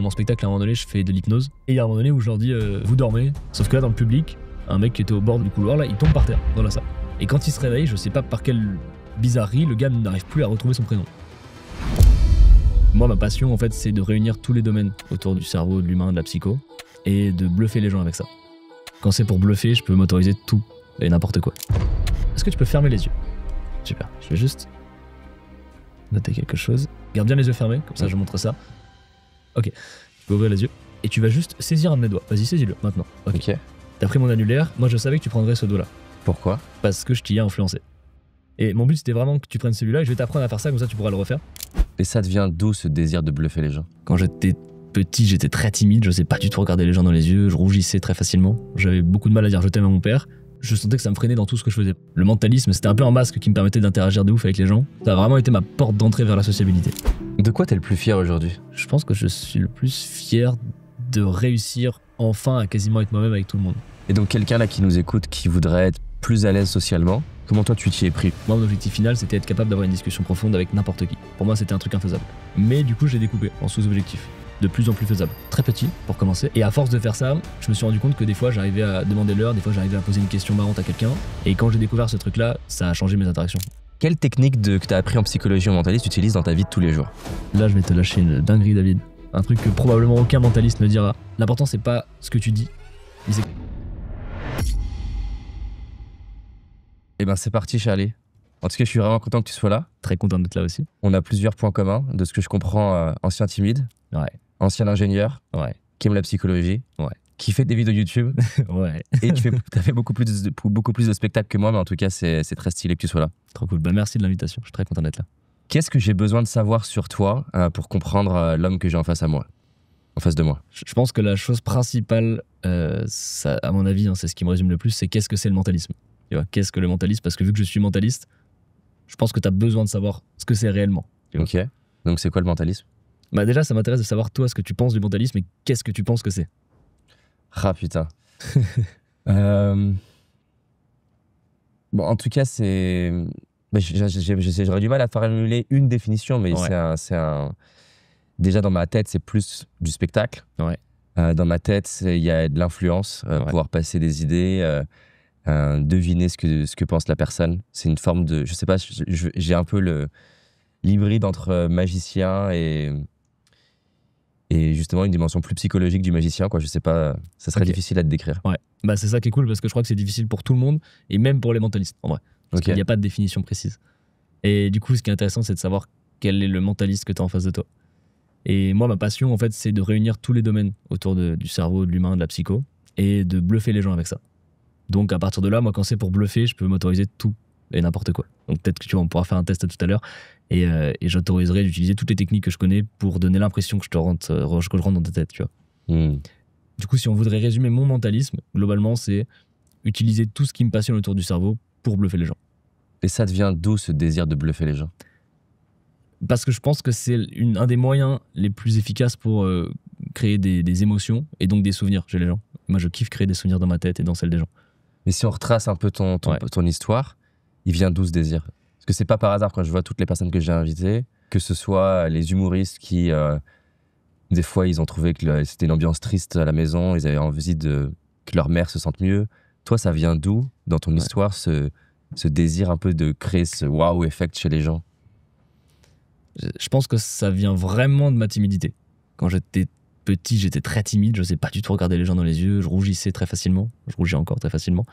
Dans mon spectacle, à un moment donné, je fais de l'hypnose. Et il y a un moment donné où je leur dis vous dormez. Sauf que là, dans le public, un mec qui était au bord du couloir, là, il tombe par terre dans la salle. Et quand il se réveille, je sais pas par quelle bizarrerie, le gars n'arrive plus à retrouver son prénom. Moi, ma passion, en fait, c'est de réunir tous les domaines autour du cerveau, de l'humain, de la psycho, et de bluffer les gens avec ça. Quand c'est pour bluffer, je peux m'autoriser tout et n'importe quoi. Est-ce que tu peux fermer les yeux? Super, je vais juste noter quelque chose. Garde bien les yeux fermés, comme ça je montre ça. Ok, tu peux ouvrir les yeux et tu vas juste saisir un de mes doigts. Vas-y, saisis-le maintenant. Ok. T'as pris mon annulaire, moi je savais que tu prendrais ce doigt-là. Pourquoi? Parce que je t'y ai influencé. Et mon but c'était vraiment que tu prennes celui-là et je vais t'apprendre à faire ça, comme ça tu pourras le refaire. Et ça devient d'où ce désir de bluffer les gens? Quand j'étais petit, j'étais très timide, je sais pas du tout regarder les gens dans les yeux, je rougissais très facilement. J'avais beaucoup de mal à dire je t'aime à mon père. Je sentais que ça me freinait dans tout ce que je faisais. Le mentalisme, c'était un peu un masque qui me permettait d'interagir de ouf avec les gens. Ça a vraiment été ma porte d'entrée vers la sociabilité. De quoi t'es le plus fier aujourd'hui? Je pense que je suis le plus fier de réussir enfin à quasiment être moi-même avec tout le monde. Et donc quelqu'un là qui nous écoute, qui voudrait être plus à l'aise socialement, comment toi tu t'y es pris? Moi, mon objectif final, c'était être capable d'avoir une discussion profonde avec n'importe qui. Pour moi, c'était un truc infaisable. Mais du coup, je l'ai découpé en sous-objectifs. De plus en plus faisable. Très petit pour commencer. Et à force de faire ça, je me suis rendu compte que des fois j'arrivais à demander l'heure, des fois j'arrivais à poser une question marrante à quelqu'un. Et quand j'ai découvert ce truc-là, ça a changé mes interactions. Quelle technique que tu as appris en psychologie ou mentaliste tu utilises dans ta vie de tous les jours? Là, je vais te lâcher une dinguerie, David. Un truc que probablement aucun mentaliste ne dira. L'important, c'est pas ce que tu dis, mais c'est... Eh ben c'est parti, Charlie. En tout cas, je suis vraiment content que tu sois là. Très content d'être là aussi. On a plusieurs points communs. De ce que je comprends, ancien timide. Ouais. Ancien ingénieur, qui aime la psychologie, qui fait des vidéos YouTube, et tu as fait beaucoup plus de spectacles que moi, mais en tout cas, c'est très stylé que tu sois là. Trop cool, bah, merci de l'invitation, je suis très content d'être là. Qu'est-ce que j'ai besoin de savoir sur toi pour comprendre l'homme que j'ai en face de moi? Je pense que la chose principale, ça, à mon avis, hein, c'est ce qui me résume le plus, c'est qu'est-ce que c'est le mentalisme. Qu'est-ce que le mentalisme? Parce que vu que je suis mentaliste, je pense que tu as besoin de savoir ce que c'est réellement. Ok, donc c'est quoi le mentalisme? Bah déjà, ça m'intéresse de savoir toi ce que tu penses du mentalisme et qu'est-ce que tu penses que c'est. Ah putain. Bon, en tout cas, c'est... Bah, j'aurais du mal à formuler une définition, mais déjà dans ma tête, c'est plus du spectacle. Dans ma tête, il y a de l'influence, pouvoir passer des idées, deviner ce que pense la personne. C'est une forme de... Je sais pas, j'ai un peu l'hybride entre magicien et justement une dimension plus psychologique du magicien, quoi. Je sais pas, ça serait difficile à te décrire. Bah c'est ça qui est cool parce que je crois que c'est difficile pour tout le monde et même pour les mentalistes en vrai. Parce qu'il n'y a pas de définition précise. Et du coup, ce qui est intéressant, c'est de savoir quel est le mentaliste que tu as en face de toi. Et moi, ma passion, en fait, c'est de réunir tous les domaines autour du cerveau, de l'humain, de la psycho et de bluffer les gens avec ça. Donc à partir de là, moi, quand c'est pour bluffer, je peux m'autoriser tout et n'importe quoi. Donc peut-être que tu vois, on pourra faire un test tout à l'heure et j'autoriserai d'utiliser toutes les techniques que je connais pour donner l'impression que je rentre dans ta tête, tu vois. Du coup, si on voudrait résumer mon mentalisme, globalement, c'est utiliser tout ce qui me passionne autour du cerveau pour bluffer les gens. Et ça devient d'où ce désir de bluffer les gens? Parce que je pense que c'est un des moyens les plus efficaces pour créer des émotions et donc des souvenirs chez les gens. Moi, je kiffe créer des souvenirs dans ma tête et dans celle des gens. Mais si on retrace un peu ton histoire, il vient d'où ce désir? Parce que c'est pas par hasard quand je vois toutes les personnes que j'ai invitées, que ce soit les humoristes qui, des fois, ils ont trouvé que c'était une ambiance triste à la maison, ils avaient envie que leur mère se sente mieux. Toi, ça vient d'où, dans ton histoire, ce désir un peu de créer ce wow effect chez les gens? Je pense que ça vient vraiment de ma timidité. Quand j'étais petit, j'étais très timide, je sais pas du tout regarder les gens dans les yeux, je rougissais très facilement, je rougis encore très facilement.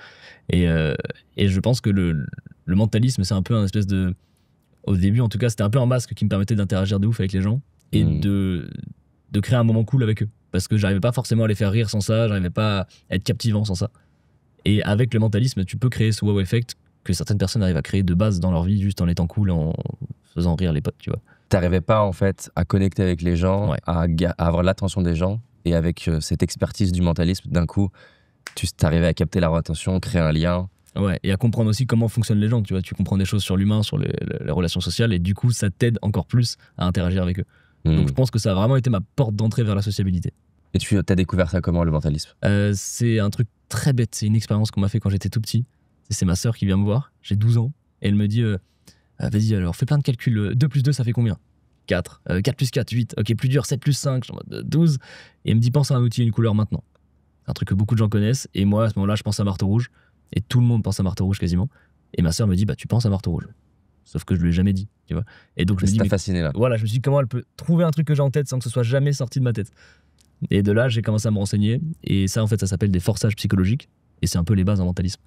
Et je pense que le mentalisme, c'est un peu un espèce de... Au début, en tout cas, c'était un peu un masque qui me permettait d'interagir de ouf avec les gens et de créer un moment cool avec eux. Parce que j'arrivais pas forcément à les faire rire sans ça, j'arrivais pas à être captivant sans ça. Et avec le mentalisme, tu peux créer ce wow effect que certaines personnes arrivent à créer de base dans leur vie, juste en étant cool, en faisant rire les potes, tu vois. T'arrivais pas en fait à connecter avec les gens, à avoir l'attention des gens, et avec cette expertise du mentalisme, d'un coup, tu t'arrivais à capter leur attention, créer un lien. Ouais, et à comprendre aussi comment fonctionnent les gens, tu vois. Tu comprends des choses sur l'humain, sur les relations sociales, et du coup, ça t'aide encore plus à interagir avec eux. Donc je pense que ça a vraiment été ma porte d'entrée vers la sociabilité. Et tu as découvert ça comment, le mentalisme? C'est un truc très bête, c'est une expérience qu'on m'a fait quand j'étais tout petit. C'est ma sœur qui vient me voir, j'ai 12 ans, et elle me dit vas-y alors, fais plein de calculs, 2 plus 2 ça fait combien? 4. 4 plus 4, 8. Ok, plus dur, 7 plus 5, je suis en mode 12. Et il me dit, pense à un outil et une couleur maintenant. C'est un truc que beaucoup de gens connaissent. Et moi, à ce moment-là, je pense à marteau rouge. Et tout le monde pense à marteau rouge quasiment. Et ma sœur me dit, bah, tu penses à marteau rouge. Sauf que je lui ai jamais dit, tu vois. Et donc, je me dis, fasciné là. Voilà, je me suis dit, comment elle peut trouver un truc que j'ai en tête sans que ce soit jamais sorti de ma tête. Et de là, j'ai commencé à me renseigner. Et ça, en fait, ça s'appelle des forçages psychologiques. Et c'est un peu les bases en mentalisme.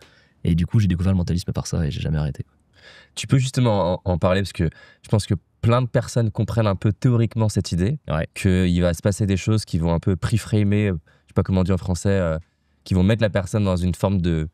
Et du coup, j'ai découvert le mentalisme par ça et j'ai jamais arrêté. Tu peux justement en parler parce que je pense que plein de personnes comprennent un peu théoriquement cette idée, qu'il va se passer des choses qui vont un peu pre-framer, je sais pas comment dire en français, qui vont mettre la personne dans une forme de,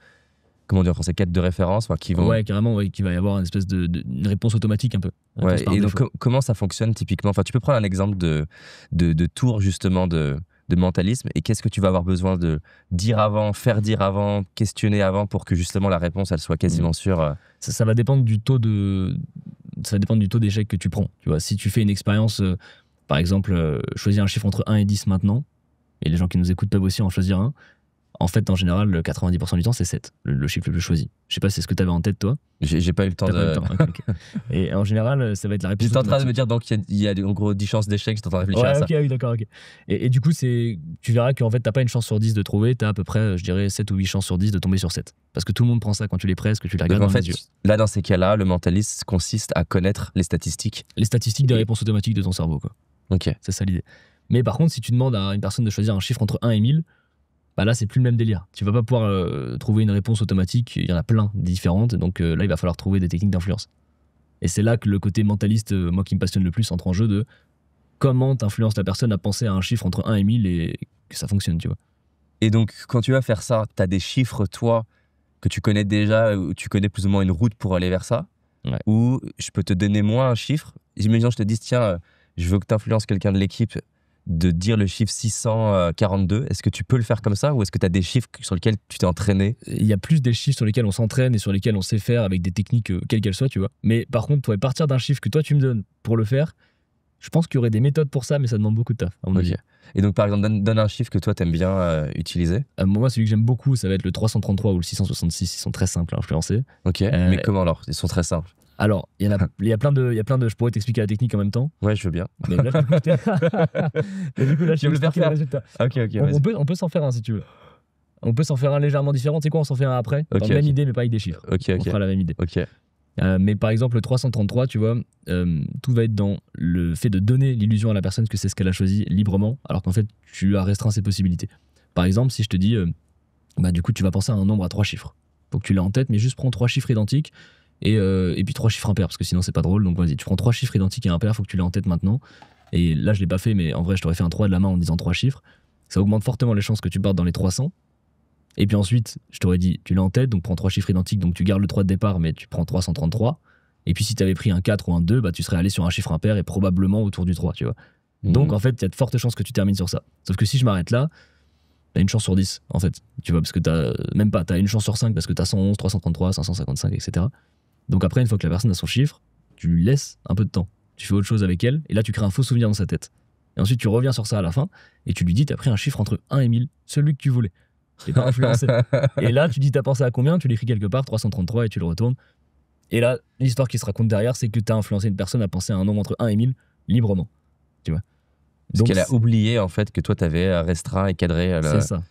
comment dire en français, quête de référence, qui vont... Ouais, carrément, ouais, qu'il va y avoir une espèce une réponse automatique un peu. Ouais, et donc comment ça fonctionne typiquement? Enfin, tu peux prendre un exemple de tour justement de mentalisme, et qu'est-ce que tu vas avoir besoin de dire avant, faire dire avant, questionner avant pour que justement la réponse elle soit quasiment sûre. Ça va dépendre du taux d'échec que tu prends. Tu vois, si tu fais une expérience, par exemple, choisir un chiffre entre 1 et 10 maintenant, et les gens qui nous écoutent peuvent aussi en choisir un. En fait, en général, 90% du temps, c'est 7, le chiffre le plus choisi. Je sais pas, c'est ce que tu avais en tête, toi? J'ai pas eu le temps de... Okay. Et en général, ça va être la réponse. J'étais en train de me dire, donc il y a en gros 10 chances d'échec, j'étais en train de réfléchir à ça. Ok, oui, d'accord, ok. Et du coup, tu verras qu'en fait, t'as pas une chance sur 10 de trouver, t'as à peu près, je dirais, 7 ou 8 chances sur 10 de tomber sur 7. Parce que tout le monde prend ça quand tu les presses, que tu les regardes donc, dans les yeux. Là, dans ces cas-là, le mentalisme consiste à connaître les statistiques. Les statistiques des réponses automatiques de ton cerveau, quoi. Ok. C'est ça l'idée. Mais par contre, si tu demandes à une personne de choisir un chiffre entre 1 et 1000, bah là, c'est plus le même délire. Tu vas pas pouvoir trouver une réponse automatique. Il y en a plein différentes. Donc là, il va falloir trouver des techniques d'influence. Et c'est là que le côté mentaliste, moi qui me passionne le plus, entre en jeu de comment t'influences la personne à penser à un chiffre entre 1 et 1000 et que ça fonctionne, tu vois. Et donc, quand tu vas faire ça, t'as des chiffres, toi, que tu connais déjà, ou tu connais plus ou moins une route pour aller vers ça, ou je peux te donner moi un chiffre. Imagine, je te dis, tiens, je veux que t'influences quelqu'un de l'équipe de dire le chiffre 642, est-ce que tu peux le faire comme ça ou est-ce que tu as des chiffres sur lesquels tu t'es entraîné? Il y a plus des chiffres sur lesquels on s'entraîne et sur lesquels on sait faire avec des techniques quelles qu'elles soient, tu vois. Mais par contre, toi, partir d'un chiffre que toi tu me donnes pour le faire, je pense qu'il y aurait des méthodes pour ça, mais ça demande beaucoup de taf, à mon avis. Et donc, par exemple, donne un chiffre que toi t'aimes bien utiliser. Moi, celui que j'aime beaucoup, ça va être le 333 ou le 666. Ils sont très simples à influencer. Ok, mais comment alors? Ils sont très simples. Alors, il y a plein de... Je pourrais t'expliquer la technique en même temps. Ouais, je veux bien. Mais là, du coup, je vais le faire le résultat. Ok, on peut s'en faire un si tu veux. On peut s'en faire un légèrement différent. Tu sais quoi, on s'en fait un après. Dans la même idée, mais pas avec des chiffres. On fera la même idée. Mais par exemple, le 333, tu vois, tout va être dans le fait de donner l'illusion à la personne que c'est ce qu'elle a choisi librement, alors qu'en fait, tu as restreint ses possibilités. Par exemple, si je te dis, du coup, tu vas penser à un nombre à 3 chiffres. Faut que tu l'aies en tête, mais juste prends 3 chiffres identiques. Et puis 3 chiffres impairs, parce que sinon c'est pas drôle. Donc vas-y, tu prends 3 chiffres identiques et impairs, faut que tu l'aies en tête maintenant. Et là je l'ai pas fait, mais en vrai je t'aurais fait un 3 de la main en disant 3 chiffres. Ça augmente fortement les chances que tu partes dans les 300. Et puis ensuite je t'aurais dit, tu l'as en tête, donc prends 3 chiffres identiques, donc tu gardes le 3 de départ, mais tu prends 333. Et puis si tu avais pris un 4 ou un 2, tu serais allé sur un chiffre impair et probablement autour du 3, tu vois. Donc en fait il y a de fortes chances que tu termines sur ça. Sauf que si je m'arrête là, t'as une chance sur 10 en fait, tu vois, parce que t'as une chance sur 5 parce que t'as 111, 333, 555, etc. Donc après, une fois que la personne a son chiffre, tu lui laisses un peu de temps. Tu fais autre chose avec elle, et là tu crées un faux souvenir dans sa tête. Et ensuite tu reviens sur ça à la fin, et tu lui dis t'as pris un chiffre entre 1 et 1000, celui que tu voulais. T'es pas influencé. Et là tu dis t'as pensé à combien, tu l'écris quelque part, 333, et tu le retournes. Et là, l'histoire qui se raconte derrière, c'est que t'as influencé une personne à penser à un nombre entre 1 et 1000 librement. Tu vois. Parce qu'elle a oublié en fait que toi t'avais restreint et cadré. C'est ça.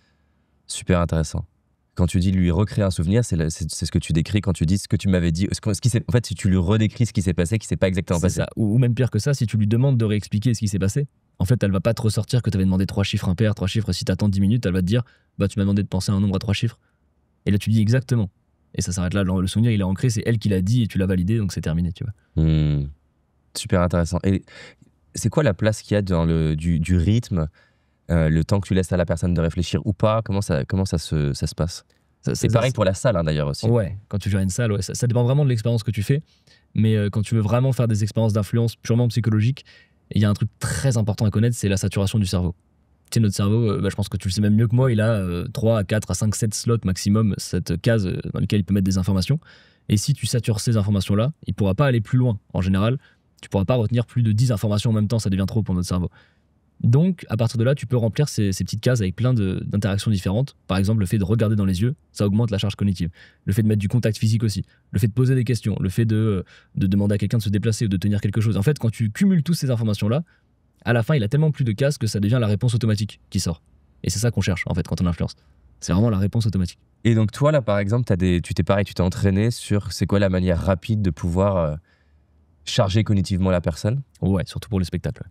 Super intéressant. Quand tu dis lui recréer un souvenir, c'est ce que tu décris quand tu dis ce que tu m'avais dit. En fait, si tu lui redécris ce qui s'est passé, qui s'est pas exactement passé. Ça. Ou même pire que ça, si tu lui demandes de réexpliquer ce qui s'est passé, en fait, elle va pas te ressortir que tu avais demandé 3 chiffres impairs, 3 chiffres. Si t'attends 10 minutes, elle va te dire, tu m'as demandé de penser à un nombre à 3 chiffres. Et là, tu dis exactement. Et ça s'arrête là. Le souvenir, il est ancré, c'est elle qui l'a dit et tu l'as validé, donc c'est terminé, tu vois. Super intéressant. Et c'est quoi la place qu'il y a dans du rythme? Le temps que tu laisses à la personne de réfléchir ou pas, comment ça se passe? C'est pareil pour la salle d'ailleurs aussi. Ouais, quand tu gères une salle, ça dépend vraiment de l'expérience que tu fais. Mais quand tu veux vraiment faire des expériences d'influence purement psychologiques, il y a un truc très important à connaître, c'est la saturation du cerveau. Tu sais, notre cerveau, je pense que tu le sais même mieux que moi, il a 3 à 4 à 5, 7 slots maximum, cette case dans laquelle il peut mettre des informations. Et si tu satures ces informations-là, il ne pourra pas aller plus loin. En général, tu ne pourras pas retenir plus de 10 informations en même temps, ça devient trop pour notre cerveau. Donc, à partir de là, tu peux remplir ces petites cases avec plein d'interactions différentes. Par exemple, le fait de regarder dans les yeux, ça augmente la charge cognitive. Le fait de mettre du contact physique aussi. Le fait de poser des questions. Le fait de demander à quelqu'un de se déplacer ou de tenir quelque chose. En fait, quand tu cumules toutes ces informations-là, à la fin, il a tellement plus de cases que ça devient la réponse automatique qui sort. Et c'est ça qu'on cherche, en fait, quand on influence. C'est vraiment la réponse automatique. Et donc, toi, là, par exemple, tu t'es entraîné sur c'est quoi la manière rapide de pouvoir charger cognitivement la personne. Ouais, surtout pour le spectacle.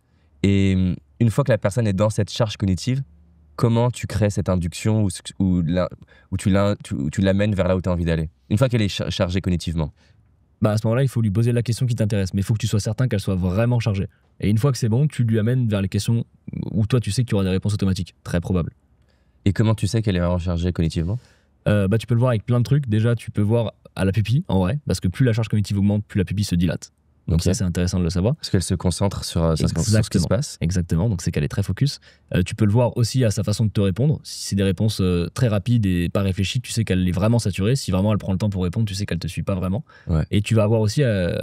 Et une fois que la personne est dans cette charge cognitive, comment tu crées cette induction où tu l'amènes vers là où tu as envie d'aller? Une fois qu'elle est chargée cognitivement. Bah à ce moment-là, il faut lui poser la question qui t'intéresse, mais il faut que tu sois certain qu'elle soit vraiment chargée. Et une fois que c'est bon, tu lui amènes vers les questions où toi tu sais qu'il y aura des réponses automatiques, très probable. Et comment tu sais qu'elle est vraiment chargée cognitivement? Bah tu peux le voir avec plein de trucs. Déjà, tu peux voir à la pupille, en vrai, parce que plus la charge cognitive augmente, plus la pupille se dilate. Donc ça, c'est intéressant de le savoir. Parce qu'elle se concentre sur ce qui se passe. Exactement, donc c'est qu'elle est très focus. Tu peux le voir aussi à sa façon de te répondre. Si c'est des réponses très rapides et pas réfléchies, tu sais qu'elle est vraiment saturée. Si vraiment elle prend le temps pour répondre, tu sais qu'elle te suit pas vraiment. Ouais. Et tu vas voir aussi à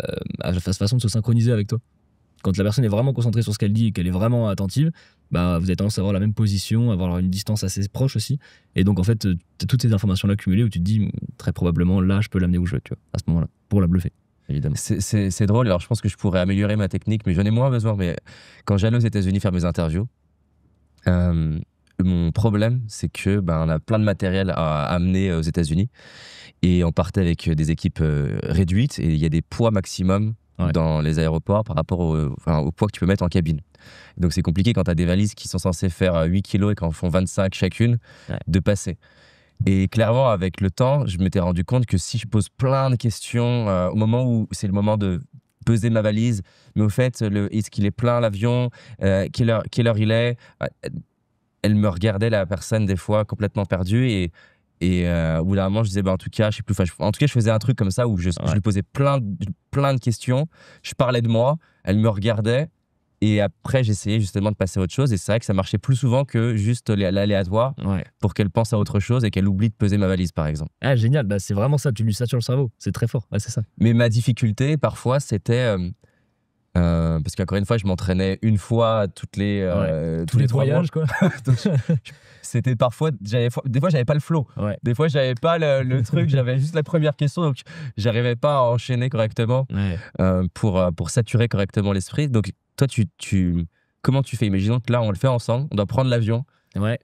sa façon de se synchroniser avec toi. Quand la personne est vraiment concentrée sur ce qu'elle dit et qu'elle est vraiment attentive, bah, vous avez tendance à avoir la même position, avoir une distance assez proche aussi. Et donc en fait, toutes ces informations-là cumulées où tu te dis très probablement là, je peux l'amener où je veux, tu vois, à ce moment-là, pour la bluffer. Évidemment. C'est drôle, alors je pense que je pourrais améliorer ma technique, mais j'en ai moins besoin. Mais quand j'allais aux États-Unis faire mes interviews, mon problème, c'est que on a plein de matériel à amener aux États-Unis et on partait avec des équipes réduites et il y a des poids maximum dans les aéroports par rapport au poids que tu peux mettre en cabine. Donc c'est compliqué quand tu as des valises qui sont censées faire 8 kilos et qu'en font 25 chacune, de passer. Et clairement, avec le temps, je m'étais rendu compte que si je pose plein de questions au moment où c'est le moment de peser ma valise, mais au fait, est-ce qu'il est plein l'avion, quelle heure il est, elle me regardait, la personne, des fois complètement perdue et au bout d'un moment, je disais en tout cas, je sais plus. En tout cas, je faisais un truc comme ça où je lui posais plein de questions, je parlais de moi, elle me regardait. Et après, j'essayais justement de passer à autre chose. Et c'est vrai que ça marchait plus souvent que juste l'aléatoire pour qu'elle pense à autre chose et qu'elle oublie de peser ma valise, par exemple. Ah, génial. Bah, c'est vraiment ça. Tu lui satures le cerveau. C'est très fort. Ouais, c'est ça. Mais ma difficulté, parfois, c'était... parce qu'encore une fois, je m'entraînais une fois tous les 3 voyages, quoi. C'était parfois... Des fois, j'avais pas le flow. Des fois, j'avais pas le truc. J'avais juste la première question. Donc, j'arrivais pas à enchaîner correctement pour saturer correctement l'esprit. Donc, toi, comment tu fais? Imaginons que là, on le fait ensemble, on doit prendre l'avion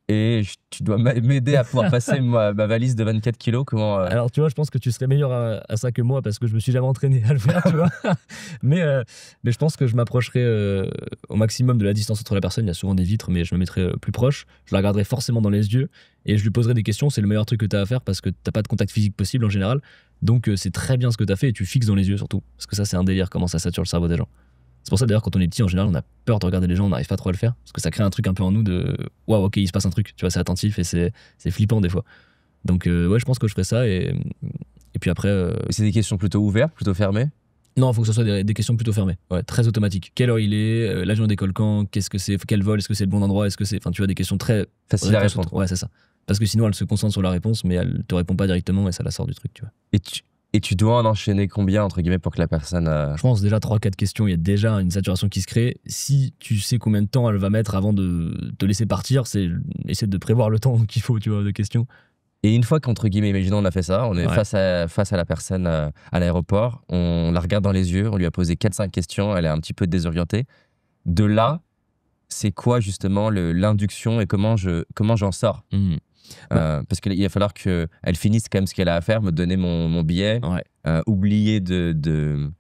et tu dois m'aider à pouvoir passer ma valise de 24 kilos. Comment Alors, tu vois, je pense que tu serais meilleur à ça que moi parce que je me suis jamais entraîné à le faire, tu vois. mais je pense que je m'approcherai au maximum de la distance entre la personne. Il y a souvent des vitres, mais je me mettrai plus proche. Je la regarderai forcément dans les yeux et je lui poserai des questions. C'est le meilleur truc que tu as à faire parce que tu n'as pas de contact physique possible en général. Donc, c'est très bien ce que tu as fait et tu fixes dans les yeux surtout. Parce que ça, c'est un délire, comment ça sature le cerveau des gens. C'est pour ça d'ailleurs quand on est petit en général on a peur de regarder les gens, on n'arrive pas trop à le faire parce que ça crée un truc un peu en nous de waouh, ok, il se passe un truc, tu vois, c'est attentif et c'est flippant des fois. Donc ouais, je pense que je ferai ça et puis après c'est des questions plutôt ouvertes, plutôt fermées? Non, il faut que ce soit des questions plutôt fermées, très automatiques. Quelle heure il est, l'avion décolle quand, qu'est-ce que c'est, quel vol, est-ce que c'est le bon endroit, est-ce que c'est, enfin tu vois, des questions très faciles à répondre. Ouais, c'est ça. Parce que sinon elle se concentre sur la réponse mais elle te répond pas directement et ça la sort du truc, tu vois. Et tu dois en enchaîner combien, entre guillemets, pour que la personne... Je pense déjà 3-4 questions, il y a déjà une saturation qui se crée. Si tu sais combien de temps elle va mettre avant de te laisser partir, c'est essayer de prévoir le temps qu'il faut, tu vois, de questions. Et une fois qu'entre guillemets, imaginons on a fait ça, on est face à la personne à l'aéroport, on la regarde dans les yeux, on lui a posé 4-5 questions, elle est un petit peu désorientée. De là, c'est quoi justement l'induction et comment j'en sors? Parce qu'il va falloir qu'elle finisse quand même ce qu'elle a à faire, me donner mon billet, oublier de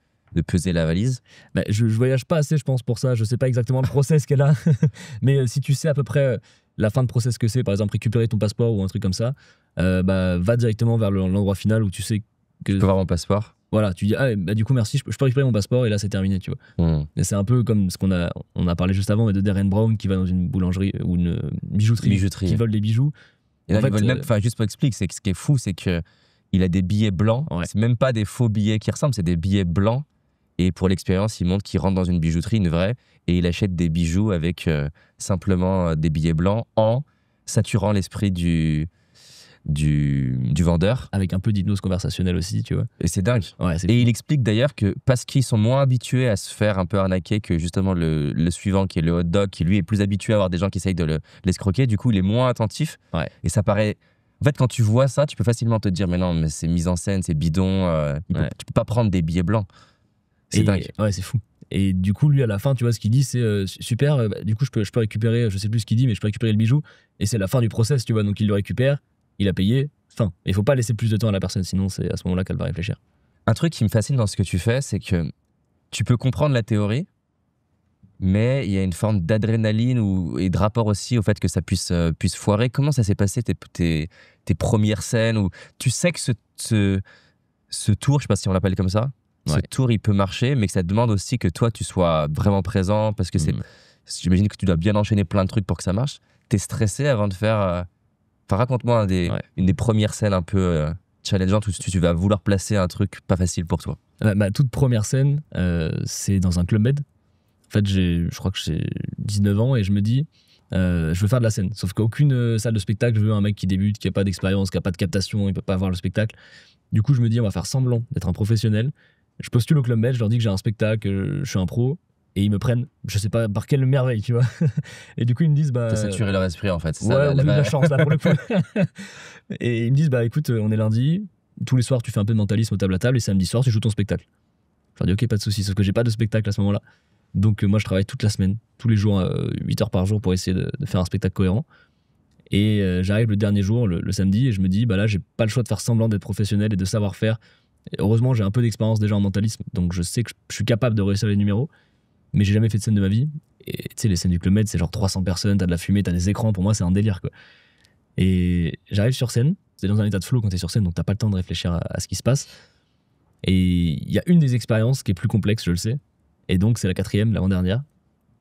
peser la valise. Bah, je voyage pas assez, je pense, pour ça. Je sais pas exactement le process qu'elle a. Mais si tu sais à peu près la fin de process que c'est, par exemple récupérer ton passeport ou un truc comme ça, va directement vers l'endroit final où tu sais que... Je peux avoir mon passeport. Voilà, tu dis du coup merci, je peux récupérer mon passeport et là c'est terminé, tu vois. Et c'est un peu comme ce qu'on a parlé juste avant de Darren Brown qui va dans une boulangerie ou une bijouterie. Qui vole des bijoux. Et là, juste pour expliquer, c'est que ce qui est fou, c'est que il a des billets blancs. C'est même pas des faux billets qui ressemblent, c'est des billets blancs. Et pour l'expérience, il montre qu'il rentre dans une bijouterie, une vraie, et il achète des bijoux avec simplement des billets blancs en saturant l'esprit de du vendeur. Avec un peu d'hypnose conversationnelle aussi, tu vois. Et c'est dingue. Ouais, et il explique d'ailleurs que parce qu'ils sont moins habitués à se faire un peu arnaquer que justement le suivant qui est le hot dog, qui lui est plus habitué à avoir des gens qui essayent de l'escroquer, du coup il est moins attentif. Ouais. Et ça paraît... En fait, quand tu vois ça, tu peux facilement te dire mais non, mais c'est mise en scène, c'est bidon, tu peux pas prendre des billets blancs. C'est dingue. Ouais, c'est fou. Et du coup, lui, à la fin, tu vois, ce qu'il dit, c'est super, du coup, je peux récupérer, je sais plus ce qu'il dit, mais je peux récupérer le bijou. Et c'est la fin du process, tu vois. Donc, il le récupère, il a payé, fin. Il faut pas laisser plus de temps à la personne, sinon, c'est à ce moment-là qu'elle va réfléchir. Un truc qui me fascine dans ce que tu fais, c'est que tu peux comprendre la théorie, mais il y a une forme d'adrénaline et de rapport aussi au fait que ça puisse foirer. Comment ça s'est passé tes premières scènes où tu sais que ce tour, je sais pas si on l'appelle comme ça, ce tour il peut marcher, mais que ça demande aussi que toi tu sois vraiment présent parce que j'imagine que tu dois bien enchaîner plein de trucs pour que ça marche. T'es stressé avant de faire... Enfin, raconte-moi une des premières scènes un peu challengeantes où tu vas vouloir placer un truc pas facile pour toi. Ma toute première scène, c'est dans un Club Med. En fait, je crois que j'ai 19 ans et je me dis, je veux faire de la scène. Sauf qu'aucune salle de spectacle, je veux un mec qui débute, qui n'a pas d'expérience, qui n'a pas de captation, il ne peut pas voir le spectacle. Du coup, je me dis, on va faire semblant d'être un professionnel. Je postule au Club Med, je leur dis que j'ai un spectacle, je suis un pro. Et ils me prennent, je sais pas par quelle merveille, tu vois. Et du coup, ils me disent... T'as saturé leur esprit, en fait. Ouais, on a eu de la chance, là, pour le coup. Et ils me disent, écoute, on est lundi, tous les soirs, tu fais un peu de mentalisme au table à table, et samedi soir, tu joues ton spectacle. Je leur dis, ok, pas de souci, sauf que j'ai pas de spectacle à ce moment-là. Donc moi je travaille toute la semaine, tous les jours, 8 heures par jour pour essayer de faire un spectacle cohérent. Et j'arrive le dernier jour, le samedi, et je me dis, là j'ai pas le choix de faire semblant d'être professionnel et de savoir faire. Et heureusement j'ai un peu d'expérience déjà en mentalisme, donc je sais que je suis capable de réussir les numéros, mais j'ai jamais fait de scène de ma vie. Et tu sais, les scènes du Club Med, c'est genre 300 personnes, t'as de la fumée, t'as des écrans, pour moi c'est un délire quoi. Et j'arrive sur scène, c'est dans un état de flow quand t'es sur scène, donc t'as pas le temps de réfléchir à ce qui se passe. Et il y a une des expériences qui est plus complexe, je le sais. Et donc, c'est la 4e, l'avant-dernière.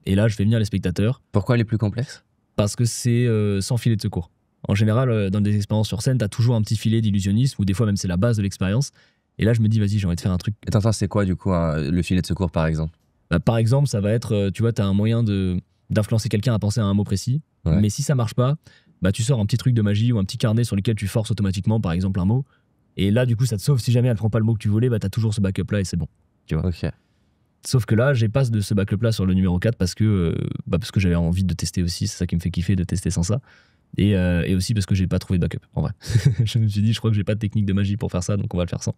Et là, je fais venir les spectateurs. Pourquoi elle est plus complexe ? Parce que c'est sans filet de secours. En général, dans des expériences sur scène, t'as toujours un petit filet d'illusionnisme, ou des fois même c'est la base de l'expérience. Et là, je me dis, vas-y, j'ai envie de faire un truc. Et attends, c'est quoi du coup le filet de secours par exemple ? Par exemple, ça va être, tu vois, t'as un moyen d'influencer quelqu'un à penser à un mot précis. Ouais. Mais si ça marche pas, tu sors un petit truc de magie ou un petit carnet sur lequel tu forces automatiquement, par exemple, un mot. Et là, du coup, ça te sauve. Si jamais elle prend pas le mot que tu voulais, t'as toujours ce backup-là et c'est bon. Tu vois. Ok. Sauf que là, j'ai pas de ce backup-là sur le numéro 4 parce que j'avais envie de tester aussi. C'est ça qui me fait kiffer de tester sans ça. Et aussi parce que j'ai pas trouvé de backup, en vrai. Je me suis dit, je crois que j'ai pas de technique de magie pour faire ça, donc on va le faire sans.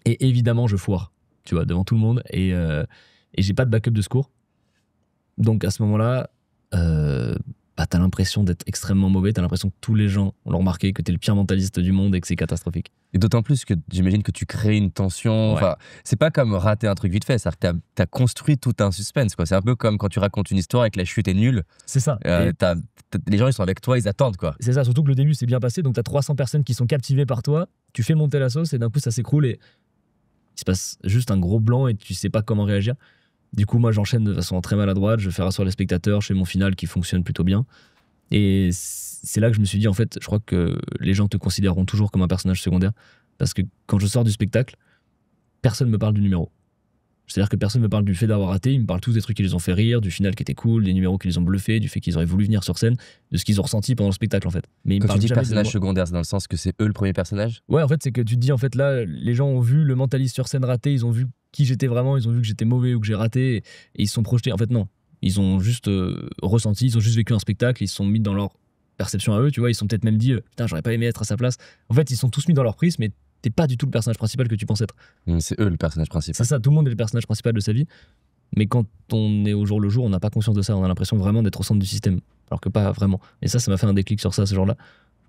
Et évidemment, je foire, tu vois, devant tout le monde. Et j'ai pas de backup de secours. Donc à ce moment-là, t'as l'impression d'être extrêmement mauvais. T'as l'impression que tous les gens l'ont remarqué, que t'es le pire mentaliste du monde et que c'est catastrophique. Et d'autant plus que j'imagine que tu crées une tension. Ouais. Enfin, c'est pas comme rater un truc vite fait. C'est-à-dire que t'as construit tout un suspense, quoi. C'est un peu comme quand tu racontes une histoire et que la chute est nulle. C'est ça. Les gens, ils sont avec toi, ils attendent, quoi. C'est ça, surtout que le début s'est bien passé. Donc t'as 300 personnes qui sont captivées par toi. Tu fais monter la sauce et d'un coup, ça s'écroule et il se passe juste un gros blanc et tu sais pas comment réagir. Du coup, moi, j'enchaîne de façon très maladroite. Je fais rasseoir les spectateurs. Je fais mon final qui fonctionne plutôt bien. Et c'est là que je me suis dit, en fait, je crois que les gens te considéreront toujours comme un personnage secondaire. Parce que quand je sors du spectacle, personne ne me parle du numéro. C'est-à-dire que personne ne me parle du fait d'avoir raté. Ils me parlent tous des trucs qui les ont fait rire, du final qui était cool, des numéros qui les ont bluffés, du fait qu'ils auraient voulu venir sur scène, de ce qu'ils ont ressenti pendant le spectacle, en fait. Mais quand tu dis personnage secondaire, c'est dans le sens que c'est eux le premier personnage ? Ouais, en fait, c'est que tu te dis, en fait, là, les gens ont vu le mentaliste sur scène raté, ils ont vu qui j'étais vraiment, ils ont vu que j'étais mauvais ou que j'ai raté, et ils se sont projetés. En fait, non. Ils ont juste ressenti, ils ont juste vécu un spectacle, ils se sont mis dans leur perception à eux, tu vois, ils se sont peut-être même dit putain, j'aurais pas aimé être à sa place. En fait, ils sont tous mis dans leur prise, mais t'es pas du tout le personnage principal que tu penses être. C'est eux le personnage principal. C'est ça, tout le monde est le personnage principal de sa vie. Mais quand on est au jour le jour, on n'a pas conscience de ça, on a l'impression vraiment d'être au centre du système, alors que pas vraiment. Et ça m'a fait un déclic sur ça, ce genre-là.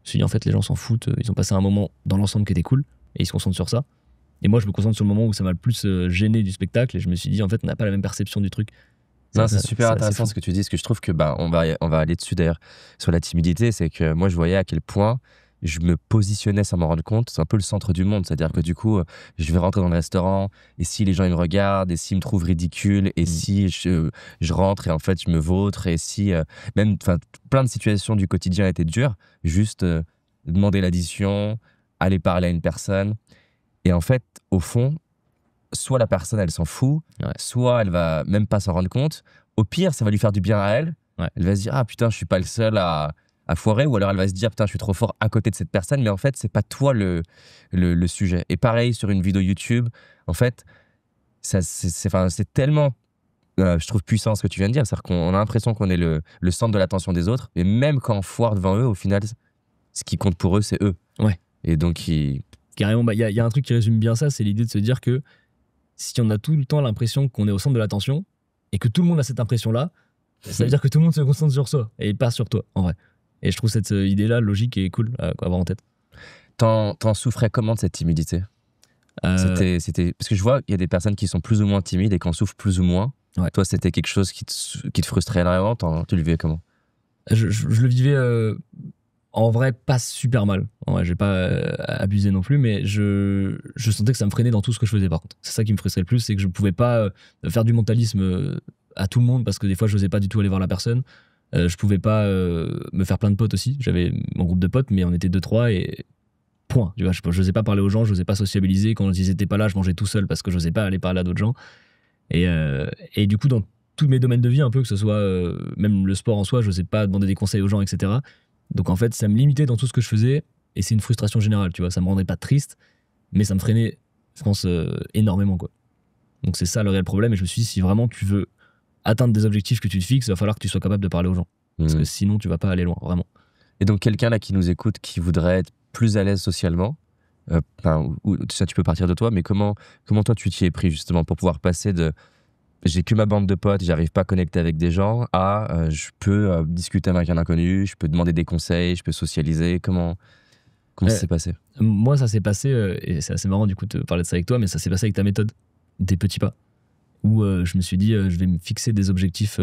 Je me suis dit, en fait, les gens s'en foutent, ils ont passé un moment dans l'ensemble qui était cool, et ils se concentrent sur ça. Et moi, je me concentre sur le moment où ça m'a le plus gêné du spectacle, et je me suis dit, en fait, on n'a pas la même perception du truc. Non, c'est super intéressant ce que tu dis, ce que je trouve que on va aller dessus d'ailleurs sur la timidité, c'est que moi je voyais à quel point je me positionnais sans m'en rendre compte, c'est un peu le centre du monde, c'est-à-dire que du coup je vais rentrer dans le restaurant et si les gens ils me regardent et s'ils me trouvent ridicule et si je rentre et en fait je me vautre et si même plein de situations du quotidien étaient dures, juste demander l'addition, aller parler à une personne et en fait au fond soit la personne elle s'en fout, ouais. Soit elle va même pas s'en rendre compte. Au pire, ça va lui faire du bien à elle. Ouais. Elle va se dire ah putain, je suis pas le seul à à foirer, ou alors elle va se dire putain je suis trop fort à côté de cette personne, mais en fait c'est pas toi le sujet. Et pareil sur une vidéo YouTube, en fait c'est tellement je trouve puissant ce que tu viens de dire, c'est-à-dire qu'on a l'impression qu'on est le centre de l'attention des autres, et même quand on foire devant eux, au final ce qui compte pour eux c'est eux. Ouais. Et donc carrément, il y a un truc qui résume bien ça, c'est l'idée de se dire que si on a tout le temps l'impression qu'on est au centre de l'attention et que tout le monde a cette impression-là, ça veut dire que tout le monde se concentre sur soi et pas sur toi, en vrai. Et je trouve cette idée-là logique et cool à avoir en tête. T'en souffrais comment de cette timidité? C'était parce que je vois qu'il y a des personnes qui sont plus ou moins timides et qui en souffrent plus ou moins. Ouais. Toi, c'était quelque chose qui te frustrait énormément. Tu le vivais comment? Je le vivais en vrai pas super mal. Ouais, j'ai pas abusé non plus, mais je sentais que ça me freinait dans tout ce que je faisais. Par contre, c'est ça qui me frustrait le plus, c'est que je pouvais pas faire du mentalisme à tout le monde, parce que des fois je n'osais pas du tout aller voir la personne. Je pouvais pas me faire plein de potes aussi. J'avais mon groupe de potes, mais on était 2-3 et point. Tu vois, je n'osais pas parler aux gens, je n'osais pas sociabiliser. Quand ils étaient pas là, je mangeais tout seul parce que je n'osais pas aller parler à d'autres gens. Et du coup, dans tous mes domaines de vie, un peu, que ce soit même le sport en soi, je n'osais pas demander des conseils aux gens, etc. Donc en fait, ça me limitait dans tout ce que je faisais, et c'est une frustration générale, tu vois. Ça me rendait pas triste, mais ça me freinait, je pense, énormément, quoi. Donc c'est ça le réel problème, et je me suis dit, si vraiment tu veux atteindre des objectifs que tu te fixes, il va falloir que tu sois capable de parler aux gens. Parce que sinon, tu vas pas aller loin, vraiment. Et donc quelqu'un là qui nous écoute, qui voudrait être plus à l'aise socialement, ça tu peux partir de toi, mais comment toi tu t'y es pris justement pour pouvoir passer de j'ai que ma bande de potes, j'arrive pas à connecter avec des gens, je peux discuter avec un inconnu, je peux demander des conseils, je peux socialiser. Comment ça s'est passé? Moi, ça s'est passé, et c'est assez marrant du coup de parler de ça avec toi, mais ça s'est passé avec ta méthode des petits pas, où je me suis dit, je vais me fixer des objectifs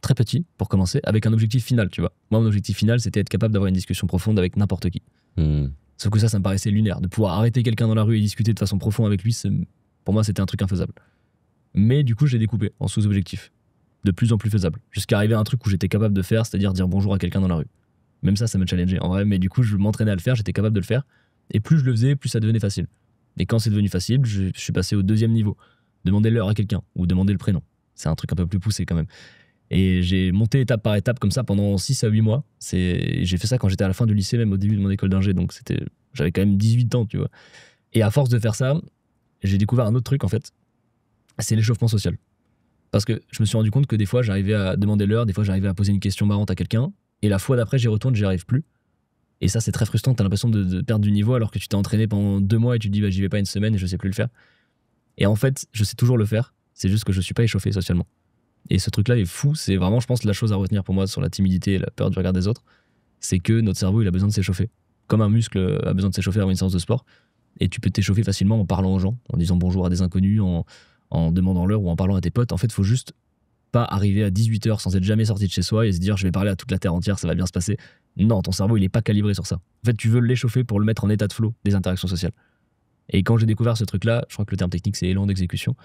très petits pour commencer, avec un objectif final, tu vois. Moi, mon objectif final, c'était être capable d'avoir une discussion profonde avec n'importe qui. Sauf que ça me paraissait lunaire. De pouvoir arrêter quelqu'un dans la rue et discuter de façon profonde avec lui, pour moi, c'était un truc infaisable. Mais du coup, j'ai découpé en sous-objectifs, de plus en plus faisables, jusqu'à arriver à un truc où j'étais capable de faire, c'est-à-dire dire bonjour à quelqu'un dans la rue. Même ça me challengeait en vrai, mais du coup, je m'entraînais à le faire, j'étais capable de le faire, et plus je le faisais, plus ça devenait facile. Et quand c'est devenu facile, je suis passé au 2e niveau, demander l'heure à quelqu'un, ou demander le prénom. C'est un truc un peu plus poussé quand même. Et j'ai monté étape par étape comme ça pendant 6 à 8 mois. J'ai fait ça quand j'étais à la fin du lycée, même au début de mon école d'ingé, donc j'avais quand même 18 ans, tu vois. Et à force de faire ça, j'ai découvert un autre truc en fait, c'est l'échauffement social. Parce que je me suis rendu compte que des fois, j'arrivais à demander l'heure, des fois, j'arrivais à poser une question marrante à quelqu'un, et la fois d'après, j'y retourne, j'y arrive plus. Et ça, c'est très frustrant, t'as l'impression de perdre du niveau alors que tu t'es entraîné pendant 2 mois et tu te dis, bah, j'y vais pas une semaine et je sais plus le faire. Et en fait, je sais toujours le faire, c'est juste que je suis pas échauffé socialement. Et ce truc-là est fou, c'est vraiment, je pense, la chose à retenir pour moi sur la timidité et la peur du regard des autres, c'est que notre cerveau, il a besoin de s'échauffer. Comme un muscle a besoin de s'échauffer avant une séance de sport, et tu peux t'échauffer facilement en parlant aux gens, en disant bonjour à des inconnus, en demandant l'heure ou en parlant à tes potes. En fait, il faut juste pas arriver à 18h sans être jamais sorti de chez soi et se dire je vais parler à toute la terre entière, ça va bien se passer. Non, ton cerveau, il est pas calibré sur ça. En fait, tu veux l'échauffer pour le mettre en état de flow des interactions sociales. Et quand j'ai découvert ce truc-là, je crois que le terme technique, c'est élan d'exécution,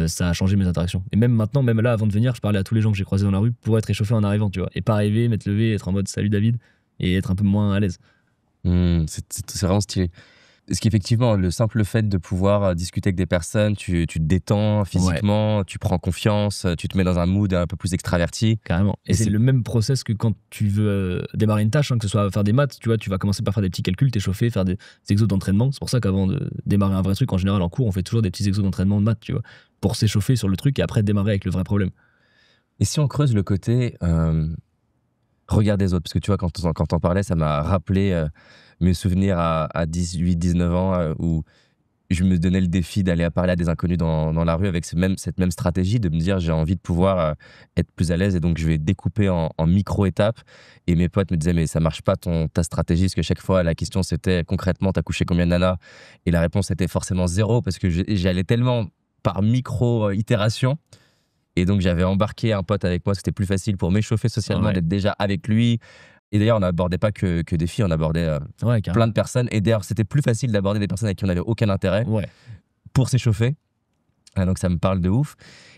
ça a changé mes interactions. Et même maintenant, même là, avant de venir, je parlais à tous les gens que j'ai croisés dans la rue pour être échauffé en arrivant, tu vois. Et pas arriver, m'être levé, être en mode salut David, et être un peu moins à l'aise. C'est vraiment stylé. Parce qu'effectivement, le simple fait de pouvoir discuter avec des personnes, tu te détends physiquement, tu prends confiance, tu te mets dans un mood un peu plus extraverti. Carrément. Et c'est le même process que quand tu veux démarrer une tâche, que ce soit faire des maths, tu vois, tu vas commencer par faire des petits calculs, t'échauffer, faire des exos d'entraînement. C'est pour ça qu'avant de démarrer un vrai truc, en général en cours, on fait toujours des petits exos d'entraînement de maths, tu vois, pour s'échauffer sur le truc et après démarrer avec le vrai problème. Et si on creuse le côté regard des autres, parce que tu vois, quand t'en parlais, ça m'a rappelé mes souvenirs à 18-19 ans où je me donnais le défi d'aller parler à des inconnus dans la rue avec cette même stratégie de me dire j'ai envie de pouvoir être plus à l'aise et donc je vais découper en micro-étapes. Et mes potes me disaient mais ça marche pas ta stratégie, parce que chaque fois la question c'était concrètement t'as couché combien de nanas, et la réponse était forcément 0 parce que j'allais tellement par micro-itération. Et donc j'avais embarqué un pote avec moi, c'était plus facile pour m'échauffer socialement d'être déjà avec lui. Et d'ailleurs, on n'abordait pas que des filles, on abordait plein de personnes. Et d'ailleurs, c'était plus facile d'aborder des personnes avec qui on n'avait aucun intérêt pour s'échauffer. Donc ça me parle de ouf.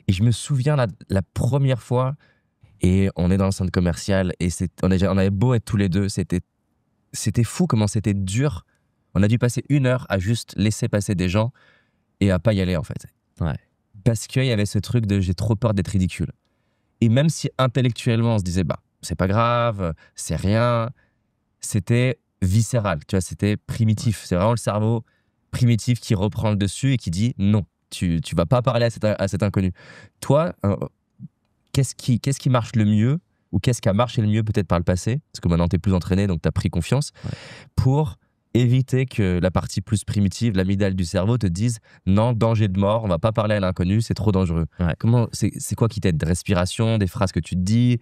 Et je me souviens la première fois, et on est dans le centre commercial, et on avait beau être tous les deux, c'était fou comment c'était dur. On a dû passer 1 heure à juste laisser passer des gens et à pas y aller en fait. Parce qu'il y avait ce truc de j'ai trop peur d'être ridicule. Et même si intellectuellement on se disait bah c'est pas grave, c'est rien. C'était viscéral, tu vois, c'était primitif. C'est vraiment le cerveau primitif qui reprend le dessus et qui dit non, tu vas pas parler à cet inconnu. Toi, qu'est-ce qui marche le mieux, ou qu'est-ce qui a marché le mieux peut-être par le passé, parce que maintenant tu es plus entraîné, donc tu as pris confiance, pour éviter que la partie plus primitive, l'amygdale du cerveau, te dise non, danger de mort, on va pas parler à l'inconnu, c'est trop dangereux. C'est quoi qui t'aide? Respiration, des phrases que tu te dis,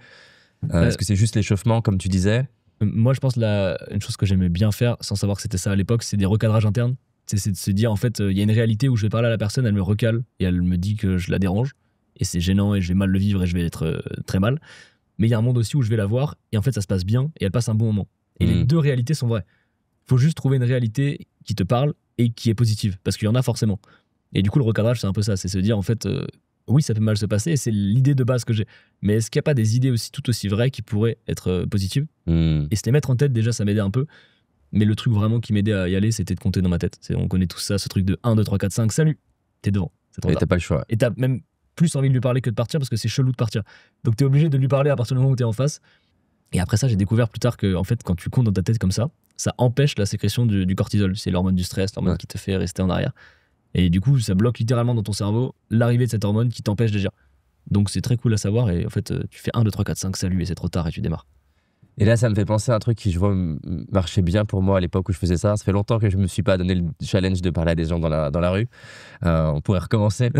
est-ce que c'est juste l'échauffement comme tu disais? Moi, je pense une chose que j'aimais bien faire, sans savoir que c'était ça à l'époque, c'est des recadrages internes. C'est de se dire, en fait, il y a une réalité où je vais parler à la personne, elle me recale et elle me dit que je la dérange. Et c'est gênant et je vais mal le vivre et je vais être très mal. Mais il y a un monde aussi où je vais la voir et en fait, ça se passe bien et elle passe un bon moment. Et les deux réalités sont vraies. Il faut juste trouver une réalité qui te parle et qui est positive, parce qu'il y en a forcément. Et du coup, le recadrage, c'est un peu ça. C'est se dire, en fait, oui, ça peut mal se passer et c'est l'idée de base que j'ai. Mais est-ce qu'il n'y a pas des idées aussi tout aussi vraies qui pourraient être positives? Et se les mettre en tête, déjà, ça m'aidait un peu. Mais le truc vraiment qui m'aidait à y aller, c'était de compter dans ma tête. On connaît tout ça, ce truc de 1, 2, 3, 4, 5, salut, t'es devant. Et t'as pas le choix. Et t'as même plus envie de lui parler que de partir, parce que c'est chelou de partir. Donc t'es obligé de lui parler à partir du moment où t'es en face. Et après ça, j'ai découvert plus tard que, en fait, quand tu comptes dans ta tête comme ça empêche la sécrétion du cortisol. C'est l'hormone du stress, l'hormone qui te fait rester en arrière. Et du coup, ça bloque littéralement dans ton cerveau l'arrivée de cette hormone qui t'empêche d'agir. Donc c'est très cool à savoir. Et en fait, tu fais 1, 2, 3, 4, 5, salut, et c'est trop tard et tu démarres. Et là, ça me fait penser à un truc qui, je vois, marchait bien pour moi à l'époque où je faisais ça. Ça fait longtemps que je me suis pas donné le challenge de parler à des gens dans la rue. On pourrait recommencer.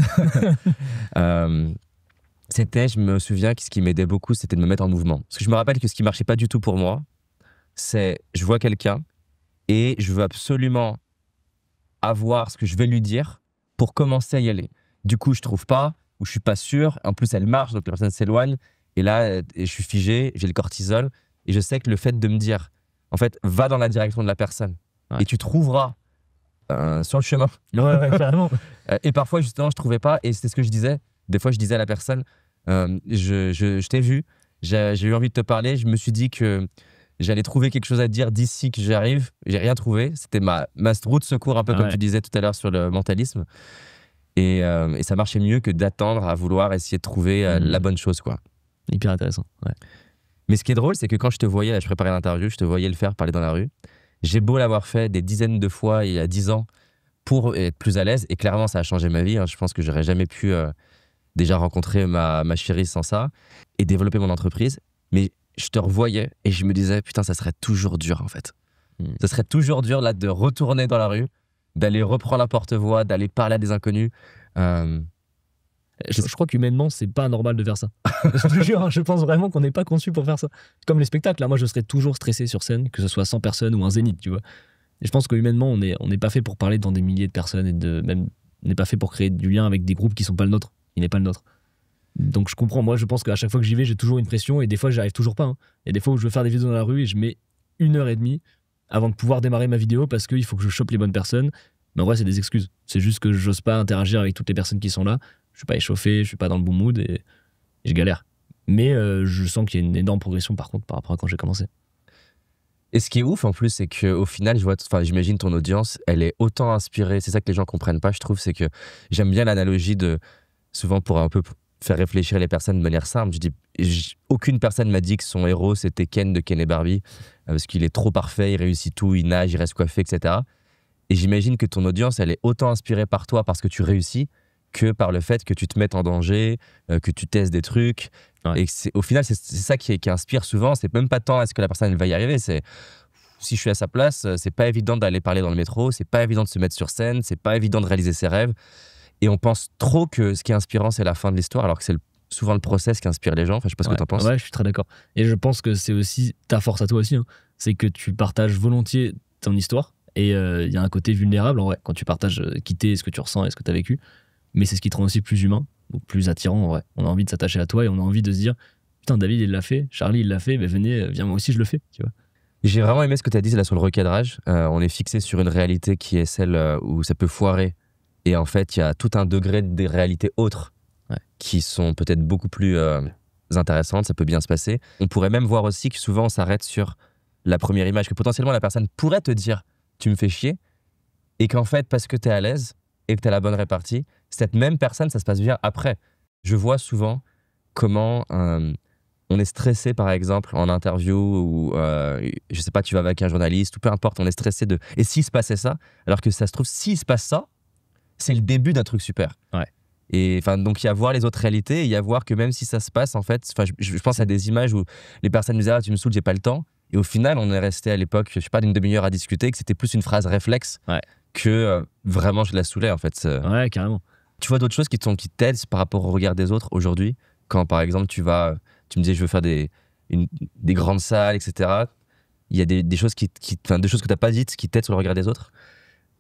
Je me souviens que ce qui m'aidait beaucoup, c'était de me mettre en mouvement. Parce que je me rappelle que ce qui marchait pas du tout pour moi, c'est je vois quelqu'un et je veux absolument avoir ce que je vais lui dire pour commencer à y aller. Du coup, je trouve pas, ou je suis pas sûr. En plus, elle marche, donc la personne s'éloigne. Et là, je suis figé, j'ai le cortisol. Et je sais que le fait de me dire, en fait, va dans la direction de la personne. Et tu trouveras sur le chemin. Ouais, carrément. Et parfois, justement, je trouvais pas. Et c'était ce que je disais. Des fois, je disais à la personne, je t'ai vu, j'ai eu envie de te parler. Je me suis dit que j'allais trouver quelque chose à te dire d'ici que j'arrive. J'ai rien trouvé. C'était ma roue de secours, un peu comme tu disais tout à l'heure sur le mentalisme. Et ça marchait mieux que d'attendre à vouloir essayer de trouver la bonne chose, quoi. Hyper intéressant, ouais. Mais ce qui est drôle, c'est que quand je te voyais, là, je préparais l'interview, je te voyais le faire, parler dans la rue. J'ai beau l'avoir fait des dizaines de fois il y a 10 ans pour être plus à l'aise, et clairement, ça a changé ma vie. Je pense que j'aurais jamais pu déjà rencontrer ma chérie sans ça et développer mon entreprise. Mais je te revoyais et je me disais, putain, ça serait toujours dur, en fait. Ça serait toujours dur, là, de retourner dans la rue, d'aller reprendre la porte-voix, d'aller parler à des inconnus. Je crois qu'humainement, c'est pas normal de faire ça. Je te jure, je pense vraiment qu'on n'est pas conçu pour faire ça. Comme les spectacles, là, moi, je serais toujours stressé sur scène, que ce soit 100 personnes ou un zénith, tu vois. Et je pense qu'humainement, on n'est pas fait pour parler devant des milliers de personnes et même, on n'est pas fait pour créer du lien avec des groupes qui sont pas le nôtre. Il n'est pas le nôtre. Donc je comprends. Moi, je pense qu'à chaque fois que j'y vais, j'ai toujours une pression et des fois, j'y arrive toujours pas. Hein. Et des fois où je veux faire des vidéos dans la rue et je mets 1h30 avant de pouvoir démarrer ma vidéo parce qu'il faut que je chope les bonnes personnes. Mais en vrai, c'est des excuses. C'est juste que j'ose pas interagir avec toutes les personnes qui sont là. Je suis pas échauffé, je suis pas dans le bon mood et je galère. Mais je sens qu'il y a une énorme progression par contre par rapport à quand j'ai commencé. Et ce qui est ouf en plus, c'est qu'au final, j'imagine ton audience, elle est autant inspirée. C'est ça que les gens comprennent pas, je trouve. C'est que j'aime bien l'analogie souvent pour un peu faire réfléchir les personnes de manière simple. Je dis, aucune personne m'a dit que son héros c'était Ken de Ken et Barbie parce qu'il est trop parfait, il réussit tout, il nage, il reste coiffé, etc. Et j'imagine que ton audience, elle est autant inspirée par toi parce que tu réussis que par le fait que tu te mettes en danger, que tu testes des trucs. Ouais. Et au final, c'est ça qui inspire souvent. C'est même pas tant est-ce que la personne elle va y arriver. C'est si je suis à sa place, c'est pas évident d'aller parler dans le métro, c'est pas évident de se mettre sur scène, c'est pas évident de réaliser ses rêves. Et on pense trop que ce qui est inspirant, c'est la fin de l'histoire, alors que c'est souvent le process qui inspire les gens. Enfin, je sais pas ce que t'en penses. Ouais, je suis très d'accord. Et je pense que c'est aussi ta force à toi aussi. Hein. C'est que tu partages volontiers ton histoire. Et il y a un côté vulnérable, en vrai, quand tu partages quitter ce que tu ressens et ce que tu as vécu. Mais c'est ce qui te rend aussi plus humain, donc plus attirant, en vrai. On a envie de s'attacher à toi et on a envie de se dire putain, David, il l'a fait, Charlie, il l'a fait, mais venez, viens, moi aussi, je le fais, tu vois. J'ai vraiment aimé ce que tu as dit là sur le recadrage. On est fixé sur une réalité qui est celle où ça peut foirer. Et en fait, il y a tout un degré des réalités autres qui sont peut-être beaucoup plus intéressantes. Ça peut bien se passer. On pourrait même voir aussi que souvent, on s'arrête sur la première image, que potentiellement la personne pourrait te dire tu me fais chier. Et qu'en fait, parce que tu es à l'aise et que tu as la bonne répartie, cette même personne, ça se passe bien après. Je vois souvent comment on est stressé, par exemple, en interview, ou je sais pas, tu vas avec un journaliste, ou peu importe, on est stressé de. Et s'il se passait ça, alors que ça se trouve, s'il se passe ça, c'est le début d'un truc super. Ouais. Et donc, il y a voir les autres réalités, et il y a voir que même si ça se passe, en fait, je pense à des images où les personnes me disaient, ah, tu me saoules, j'ai pas le temps. Et au final, on est resté à l'époque, je sais pas, d'une demi-heure à discuter, que c'était plus une phrase réflexe que vraiment je la saoulais, en fait. Ouais, carrément. Tu vois d'autres choses qui t'aident par rapport au regard des autres aujourd'hui? Quand, par exemple, tu me disais, je veux faire des grandes salles, etc. Il y a des choses des choses que t'as pas dites qui t'aident sur le regard des autres?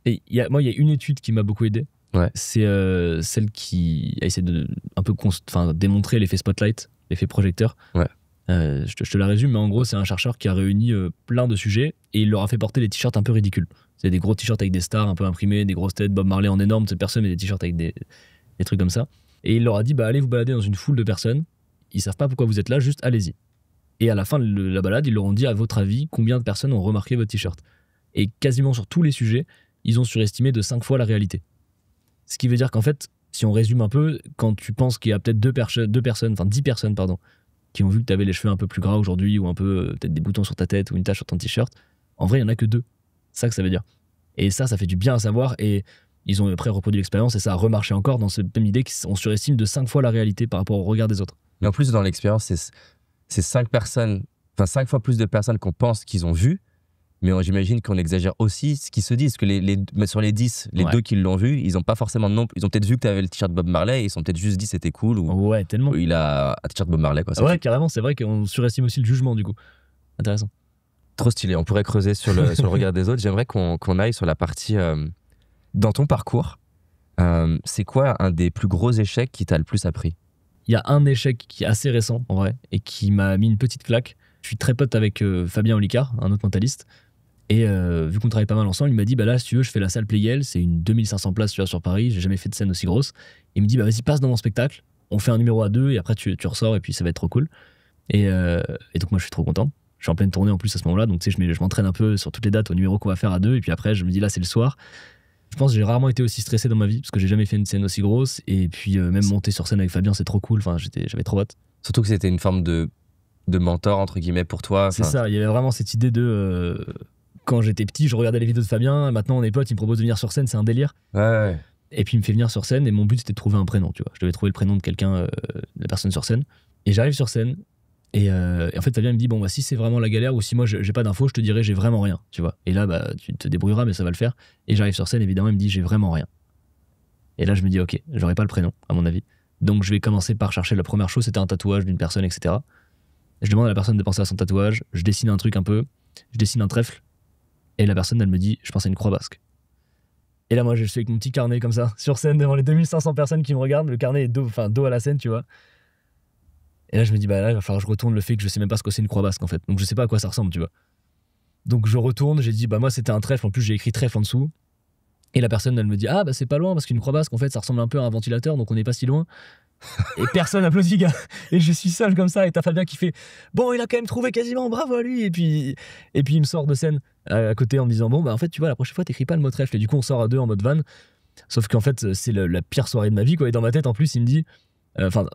Et moi, il y a une étude qui m'a beaucoup aidé. Ouais. C'est celle qui a essayé de un peu démontrer l'effet spotlight, l'effet projecteur. Ouais. Je te la résume, mais en gros, c'est un chercheur qui a réuni plein de sujets et il leur a fait porter des t-shirts un peu ridicules. C'est des gros t-shirts avec des stars un peu imprimés, des grosses têtes, Bob Marley en énorme, cette personne, mais des t-shirts avec des trucs comme ça. Et il leur a dit, bah, allez vous balader dans une foule de personnes. Ils savent pas pourquoi vous êtes là, juste allez-y. Et à la fin de la balade, ils leur ont dit, à votre avis, combien de personnes ont remarqué votre t-shirt? Et quasiment sur tous les sujets, ils ont surestimé de 5 fois la réalité. Ce qui veut dire qu'en fait, si on résume un peu, quand tu penses qu'il y a peut-être 10 personnes, qui ont vu que tu avais les cheveux un peu plus gras aujourd'hui, ou un peu peut-être des boutons sur ta tête, ou une tache sur ton t-shirt, en vrai, il n'y en a que 2. C'est ça que ça veut dire. Et ça fait du bien à savoir, et ils ont après reproduit l'expérience, et ça a remarché encore dans cette même idée qu'on surestime de 5 fois la réalité par rapport au regard des autres. Mais en plus, dans l'expérience, c'est 5 fois plus de personnes qu'on pense qu'ils ont vu. Mais j'imagine qu'on exagère aussi ce qu'ils se disent. Que mais sur les 10, les 2 qui l'ont vu, ils ont pas forcément ils ont peut-être vu que tu avais le t-shirt Bob Marley et ils sont peut-être juste dit c'était cool. Ouais, tellement. Ou il a un t-shirt Bob Marley, quoi. Ouais, carrément, c'est vrai qu'on surestime aussi le jugement, du coup. Intéressant. Trop stylé. On pourrait creuser sur le regard des autres. J'aimerais qu'on aille sur la partie. Dans ton parcours, c'est quoi un des plus gros échecs qui t'a le plus appris? Il y a un échec qui est assez récent, en vrai, et qui m'a mis une petite claque. Je suis très pote avec Fabien Olicard, un autre mentaliste. Et vu qu'on travaille pas mal ensemble, il m'a dit, bah là, si tu veux, je fais la salle Playel, c'est une 2500 places sur Paris, j'ai jamais fait de scène aussi grosse. Il me dit, bah vas-y, passe dans mon spectacle, on fait un numéro à 2, et après tu ressors, et puis ça va être trop cool. Et donc moi, je suis trop content. Je suis en pleine tournée en plus à ce moment-là, donc tu sais, je m'entraîne un peu sur toutes les dates au numéro qu'on va faire à 2, et puis après, je me dis, là, c'est le soir. Je pense que j'ai rarement été aussi stressé dans ma vie, parce que j'ai jamais fait une scène aussi grosse, et puis même monter sur scène avec Fabien, c'est trop cool, enfin, j'avais trop hâte. Surtout que c'était une forme de mentor, entre guillemets, pour toi. C'est ça, il y avait vraiment cette idée de... Quand j'étais petit, je regardais les vidéos de Fabien. Maintenant, on est potes, il me propose de venir sur scène, c'est un délire. Ouais. Et puis, il me fait venir sur scène et mon but, c'était de trouver un prénom, tu vois. Je devais trouver le prénom de quelqu'un, de la personne sur scène. Et j'arrive sur scène et en fait, Fabien me dit, bon, bah, si c'est vraiment la galère ou si moi, j'ai pas d'infos, je te dirai, j'ai vraiment rien, tu vois. Et là, bah, tu te débrouilleras, mais ça va le faire. Et j'arrive sur scène, évidemment, il me dit, j'ai vraiment rien. Et là, je me dis, ok, j'aurai pas le prénom, à mon avis. Donc, je vais commencer par chercher la première chose, c'était un tatouage d'une personne, etc. Je demande à la personne de penser à son tatouage, je dessine un truc un peu, je dessine un trèfle. Et la personne, elle me dit, je pense à une croix basque. Et là, moi, je suis avec mon petit carnet comme ça, sur scène, devant les 2500 personnes qui me regardent. Le carnet est dos à la scène, tu vois. Et là, je me dis, bah là, il va falloir que je retourne le fait que je sais même pas ce que c'est une croix basque, en fait. Donc, je sais pas à quoi ça ressemble, tu vois. Donc, je retourne, j'ai dit, bah moi, c'était un trèfle. En plus, j'ai écrit trèfle en dessous. Et la personne, elle me dit, ah, bah c'est pas loin, parce qu'une croix basque, en fait, ça ressemble un peu à un ventilateur, donc on n'est pas si loin. Et personne applaudit, gars. Et je suis seul comme ça, et t'as Fabien qui fait, bon, il a quand même trouvé quasiment, bravo à lui. Et puis il me sort de scène à côté en me disant, bon, bah en fait, tu vois, la prochaine fois, t'écris pas le mot trèfle. Et du coup, on sort à 2 en mode van. Sauf qu'en fait, c'est la pire soirée de ma vie, quoi. Et dans ma tête, en plus, il me dit,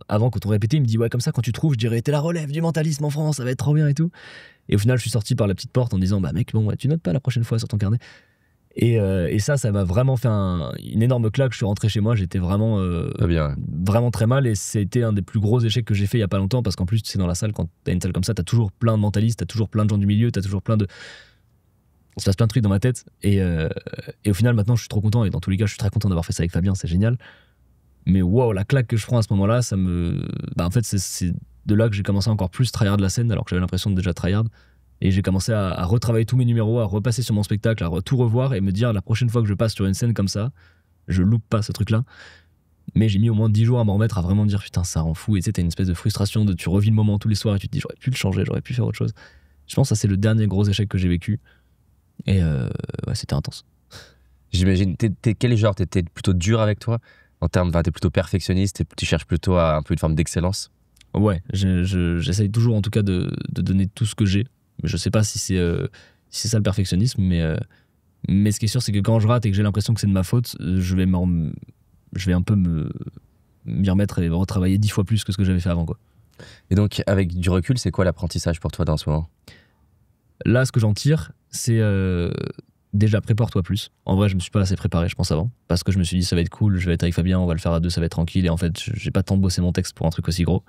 avant, quand on répétait, il me dit, ouais, comme ça, quand tu trouves, je dirais, t'es la relève du mentalisme en France, ça va être trop bien et tout. Et au final, je suis sorti par la petite porte en disant, bah mec, bon, ouais, tu notes pas la prochaine fois sur ton carnet. Et ça m'a vraiment fait une énorme claque. Je suis rentré chez moi, j'étais vraiment, vraiment très mal. Et c'était un des plus gros échecs que j'ai fait il y a pas longtemps. Parce qu'en plus, tu sais, dans la salle, quand t'as une salle comme ça, t'as toujours plein de mentalistes, t'as toujours plein de gens du milieu, t'as toujours plein de. Il se passe plein de trucs dans ma tête. Et au final, maintenant, je suis trop content. Et dans tous les cas, je suis très content d'avoir fait ça avec Fabien, c'est génial. Mais wow, la claque que je prends à ce moment-là, ça me. Bah, en fait, c'est de là que j'ai commencé à encore plus tryhard la scène, alors que j'avais l'impression de déjà tryhard. Et j'ai commencé à retravailler tous mes numéros, à repasser sur mon spectacle, à tout revoir et me dire la prochaine fois que je passe sur une scène comme ça, je loupe pas ce truc-là. Mais j'ai mis au moins 10 jours à m'en remettre, à vraiment dire putain, ça rend fou. Et tu sais, t'as une espèce de frustration tu revis le moment tous les soirs et tu te dis j'aurais pu le changer, j'aurais pu faire autre chose. Je pense que ça, c'est le dernier gros échec que j'ai vécu. Et ouais, c'était intense. J'imagine, quel genre? T'étais plutôt dur avec toi en termes, t'es plutôt perfectionniste, tu cherches plutôt à un peu une forme d'excellence? Ouais, j'essaye toujours en tout cas de donner tout ce que j'ai. Je sais pas si c'est ça le perfectionnisme, mais ce qui est sûr, c'est que quand je rate et que j'ai l'impression que c'est de ma faute, je vais un peu m'y remettre et retravailler 10 fois plus que ce que j'avais fait avant, quoi. Et donc, avec du recul, c'est quoi l'apprentissage pour toi dans ce moment? Là, ce que j'en tire, c'est déjà prépare-toi plus. En vrai, je me suis pas assez préparé, je pense, avant. Parce que je me suis dit, ça va être cool, je vais être avec Fabien, on va le faire à deux, ça va être tranquille. Et en fait, j'ai pas tant bossé mon texte pour un truc aussi gros.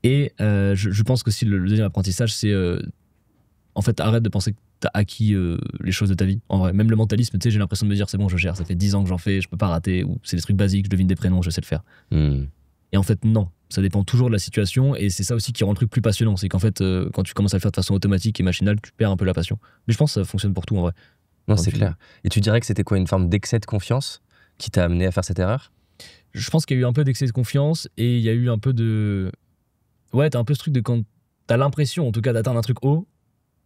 Et je pense que si le deuxième apprentissage, c'est en fait, arrête de penser que t'as acquis les choses de ta vie. En vrai, même le mentalisme, tu sais, j'ai l'impression de me dire, c'est bon, je gère, ça fait 10 ans que j'en fais, je peux pas rater. Ou c'est des trucs basiques, je devine des prénoms, je sais le faire. Et en fait, non. Ça dépend toujours de la situation et c'est ça aussi qui rend le truc plus passionnant. C'est qu'en fait, quand tu commences à le faire de façon automatique et machinale, tu perds un peu la passion. Mais je pense que ça fonctionne pour tout en vrai. Non, c'est clair. Et tu dirais que c'était quoi, une forme d'excès de confiance qui t'a amené à faire cette erreur? Je pense qu'il y a eu un peu d'excès de confiance et il y a eu un peu de... Ouais, t'as un peu ce truc de quand t'as l'impression, en tout cas, d'atteindre un truc haut,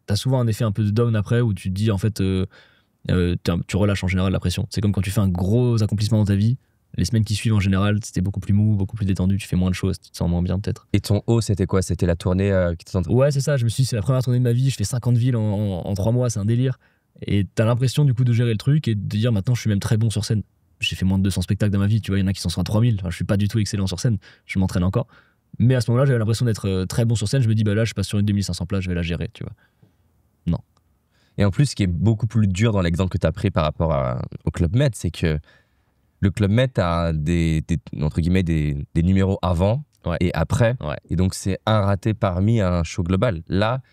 t'as souvent un effet un peu de down après où tu te dis, en fait, tu relâches en général la pression. C'est comme quand tu fais un gros accomplissement dans ta vie. Les semaines qui suivent, en général, c'était beaucoup plus mou, beaucoup plus détendu, tu fais moins de choses, tu te sens moins bien peut-être. Et ton haut, c'était quoi? C'était la tournée qui te sentait... Ouais, c'est ça, je me suis dit, c'est la première tournée de ma vie, je fais 50 villes en 3 mois, c'est un délire. Et t'as l'impression du coup de gérer le truc et de dire maintenant je suis même très bon sur scène. J'ai fait moins de 200 spectacles dans ma vie, tu vois, il y en a qui sont à 3000, enfin, je suis pas du tout excellent sur scène, je m'entraîne encore. Mais à ce moment-là, j'avais l'impression d'être très bon sur scène, je me dis, bah là, je passe sur une 2500 places, je vais la gérer, tu vois. Non. Et en plus, ce qui est beaucoup plus dur dans l'exemple que tu as pris par rapport au Club Med, c'est que le Club Med a entre guillemets, des numéros avant et après. Ouais. Et donc, c'est un raté parmi un show global. Là,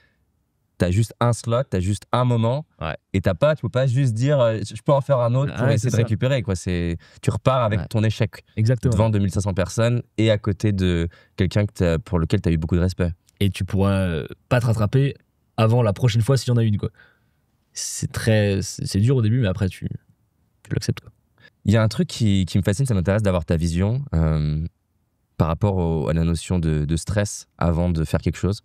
t'as juste un slot, t'as juste un moment. Ouais. Et tu peux pas juste dire je peux en faire un autre pour essayer de récupérer. Quoi. Tu repars avec ton échec. Exactement. Devant 2500 personnes et à côté de quelqu'un pour lequel tu as eu beaucoup de respect. Et tu pourras pas te rattraper avant la prochaine fois s'il y en a une, quoi. C'est dur au début, mais après, tu l'acceptes, quoi. Il y a un truc qui me fascine, ça m'intéresse d'avoir ta vision par rapport à la notion de stress avant de faire quelque chose.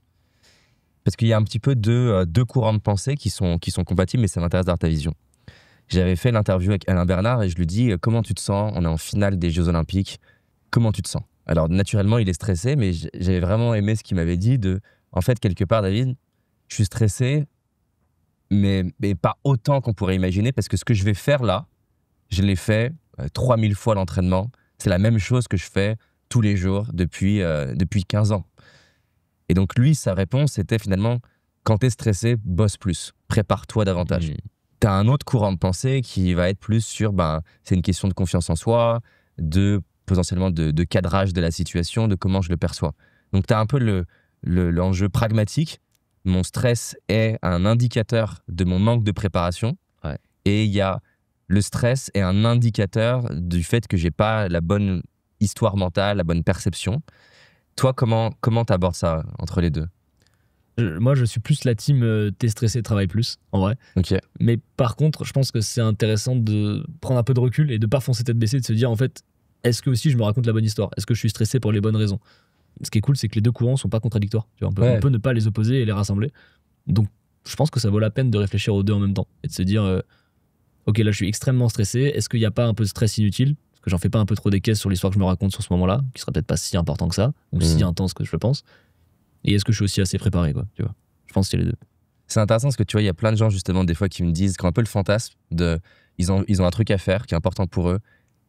Parce qu'il y a un petit peu deux courants de pensée qui sont compatibles, mais ça m'intéresse d'avoir ta vision. J'avais fait l'interview avec Alain Bernard et je lui dis « Comment tu te sens? On est en finale des Jeux Olympiques. Comment tu te sens ?» Alors, naturellement, il est stressé, mais j'avais vraiment aimé ce qu'il m'avait dit en fait, quelque part, David, je suis stressé, mais pas autant qu'on pourrait imaginer, parce que ce que je vais faire là, je l'ai fait 3000 fois l'entraînement. C'est la même chose que je fais tous les jours depuis 15 ans. Et donc, lui, sa réponse, c'était finalement, quand t'es stressé, bosse plus, prépare-toi davantage. T'as un autre courant de pensée qui va être plus sur, c'est une question de confiance en soi, potentiellement de cadrage de la situation, de comment je le perçois. Donc, t'as un peu l'enjeu pragmatique. Mon stress est un indicateur de mon manque de préparation. Ouais. Et il y a le stress est un indicateur du fait que j'ai pas la bonne histoire mentale, la bonne perception. Toi, comment t'abordes ça entre les deux? Moi, je suis plus la team t'es stressé, travaille plus, en vrai. Okay. Mais par contre, je pense que c'est intéressant de prendre un peu de recul et de pas foncer tête baissée, de se dire, en fait, est-ce que aussi je me raconte la bonne histoire? Est-ce que je suis stressé pour les bonnes raisons? Ce qui est cool, c'est que les deux courants sont pas contradictoires. Tu vois, on peut ne pas les opposer et les rassembler. Donc, je pense que ça vaut la peine de réfléchir aux deux en même temps et de se dire ok, là, je suis extrêmement stressé. Est-ce qu'il n'y a pas un peu de stress inutile? Parce que j'en fais pas un peu trop des caisses sur l'histoire que je me raconte sur ce moment-là, qui sera peut-être pas si important que ça, ou si intense que je le pense. Et est-ce que je suis aussi assez préparé, quoi, tu vois? Je pense que c'est les deux. C'est intéressant parce que tu vois, il y a plein de gens justement des fois qui me disent, qui ont un peu le fantasme ils ont un truc à faire qui est important pour eux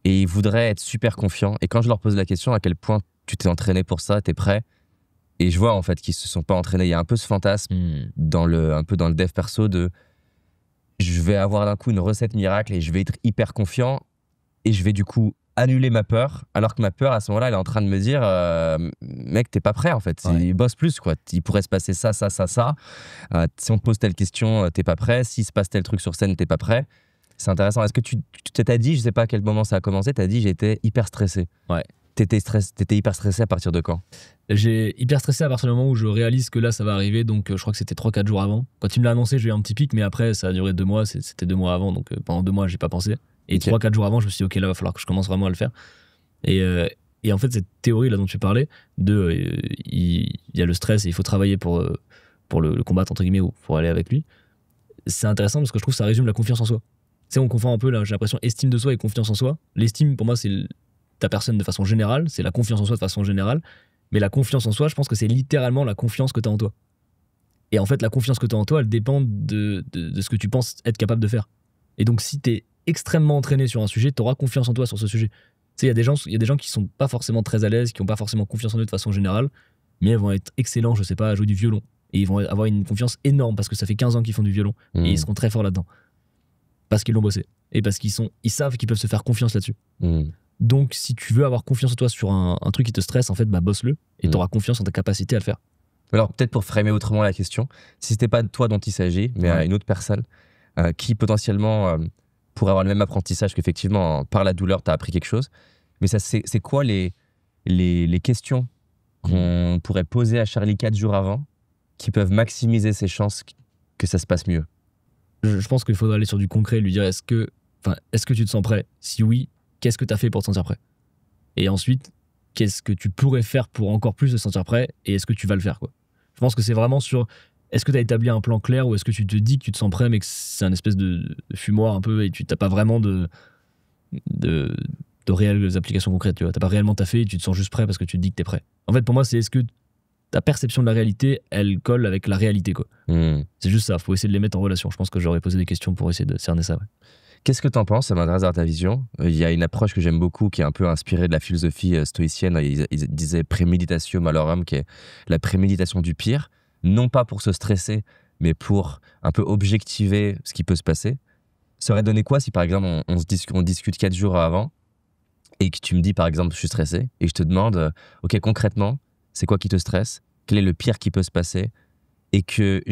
et ils voudraient être super confiants. Et quand je leur pose la question à quel point tu t'es entraîné pour ça, t'es prêt, et je vois en fait qu'ils se sont pas entraînés. Il y a un peu ce fantasme un peu dans le dev perso de je vais avoir d'un coup une recette miracle et je vais être hyper confiant et je vais du coup annuler ma peur, alors que ma peur à ce moment-là elle est en train de me dire mec, t'es pas prêt en fait. Il bosse plus, quoi. Il pourrait se passer ça. Si on te pose telle question, t'es pas prêt. S'il se passe tel truc sur scène, t'es pas prêt. C'est intéressant. Est-ce que tu t'as dit, je sais pas à quel moment ça a commencé, t'as dit j'étais hyper stressé. Ouais. T'étais hyper stressé à partir de quand? J'ai hyper stressé à partir du moment où je réalise que là ça va arriver, donc je crois que c'était 3-4 jours avant. Quand il me l'a annoncé, j'ai eu un petit pic, mais après ça a duré 2 mois, c'était 2 mois avant, donc pendant 2 mois j'ai pas pensé. Et 3-4 jours avant, je me suis dit ok, là va falloir que je commence vraiment à le faire. Et en fait, cette théorie là dont tu parlais, il y a le stress et il faut travailler pour le combattre entre guillemets ou pour aller avec lui, c'est intéressant parce que je trouve que ça résume la confiance en soi. Tu sais, on confond un peu là, j'ai l'impression, estime de soi et confiance en soi. L'estime pour moi c'est ta personne de façon générale, c'est la confiance en soi de façon générale, mais la confiance en soi, je pense que c'est littéralement la confiance que tu as en toi. Et en fait, la confiance que tu as en toi, elle dépend de ce que tu penses être capable de faire. Et donc, si tu es extrêmement entraîné sur un sujet, tu auras confiance en toi sur ce sujet. sais, il y a des gens qui sont pas forcément très à l'aise, qui ont pas forcément confiance en eux de façon générale, mais ils vont être excellents, je sais pas, à jouer du violon. Et ils vont avoir une confiance énorme parce que ça fait 15 ans qu'ils font du violon. Et ils seront très forts là-dedans. Parce qu'ils l'ont bossé. Et parce qu'ils savent qu'ils peuvent se faire confiance là-dessus. Donc, si tu veux avoir confiance en toi sur un truc qui te stresse, en fait, bah, bosse-le. Et tu auras confiance en ta capacité à le faire. Alors, peut-être pour framer autrement la question, si c'était pas de toi dont il s'agit, mais à une autre personne qui potentiellement pourrait avoir le même apprentissage qu'effectivement, par la douleur, tu as appris quelque chose. Mais ça, c'est quoi les questions qu'on pourrait poser à Charlie 4 jours avant qui peuvent maximiser ses chances que ça se passe mieux? Je pense qu'il faudrait aller sur du concret et lui dire est-ce que tu te sens prêt? Si oui, qu'est-ce que tu as fait pour te sentir prêt? Et ensuite, qu'est-ce que tu pourrais faire pour encore plus te sentir prêt? Et est-ce que tu vas le faire, quoi? Je pense que c'est vraiment sur est-ce que tu as établi un plan clair ou est-ce que tu te dis que tu te sens prêt mais que c'est un espèce de fumoir un peu et tu n'as pas vraiment de réelles applications concrètes, tu vois. T'as pas réellement taffé et tu te sens juste prêt parce que tu te dis que t'es prêt. En fait, pour moi, c'est est-ce que ta perception de la réalité, elle colle avec la réalité, quoi. C'est juste ça, faut essayer de les mettre en relation. Je pense que j'aurais posé des questions pour essayer de cerner ça, ouais. Qu'est-ce que t'en penses? Ça m'intéresse d'avoir ta vision. Il y a une approche que j'aime beaucoup qui est un peu inspirée de la philosophie stoïcienne. Ils disaient préméditatio malorum, qui est la préméditation du pire. Non pas pour se stresser, mais pour un peu objectiver ce qui peut se passer. Ça aurait donné quoi si, par exemple, on discute 4 jours avant et que tu me dis, par exemple, je suis stressé et je te demande, ok, concrètement, c'est quoi qui te stresse? Quel est le pire qui peut se passer? Et que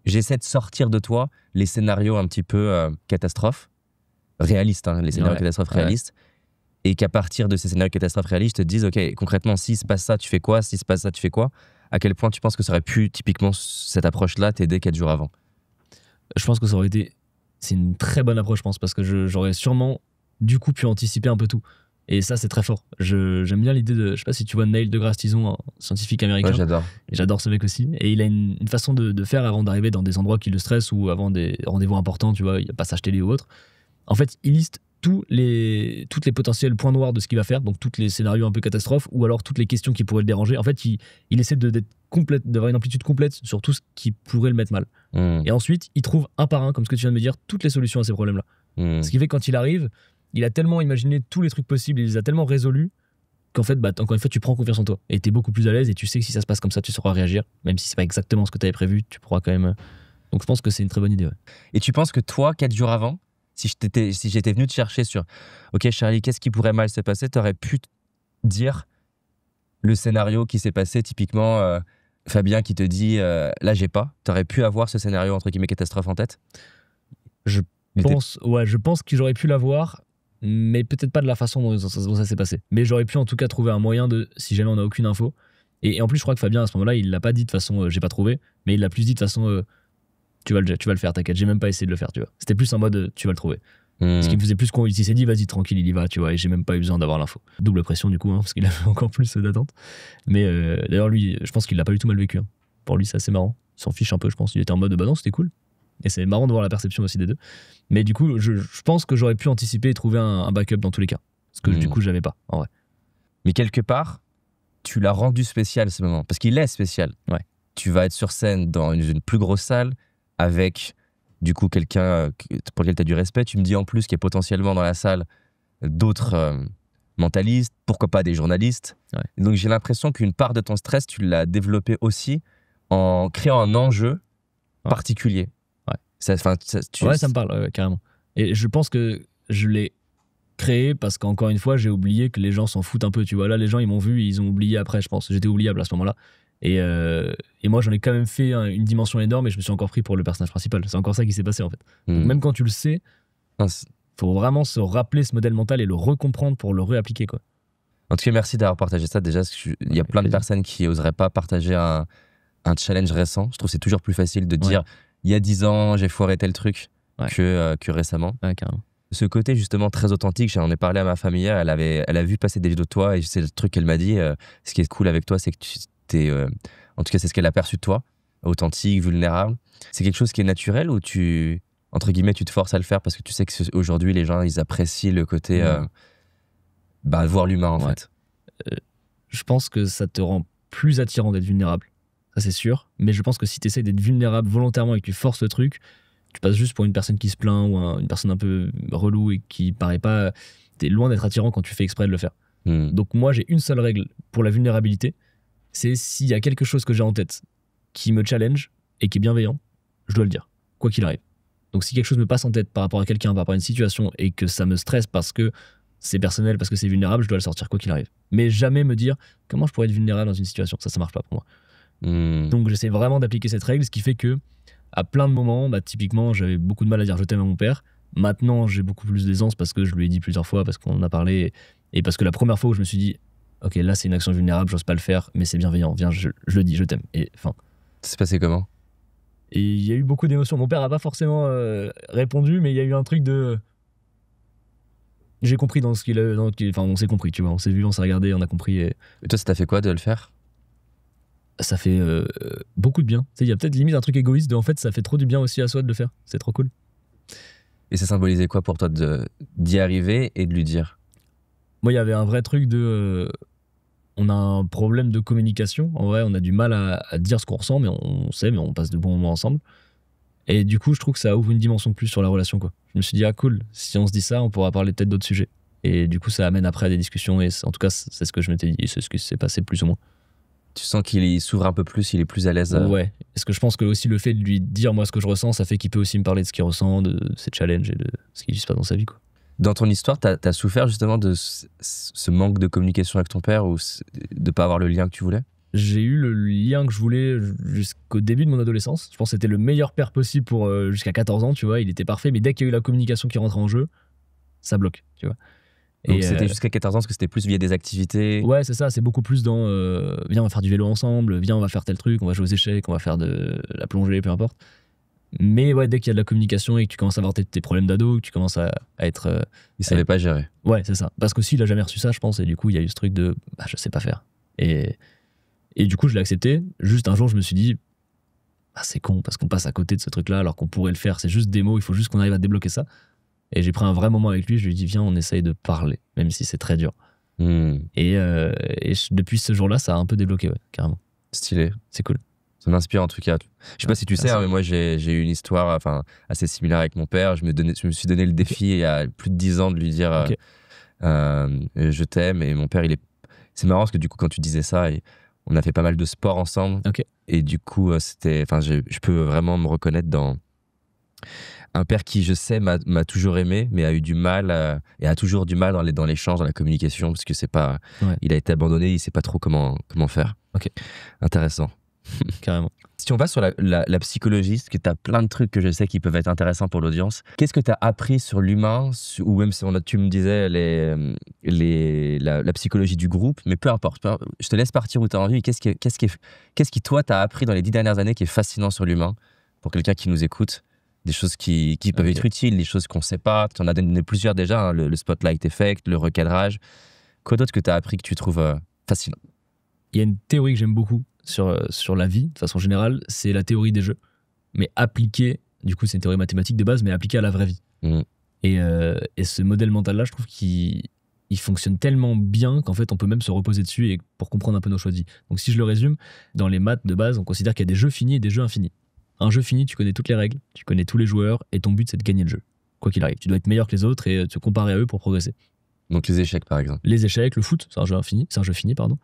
j'essaie de sortir de toi les scénarios un petit peu catastrophes, réalistes, hein, les scénarios catastrophes réalistes, et qu'à partir de ces scénarios catastrophes réalistes, je te dise, ok, concrètement, s'il se passe ça, tu fais quoi? S'il se passe ça, tu fais quoi? À quel point tu penses que ça aurait pu, typiquement, cette approche-là, t'aider 4 jours avant? Je pense que ça aurait été... C'est une très bonne approche, je pense, parce que j'aurais sûrement, du coup, pu anticiper un peu tout. Et ça, c'est très fort. J'aime bien l'idée de... Je sais pas si tu vois Neil deGrasse Tyson, un scientifique américain. Ouais, j'adore. J'adore ce mec aussi. Et il a une façon de faire avant d'arriver dans des endroits qui le stressent ou avant des rendez-vous importants, tu vois, il y a passage télé ou autre. En fait, il liste toutes les potentiels points noirs de ce qu'il va faire, donc tous les scénarios un peu catastrophes, ou alors toutes les questions qui pourraient le déranger. En fait, il essaie d'avoir une amplitude complète sur tout ce qui pourrait le mettre mal. Et ensuite, il trouve un par un, comme ce que tu viens de me dire, toutes les solutions à ces problèmes-là. Ce qui fait que quand il arrive, il a tellement imaginé tous les trucs possibles, il les a tellement résolus, qu'en fait, bah, encore une fois, tu prends confiance en toi. Et t'es beaucoup plus à l'aise et tu sais que si ça se passe comme ça, tu sauras réagir. Même si c'est pas exactement ce que tu avais prévu, tu pourras quand même... Donc je pense que c'est une très bonne idée. Ouais. Et tu penses que toi, 4 jours avant, si j'étais venu te chercher sur « Ok Charlie, qu'est-ce qui pourrait mal se passer ?» T'aurais pu dire le scénario qui s'est passé, typiquement Fabien qui te dit là j'ai pas. T'aurais pu avoir ce scénario entre guillemets catastrophe en tête? Je pense que j'aurais pu l'avoir, mais peut-être pas de la façon dont ça s'est passé. Mais j'aurais pu en tout cas trouver un moyen de, si jamais on n'a aucune info. Et en plus, je crois que Fabien, à ce moment-là, il l'a pas dit de façon j'ai pas trouvé, mais il l'a plus dit de façon tu vas le faire, t'inquiète, j'ai même pas essayé de le faire, tu vois. C'était plus en mode tu vas le trouver. Ce qui me faisait plus il s'est dit vas-y tranquille, il y va, tu vois, et j'ai même pas eu besoin d'avoir l'info. Double pression du coup, hein, parce qu'il avait encore plus d'attente. Mais d'ailleurs, lui, je pense qu'il l'a pas du tout mal vécu. Hein. Pour lui, c'est assez marrant. Il s'en fiche un peu, je pense. Il était en mode bah non, c'était cool. Et c'est marrant de voir la perception aussi des deux. Mais du coup, je pense que j'aurais pu anticiper et trouver un backup dans tous les cas. Parce que du coup, j'avais pas, en vrai. Mais quelque part, tu l'as rendu spécial ce moment. Parce qu'il est spécial. Ouais. Tu vas être sur scène dans une plus grosse salle avec, du coup, quelqu'un pour lequel tu as du respect. Tu me dis en plus qu'il y a potentiellement dans la salle d'autres mentalistes, pourquoi pas des journalistes. Ouais. Donc j'ai l'impression qu'une part de ton stress, tu l'as développé aussi en créant un enjeu particulier. Ça me parle, carrément. Et je pense que je l'ai créé parce qu'encore une fois, j'ai oublié que les gens s'en foutent un peu. Tu vois, là, les gens, ils m'ont vu, ils ont oublié après, je pense. J'étais oubliable à ce moment-là. Et moi, j'en ai quand même fait une dimension énorme et je me suis encore pris pour le personnage principal. C'est encore ça qui s'est passé, en fait. Donc, même quand tu le sais, faut vraiment se rappeler ce modèle mental et le recomprendre pour le réappliquer, quoi. En tout cas, merci d'avoir partagé ça. Déjà, il y a plein de personnes qui n'oseraient pas partager un challenge récent. Je trouve que c'est toujours plus facile de dire il y a 10 ans, j'ai foiré tel truc que récemment. Ouais, carrément. Ce côté justement très authentique, j'en ai parlé à ma famille hier, elle a vu passer des vidéos de toi et c'est le truc qu'elle m'a dit. Ce qui est cool avec toi, c'est que tu t'es, en tout cas c'est ce qu'elle a perçu de toi, authentique, vulnérable. C'est quelque chose qui est naturel ou entre guillemets, tu te forces à le faire parce que tu sais qu'aujourd'hui les gens ils apprécient le côté voir l'humain en fait. Je pense que ça te rend plus attirant d'être vulnérable. Ça c'est sûr, mais je pense que si tu essaies d'être vulnérable volontairement et que tu forces le truc, tu passes juste pour une personne qui se plaint ou une personne un peu relou et qui paraît pas... t'es loin d'être attirant quand tu fais exprès de le faire. Donc moi, j'ai une seule règle pour la vulnérabilité, c'est s'il y a quelque chose que j'ai en tête qui me challenge et qui est bienveillant, je dois le dire, quoi qu'il arrive. Donc si quelque chose me passe en tête par rapport à quelqu'un, par rapport à une situation, et que ça me stresse parce que c'est personnel, parce que c'est vulnérable, je dois le sortir quoi qu'il arrive. Mais jamais me dire comment je pourrais être vulnérable dans une situation, ça marche pas pour moi. Donc j'essaie vraiment d'appliquer cette règle, ce qui fait que à plein de moments, typiquement, j'avais beaucoup de mal à dire je t'aime à mon père. Maintenant, j'ai beaucoup plus d'aisance parce que je lui ai dit plusieurs fois, parce qu'on en a parlé, et parce que la première fois où je me suis dit ok, là c'est une action vulnérable, j'ose pas le faire, mais c'est bienveillant, viens, je le dis, je t'aime. Et enfin. Ça s'est passé comment? Et il y a eu beaucoup d'émotions. Mon père a pas forcément répondu, mais il y a eu un truc de. J'ai compris dans ce qu'il a. Enfin, on s'est compris, tu vois. On s'est vu, on s'est regardé, on a compris. Et toi, ça t'a fait quoi de le faire? Ça fait beaucoup de bien. Tu sais, il y a peut-être limite un truc égoïste de en fait, ça fait trop du bien aussi à soi de le faire. C'est trop cool. Et ça symbolisait quoi pour toi d'y arriver et de lui dire? Moi, il y avait un vrai truc de. On a un problème de communication. En vrai, on a du mal à dire ce qu'on ressent, mais on sait, mais on passe de bons moments ensemble. Et du coup, je trouve que ça ouvre une dimension de plus sur la relation, quoi. Je me suis dit, ah cool, si on se dit ça, on pourra parler peut-être d'autres sujets. Et du coup, ça amène après à des discussions. Et en tout cas, c'est ce que je m'étais dit, et c'est ce qui s'est passé plus ou moins. Tu sens qu'il s'ouvre un peu plus, il est plus à l'aise. Ouais. Est-ce que je pense que aussi le fait de lui dire moi ce que je ressens, ça fait qu'il peut aussi me parler de ce qu'il ressent, de ses challenges et de ce qui se passe dans sa vie, quoi. Dans ton histoire, t'as souffert justement de ce manque de communication avec ton père ou de pas avoir le lien que tu voulais? J'ai eu le lien que je voulais jusqu'au début de mon adolescence. Je pense que c'était le meilleur père possible pour jusqu'à 14 ans, tu vois. Il était parfait, mais dès qu'il y a eu la communication qui rentre en jeu, ça bloque, tu vois. Donc c'était jusqu'à 14 ans parce que c'était plus via des activités? Ouais, c'est ça, c'est beaucoup plus dans viens, on va faire du vélo ensemble, viens, on va faire tel truc, on va jouer aux échecs, on va faire de la plongée, peu importe. Mais ouais, dès qu'il y a de la communication et que tu commences à avoir tes problèmes d'ado, que tu commences à être. Il savait pas gérer. Ouais, c'est ça. Parce qu'aussi, il a jamais reçu ça, je pense, et du coup, il y a eu ce truc de je sais pas faire. Et du coup, je l'ai accepté. Juste un jour, je me suis dit c'est con, parce qu'on passe à côté de ce truc-là alors qu'on pourrait le faire. C'est juste des mots, il faut juste qu'on arrive à débloquer ça. Et j'ai pris un vrai moment avec lui, je lui ai dit viens, on essaye de parler, même si c'est très dur. Et depuis ce jour-là, ça a un peu débloqué, ouais, carrément. Stylé. C'est cool. Ça m'inspire en tout cas. Je sais pas si tu sais, hein, mais moi j'ai eu une histoire assez similaire avec mon père. Je me suis donné le défi il y a plus de 10 ans de lui dire je t'aime. Et mon père, c'est marrant parce que du coup, quand tu disais ça, on a fait pas mal de sport ensemble. Et du coup, je peux vraiment me reconnaître dans un père qui, je sais, m'a toujours aimé, mais a eu du mal et a toujours du mal dans l'échange, dans la communication, parce que il a été abandonné, il sait pas trop comment faire. Intéressant. Carrément. Si on va sur la psychologie, parce que tu as plein de trucs que je sais qui peuvent être intéressants pour l'audience, qu'est-ce que tu as appris sur l'humain, ou même si tu me disais la psychologie du groupe, mais peu importe, je te laisse partir où tu as envie. Qu'est-ce qui, toi, t'as appris dans les 10 dernières années qui est fascinant sur l'humain, pour quelqu'un qui nous écoute? Des choses qui peuvent être utiles, des choses qu'on ne sait pas. Tu en as donné plusieurs déjà, hein, le spotlight effect, le recadrage. Quoi d'autre que tu as appris que tu trouves fascinant? Il y a une théorie que j'aime beaucoup sur la vie, de façon générale, c'est la théorie des jeux. Mais appliquée, du coup c'est une théorie mathématique de base, mais appliquée à la vraie vie. Et ce modèle mental-là, je trouve qu'il fonctionne tellement bien qu'en fait on peut même se reposer dessus et pour comprendre un peu nos choix de vie. Donc si je le résume, dans les maths de base, on considère qu'il y a des jeux finis et des jeux infinis. Un jeu fini, tu connais toutes les règles, tu connais tous les joueurs et ton but c'est de gagner le jeu. Quoi qu'il arrive, tu dois être meilleur que les autres et te comparer à eux pour progresser. Donc les échecs par exemple. Les échecs, le foot, c'est un jeu fini, pardon.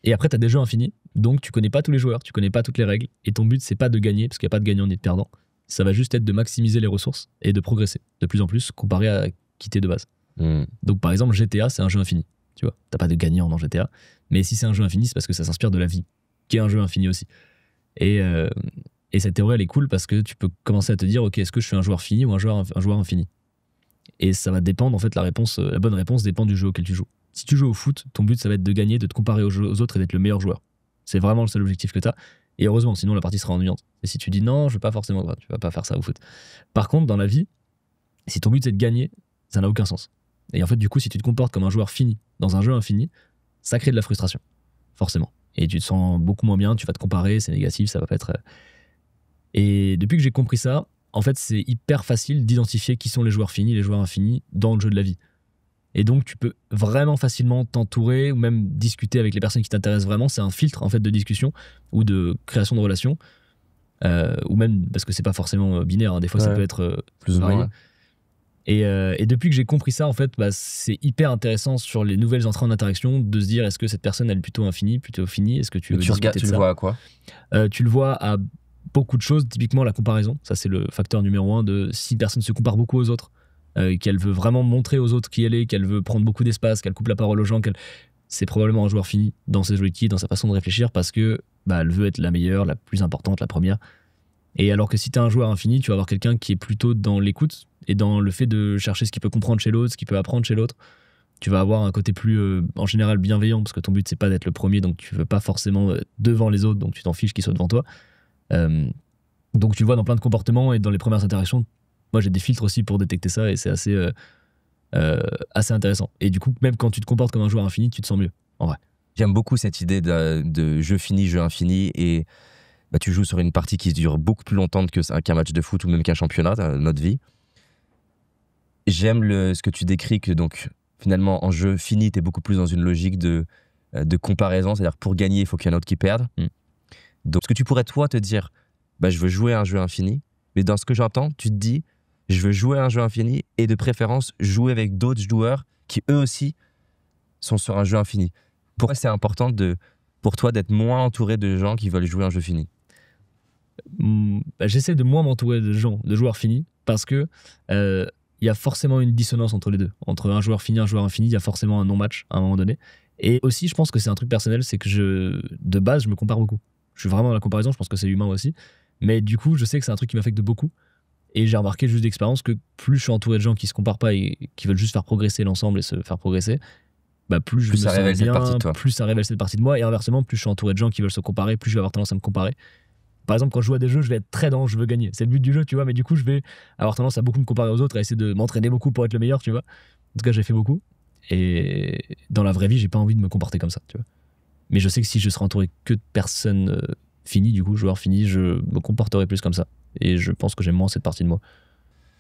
Et après, tu as des jeux infinis, donc tu connais pas tous les joueurs, tu connais pas toutes les règles, et ton but, c'est pas de gagner, parce qu'il n'y a pas de gagnant ni de perdant. Ça va juste être de maximiser les ressources et de progresser de plus en plus comparé à quitter de base. Donc par exemple, GTA, c'est un jeu infini. Tu vois, t'as pas de gagnant dans GTA, mais si c'est un jeu infini, c'est parce que ça s'inspire de la vie, qui est un jeu infini aussi. Et cette théorie, elle est cool parce que tu peux commencer à te dire, ok, est-ce que je suis un joueur fini ou un joueur infini? Et ça va dépendre, en fait, la bonne réponse dépend du jeu auquel tu joues. Si tu joues au foot, ton but, ça va être de gagner, de te comparer aux autres et d'être le meilleur joueur. C'est vraiment le seul objectif que tu as. Et heureusement, sinon la partie sera ennuyante. Et si tu dis non, je veux pas forcément, tu vas pas faire ça au foot. Par contre, dans la vie, si ton but c'est de gagner, ça n'a aucun sens. Et en fait, du coup, si tu te comportes comme un joueur fini dans un jeu infini, ça crée de la frustration, forcément. Et tu te sens beaucoup moins bien, tu vas te comparer, c'est négatif, ça va pas être. Et depuis que j'ai compris ça, en fait, c'est hyper facile d'identifier qui sont les joueurs finis, les joueurs infinis dans le jeu de la vie. Et donc, tu peux vraiment facilement t'entourer ou même discuter avec les personnes qui t'intéressent vraiment. C'est un filtre en fait de discussion ou de création de relations. Ou même, parce que c'est pas forcément binaire, hein. Des fois ça peut être plus ou varié. moins. Et depuis que j'ai compris ça, en fait, bah, c'est hyper intéressant sur les nouvelles entrées en interaction de se dire est-ce que cette personne elle est plutôt infinie, plutôt finie, est-ce que tu veux discuter de ça ? Tu le vois à quoi ? Tu le vois à beaucoup de choses, typiquement la comparaison. Ça, c'est le facteur numéro 1 de si une personne se compare beaucoup aux autres, qu'elle veut vraiment montrer aux autres qui elle est, qu'elle veut prendre beaucoup d'espace, qu'elle coupe la parole aux gens, c'est probablement un joueur fini dans ses joystick, dans sa façon de réfléchir, parce que bah, elle veut être la meilleure, la plus importante, la première. Et alors que si tu es un joueur infini, tu vas avoir quelqu'un qui est plutôt dans l'écoute et dans le fait de chercher ce qu'il peut comprendre chez l'autre, ce qu'il peut apprendre chez l'autre. Tu vas avoir un côté plus, en général, bienveillant, parce que ton but, c'est pas d'être le premier, donc tu veux pas forcément devant les autres, donc tu t'en fiches qu'ils soient devant toi. Donc tu le vois dans plein de comportements et dans les premières interactions. Moi, j'ai des filtres aussi pour détecter ça, et c'est assez intéressant. Et du coup, même quand tu te comportes comme un joueur infini, tu te sens mieux, en vrai. J'aime beaucoup cette idée de jeu fini, jeu infini, et bah, tu joues sur une partie qui dure beaucoup plus longtemps qu'un match de foot ou même qu'un championnat, notre vie. J'aime ce que tu décris, que donc finalement en jeu fini, tu es beaucoup plus dans une logique de comparaison, c'est-à-dire pour gagner, il faut qu'il y en ait un autre qui perde. Donc ce que tu pourrais toi te dire, bah, je veux jouer un jeu infini, mais dans ce que j'entends, tu te dis, je veux jouer un jeu infini et de préférence jouer avec d'autres joueurs qui eux aussi sont sur un jeu infini. Pourquoi c'est important pour toi d'être moins entouré de gens qui veulent jouer un jeu fini ? J'essaie de moins m'entourer de joueurs finis, parce que il y a forcément une dissonance entre les deux. Entre un joueur fini et un joueur infini, il y a forcément un non-match à un moment donné. Et aussi, je pense que c'est un truc personnel, c'est que de base, je me compare beaucoup. Je suis vraiment dans la comparaison, je pense que c'est humain aussi. Mais du coup, je sais que c'est un truc qui m'affecte beaucoup. Et j'ai remarqué juste d'expérience que plus je suis entouré de gens qui se comparent pas et qui veulent juste faire progresser l'ensemble et se faire progresser, bah plus je me sens bien, plus ça révèle cette partie de moi. Et inversement, plus je suis entouré de gens qui veulent se comparer, plus je vais avoir tendance à me comparer. Par exemple, quand je joue à des jeux, je vais être très dans je veux gagner. C'est le but du jeu, tu vois, mais du coup, je vais avoir tendance à beaucoup me comparer aux autres, à essayer de m'entraîner beaucoup pour être le meilleur, tu vois. En tout cas, j'ai fait beaucoup. Et dans la vraie vie, j'ai pas envie de me comporter comme ça, tu vois. Mais je sais que si je serais entouré que de personnes finies, du coup, joueurs finis, je me comporterais plus comme ça. Et je pense que j'aime moins cette partie de moi.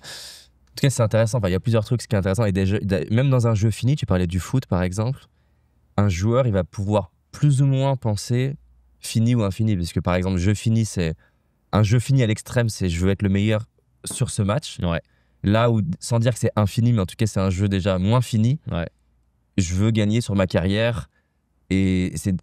En tout cas, c'est intéressant. Enfin, il y a plusieurs trucs qui sont intéressants. Et même dans un jeu fini, tu parlais du foot, par exemple, un joueur, il va pouvoir plus ou moins penser fini ou infini, parce que par exemple, jeu fini, c'est un jeu fini à l'extrême, c'est je veux être le meilleur sur ce match. Ouais. Là où, sans dire que c'est infini, mais en tout cas, c'est un jeu déjà moins fini. Ouais. Je veux gagner sur ma carrière. Et c'est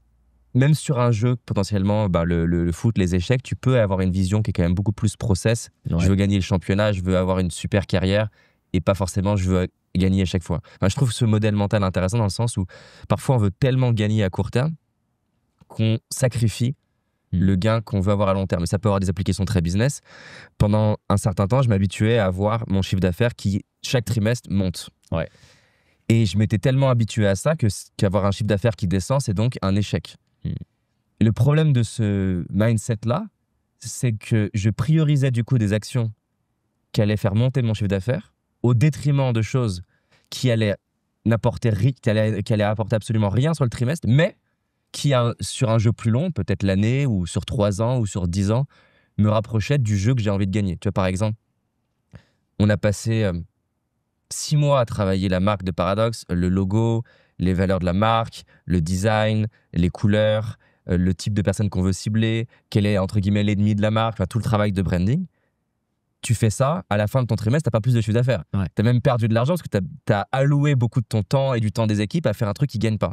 même sur un jeu, potentiellement, bah, le foot, les échecs, tu peux avoir une vision qui est quand même beaucoup plus process. Ouais. Je veux gagner le championnat, je veux avoir une super carrière, et pas forcément je veux gagner à chaque fois. Enfin, je trouve ce modèle mental intéressant dans le sens où parfois on veut tellement gagner à court terme qu'on sacrifie le gain qu'on veut avoir à long terme. Et ça peut avoir des applications très business. Pendant un certain temps, je m'habituais à avoir mon chiffre d'affaires qui, chaque trimestre, monte. Ouais. Et je m'étais tellement habitué à ça qu'avoir un chiffre d'affaires qui descend, c'est donc un échec. Et le problème de ce mindset-là, c'est que je priorisais du coup des actions qui allaient faire monter mon chiffre d'affaires au détriment de choses qui allaient apporter absolument rien sur le trimestre, mais qui, sur un jeu plus long, peut-être l'année ou sur 3 ans ou sur 10 ans, me rapprochait du jeu que j'ai envie de gagner. Tu vois, par exemple, on a passé 6 mois à travailler la marque de Paradox, le logo, les valeurs de la marque, le design, les couleurs, le type de personne qu'on veut cibler, quel est, entre guillemets, l'ennemi de la marque, enfin, tout le travail de branding. Tu fais ça, à la fin de ton trimestre, tu n'as pas plus de chiffre d'affaires. Ouais. Tu as même perdu de l'argent parce que tu as alloué beaucoup de ton temps et du temps des équipes à faire un truc qui ne gagne pas.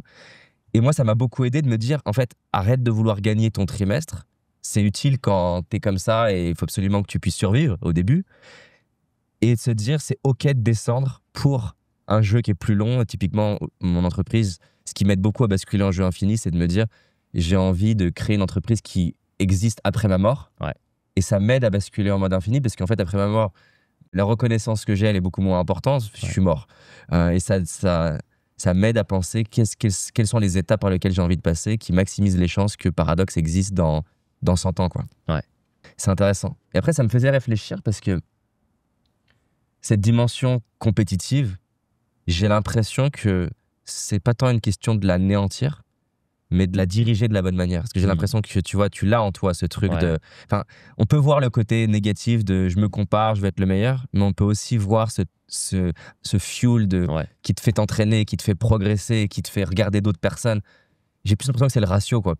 Et moi, ça m'a beaucoup aidé de me dire, en fait, arrête de vouloir gagner ton trimestre. C'est utile quand tu es comme ça et il faut absolument que tu puisses survivre au début. Et de se dire, c'est OK de descendre pour un jeu qui est plus long. Typiquement, mon entreprise, ce qui m'aide beaucoup à basculer en jeu infini, c'est de me dire, j'ai envie de créer une entreprise qui existe après ma mort. Ouais. Et ça m'aide à basculer en mode infini parce qu'en fait, après ma mort, la reconnaissance que j'ai, elle est beaucoup moins importante. Je suis mort. Et ça m'aide à penser quelles sont les étapes par lesquelles j'ai envie de passer qui maximisent les chances que Paradox existe dans 100 ans, quoi. Ouais. C'est intéressant. Et après, ça me faisait réfléchir parce que cette dimension compétitive, j'ai l'impression que c'est pas tant une question de la néantir, mais de la diriger de la bonne manière. Parce que j'ai l'impression que tu vois, tu l'as en toi, ce truc de... Enfin, on peut voir le côté négatif de je me compare, je veux être le meilleur, mais on peut aussi voir ce fuel qui te fait t'entraîner, qui te fait progresser, qui te fait regarder d'autres personnes. J'ai plus l'impression que c'est le ratio, quoi.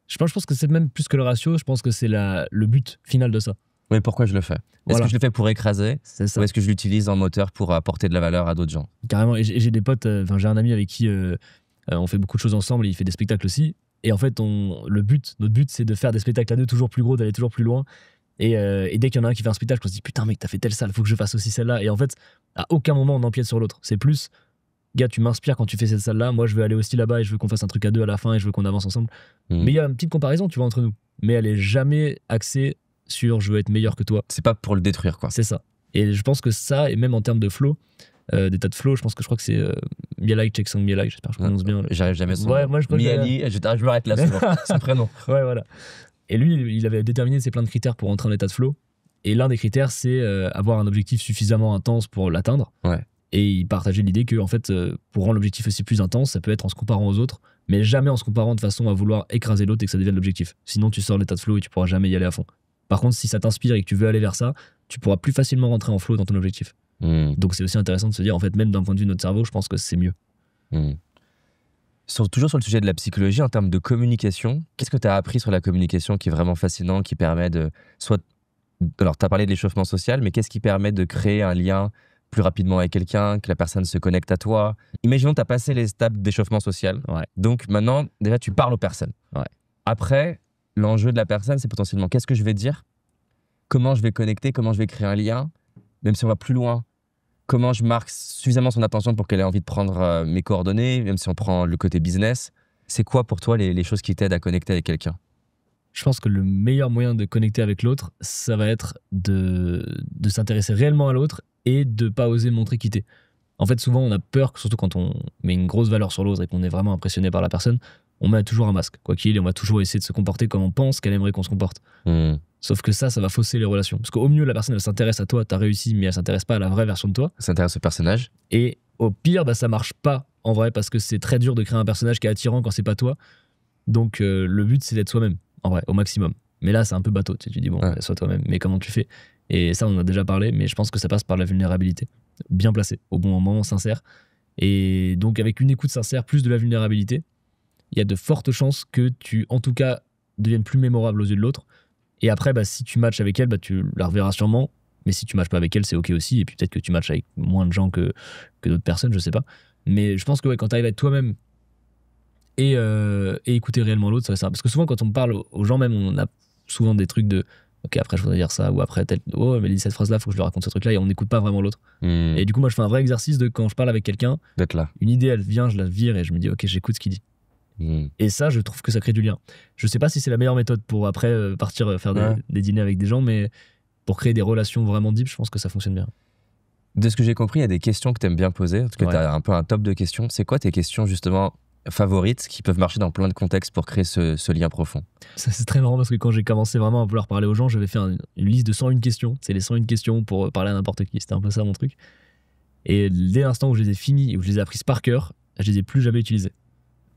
Je pense que c'est même plus que le ratio, je pense que c'est le but final de ça. Mais pourquoi je le fais? Est-ce que je le fais pour écraser? Ou est-ce que je l'utilise en moteur pour apporter de la valeur à d'autres gens? Carrément. Et j'ai des potes, j'ai un ami avec qui on fait beaucoup de choses ensemble, et il fait des spectacles aussi. Et en fait, notre but, c'est de faire des spectacles à deux toujours plus gros, d'aller toujours plus loin. Et dès qu'il y en a un qui fait un spectacle, on se dit putain, mec, t'as fait telle salle, faut que je fasse aussi celle-là. Et en fait, à aucun moment on empiète sur l'autre. C'est plus, gars, tu m'inspires quand tu fais cette salle-là. Moi, je veux aller aussi là-bas et je veux qu'on fasse un truc à deux à la fin et je veux qu'on avance ensemble. Mais il y a une petite comparaison, tu vois, entre nous. Mais elle est jamais axée sur je veux être meilleur que toi. C'est pas pour le détruire, quoi. C'est ça. Et je pense que ça, et même en termes de flow, d'état de flow, je crois que c'est Mialai Csikszentmihalyi Mialai, j'espère que je prononce bien. J'arrive jamais son ouais, moi, je Miali, je m'arrête là souvent. Son prénom. Ouais, voilà. Et lui, il avait déterminé ses plein de critères pour entrer en état de flow. Et l'un des critères, c'est avoir un objectif suffisamment intense pour l'atteindre. Ouais. Et il partageait l'idée que, en fait, pour rendre l'objectif aussi plus intense, ça peut être en se comparant aux autres, mais jamais en se comparant de façon à vouloir écraser l'autre et que ça devienne l'objectif. Sinon, tu sors de l'état de flow et tu pourras jamais y aller à fond. Par contre, si ça t'inspire et que tu veux aller vers ça, tu pourras plus facilement rentrer en flow dans ton objectif. Donc c'est aussi intéressant de se dire, en fait, même d'un point de vue de notre cerveau, je pense que c'est mieux. Toujours sur le sujet de la psychologie, en termes de communication, qu'est-ce que tu as appris sur la communication qui est vraiment fascinant, qui permet de... Alors, tu as parlé de l'échauffement social, mais qu'est-ce qui permet de créer un lien plus rapidement avec quelqu'un, que la personne se connecte à toi? Imaginons que tu as passé les étapes d'échauffement social. Ouais. Donc maintenant, déjà, tu parles aux personnes. Ouais. Après, l'enjeu de la personne, c'est potentiellement qu'est-ce que je vais dire, comment je vais connecter, comment je vais créer un lien, même si on va plus loin, comment je marque suffisamment son attention pour qu'elle ait envie de prendre mes coordonnées, même si on prend le côté business. C'est quoi pour toi les choses qui t'aident à connecter avec quelqu'un? Je pense que le meilleur moyen de connecter avec l'autre, ça va être de s'intéresser réellement à l'autre et de pas oser montrer quitter. En fait, souvent, on a peur, surtout quand on met une grosse valeur sur l'autre et qu'on est vraiment impressionné par la personne, on met toujours un masque, quoi qu'il, et on va toujours essayer de se comporter comme on pense qu'elle aimerait qu'on se comporte. Sauf que ça va fausser les relations. Parce qu'au mieux, la personne, elle s'intéresse à toi, t'as réussi, mais elle s'intéresse pas à la vraie version de toi. Elle s'intéresse au personnage. Et au pire, ça marche pas, en vrai, parce que c'est très dur de créer un personnage qui est attirant quand c'est pas toi. Donc, le but, c'est d'être soi-même, en vrai, au maximum. Mais là, c'est un peu bateau, tu dis, bon, sois toi-même, mais comment tu fais? Et ça, on en a déjà parlé, mais je pense que ça passe par la vulnérabilité. Bien placée, au bon moment, sincère. Et donc, avec une écoute sincère, plus de la vulnérabilité, il y a de fortes chances que tu, en tout cas, deviennes plus mémorable aux yeux de l'autre. Et après, si tu matches avec elle, tu la reverras sûrement. Mais si tu matches pas avec elle, c'est ok aussi. Et puis peut-être que tu matches avec moins de gens que d'autres personnes, je sais pas. Mais je pense que quand tu arrives à être toi-même et écouter réellement l'autre, ça va ça. Parce que souvent, quand on parle aux gens, même, on a souvent des trucs de ok, après je voudrais dire ça, ou après oh, mais elle dit cette phrase-là, faut que je lui raconte ce truc-là, et on n'écoute pas vraiment l'autre. Et du coup, moi, je fais un vrai exercice de quand je parle avec quelqu'un, d'être là. Une idée, elle vient, je la vire et je me dis ok, j'écoute ce qu'il dit. Et ça, je trouve que ça crée du lien. Je sais pas si c'est la meilleure méthode pour après partir faire des dîners avec des gens, mais pour créer des relations vraiment deep, je pense que ça fonctionne bien. De ce que j'ai compris, il y a des questions que tu aimes bien poser, parce que tu as un peu un top de questions. C'est quoi tes questions justement favorites qui peuvent marcher dans plein de contextes pour créer ce lien profond? Ça, c'est très marrant parce que quand j'ai commencé vraiment à vouloir parler aux gens, j'avais fait une liste de 101 questions. C'est les 101 questions pour parler à n'importe qui. C'était un peu ça mon truc. Et dès l'instant où je les ai finies, où je les ai apprises par cœur, je les ai plus jamais utilisées.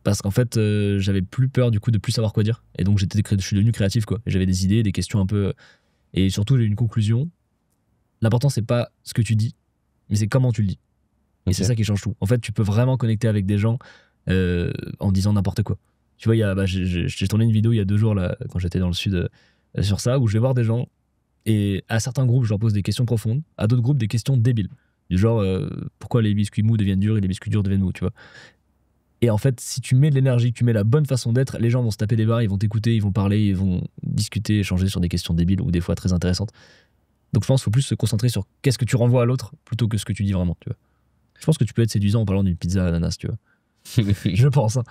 Parce qu'en fait, j'avais plus peur du coup de plus savoir quoi dire. Et donc je suis devenu créatif, quoi. Et j'avais des idées, des questions un peu... Et surtout, j'ai eu une conclusion. L'important, c'est pas ce que tu dis, mais c'est comment tu le dis. Et c'est ça qui change tout. En fait, tu peux vraiment connecter avec des gens en disant n'importe quoi. Tu vois, j'ai tourné une vidéo il y a 2 jours, là, quand j'étais dans le sud, sur ça, où je vais voir des gens, et à certains groupes, je leur pose des questions profondes, à d'autres groupes, des questions débiles. Du genre, pourquoi les biscuits mous deviennent durs et les biscuits durs deviennent mous, tu vois. Et en fait, si tu mets de l'énergie, tu mets la bonne façon d'être, les gens vont se taper des barres, ils vont t'écouter, ils vont parler, ils vont discuter, échanger sur des questions débiles ou des fois très intéressantes. Donc je pense qu'il faut plus se concentrer sur qu'est-ce que tu renvoies à l'autre plutôt que ce que tu dis vraiment, tu vois. Je pense que tu peux être séduisant en parlant d'une pizza à l'ananas, tu vois. Je pense. Hein.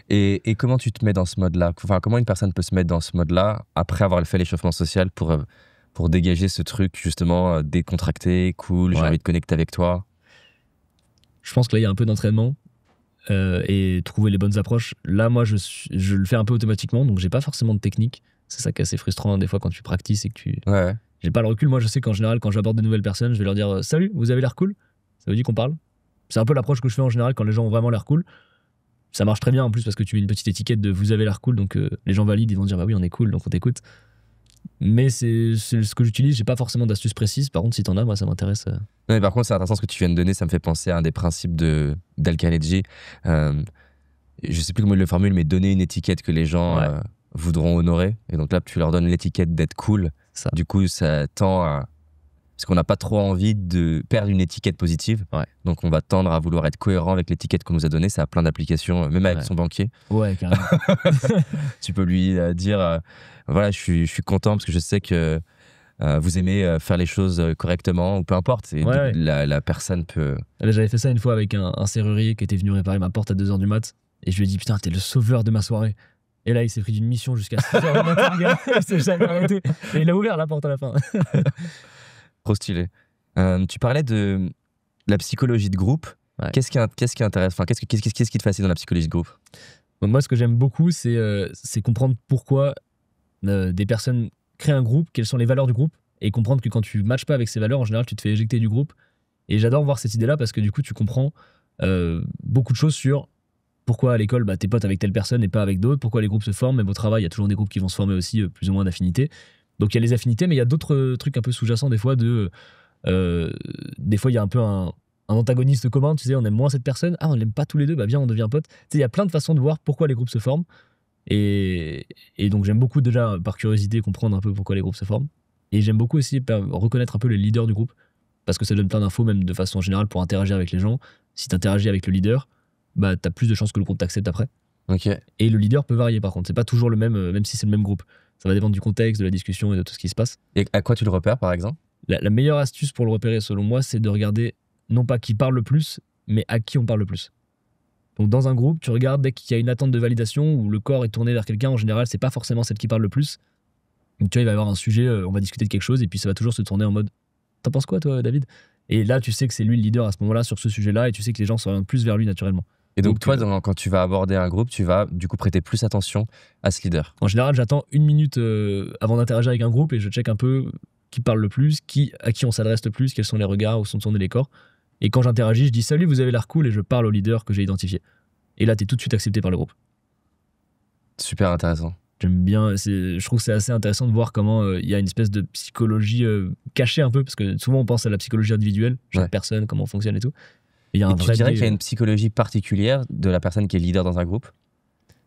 Et comment tu te mets dans ce mode-là? Enfin, comment une personne peut se mettre dans ce mode-là après avoir fait l'échauffement social pour dégager ce truc justement décontracté, cool, j'ai envie de connecter avec toi? Je pense que là, il y a un peu d'entraînement. Et trouver les bonnes approches. Là, moi, je le fais un peu automatiquement, donc j'ai pas forcément de technique. C'est ça qui est assez frustrant hein, des fois quand tu practices et que tu... J'ai pas le recul. Moi, je sais qu'en général, quand j'aborde de nouvelles personnes, je vais leur dire « Salut, vous avez l'air cool ?» Ça veut dire qu'on parle. C'est un peu l'approche que je fais en général quand les gens ont vraiment l'air cool. Ça marche très bien en plus parce que tu mets une petite étiquette de « Vous avez l'air cool », donc les gens valident, ils vont dire « Bah oui, on est cool, donc on t'écoute ». Mais c'est ce que j'utilise, j'ai pas forcément d'astuces précises. Par contre, si t'en as, moi, ça m'intéresse. Non, mais par contre, c'est intéressant ce que tu viens de donner. Ça me fait penser à un des principes d'Dale Carnegie. Je sais plus comment il le formule, mais donner une étiquette que les gens voudront honorer. Et donc là, tu leur donnes l'étiquette d'être cool. Ça. Du coup, ça tend à... Parce qu'on n'a pas trop envie de perdre une étiquette positive. Donc, on va tendre à vouloir être cohérent avec l'étiquette qu'on nous a donnée. Ça a plein d'applications, même avec son banquier. Ouais, carrément. Tu peux lui dire, voilà, je suis content parce que je sais que vous aimez faire les choses correctement, ou peu importe. Et la personne peut... J'avais fait ça une fois avec un serrurier qui était venu réparer ma porte à 2h du mat. Et je lui ai dit, putain, t'es le sauveur de ma soirée. Et là, il s'est pris d'une mission jusqu'à 6h du matin, gars. Il s'est jamais arrêté. Et il a ouvert la porte à la fin. Trop stylé. Tu parlais de la psychologie de groupe. Qu'est-ce qui intéresse, enfin, qu'est-ce qui te fascine dans la psychologie de groupe? Moi, ce que j'aime beaucoup, c'est comprendre pourquoi des personnes créent un groupe, quelles sont les valeurs du groupe, et comprendre que quand tu matches pas avec ces valeurs, en général, tu te fais éjecter du groupe. Et j'adore voir cette idée-là parce que du coup, tu comprends beaucoup de choses sur pourquoi à l'école, t'es potes avec telle personne et pas avec d'autres, pourquoi les groupes se forment, même au travail, il y a toujours des groupes qui vont se former aussi, plus ou moins d'affinités. Donc il y a les affinités, mais il y a d'autres trucs un peu sous-jacents des fois des fois il y a un peu un antagoniste commun, tu sais, on aime moins cette personne, on l'aime pas tous les deux, viens on devient potes. Tu sais, il y a plein de façons de voir pourquoi les groupes se forment. Et donc j'aime beaucoup déjà par curiosité comprendre un peu pourquoi les groupes se forment. Et j'aime beaucoup aussi reconnaître un peu les leaders du groupe, parce que ça donne plein d'infos même de façon générale pour interagir avec les gens. Si tu interagis avec le leader, t'as plus de chances que le groupe t'accepte après. Et le leader peut varier par contre, c'est pas toujours le même si c'est le même groupe. Ça va dépendre du contexte, de la discussion et de tout ce qui se passe. Et à quoi tu le repères par exemple? La meilleure astuce pour le repérer selon moi, c'est de regarder non pas qui parle le plus, mais à qui on parle le plus. Donc dans un groupe, tu regardes dès qu'il y a une attente de validation où le corps est tourné vers quelqu'un, en général, c'est pas forcément celle qui parle le plus. Donc tu vois, il va y avoir un sujet, on va discuter de quelque chose et puis ça va toujours se tourner en mode « T'en penses quoi toi, David ?» Et là, tu sais que c'est lui le leader à ce moment-là sur ce sujet-là et tu sais que les gens s'orientent plus vers lui naturellement. Et donc toi, quand tu vas aborder un groupe, tu vas du coup prêter plus attention à ce leader. En général, j'attends 1 minute avant d'interagir avec un groupe et je check un peu qui parle le plus, à qui on s'adresse le plus, quels sont les regards, où sont tournés les corps. Et quand j'interagis, je dis « Salut, vous avez l'air cool » et je parle au leader que j'ai identifié. Et là, t'es tout de suite accepté par le groupe. Super intéressant. J'aime bien, je trouve que c'est assez intéressant de voir comment il y a une espèce de psychologie cachée un peu, parce que souvent on pense à la psychologie individuelle, chaque personne, comment on fonctionne et tout. Et tu dirais qu'il y a une psychologie particulière de la personne qui est leader dans un groupe?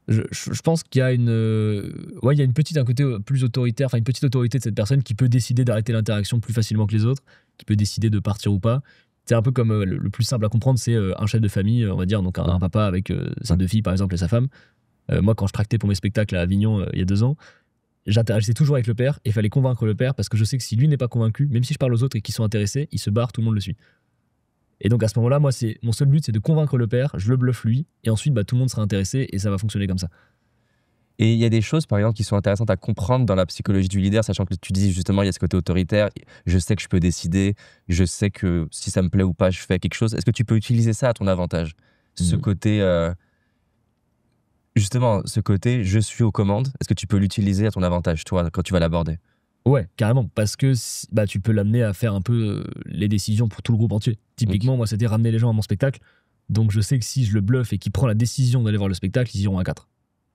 Je pense qu'il y a il y a un côté plus autoritaire, enfin une petite autorité de cette personne qui peut décider d'arrêter l'interaction plus facilement que les autres, qui peut décider de partir ou pas. C'est un peu comme le plus simple à comprendre, c'est un chef de famille, on va dire, donc un papa avec ses 2 filles par exemple et sa femme. Moi, quand je tractais pour mes spectacles à Avignon il y a 2 ans, j'interagissais toujours avec le père et il fallait convaincre le père parce que je sais que si lui n'est pas convaincu, même si je parle aux autres et qu'ils sont intéressés, il se barre, tout le monde le suit. Et donc à ce moment-là, moi, mon seul but, c'est de convaincre le père, je le bluffe lui, et ensuite tout le monde sera intéressé et ça va fonctionner comme ça. Et il y a des choses, par exemple, qui sont intéressantes à comprendre dans la psychologie du leader, sachant que tu dis justement, il y a ce côté autoritaire, je sais que je peux décider, je sais que si ça me plaît ou pas, je fais quelque chose. Est-ce que tu peux utiliser ça à ton avantage? Ce côté... Justement, ce côté « je suis aux commandes », est-ce que tu peux l'utiliser à ton avantage, toi, quand tu vas l'aborder? Ouais, carrément, parce que tu peux l'amener à faire un peu les décisions pour tout le groupe entier. Typiquement, moi, c'était ramener les gens à mon spectacle, donc je sais que si je le bluffe et qu'il prend la décision d'aller voir le spectacle, ils iront à 4,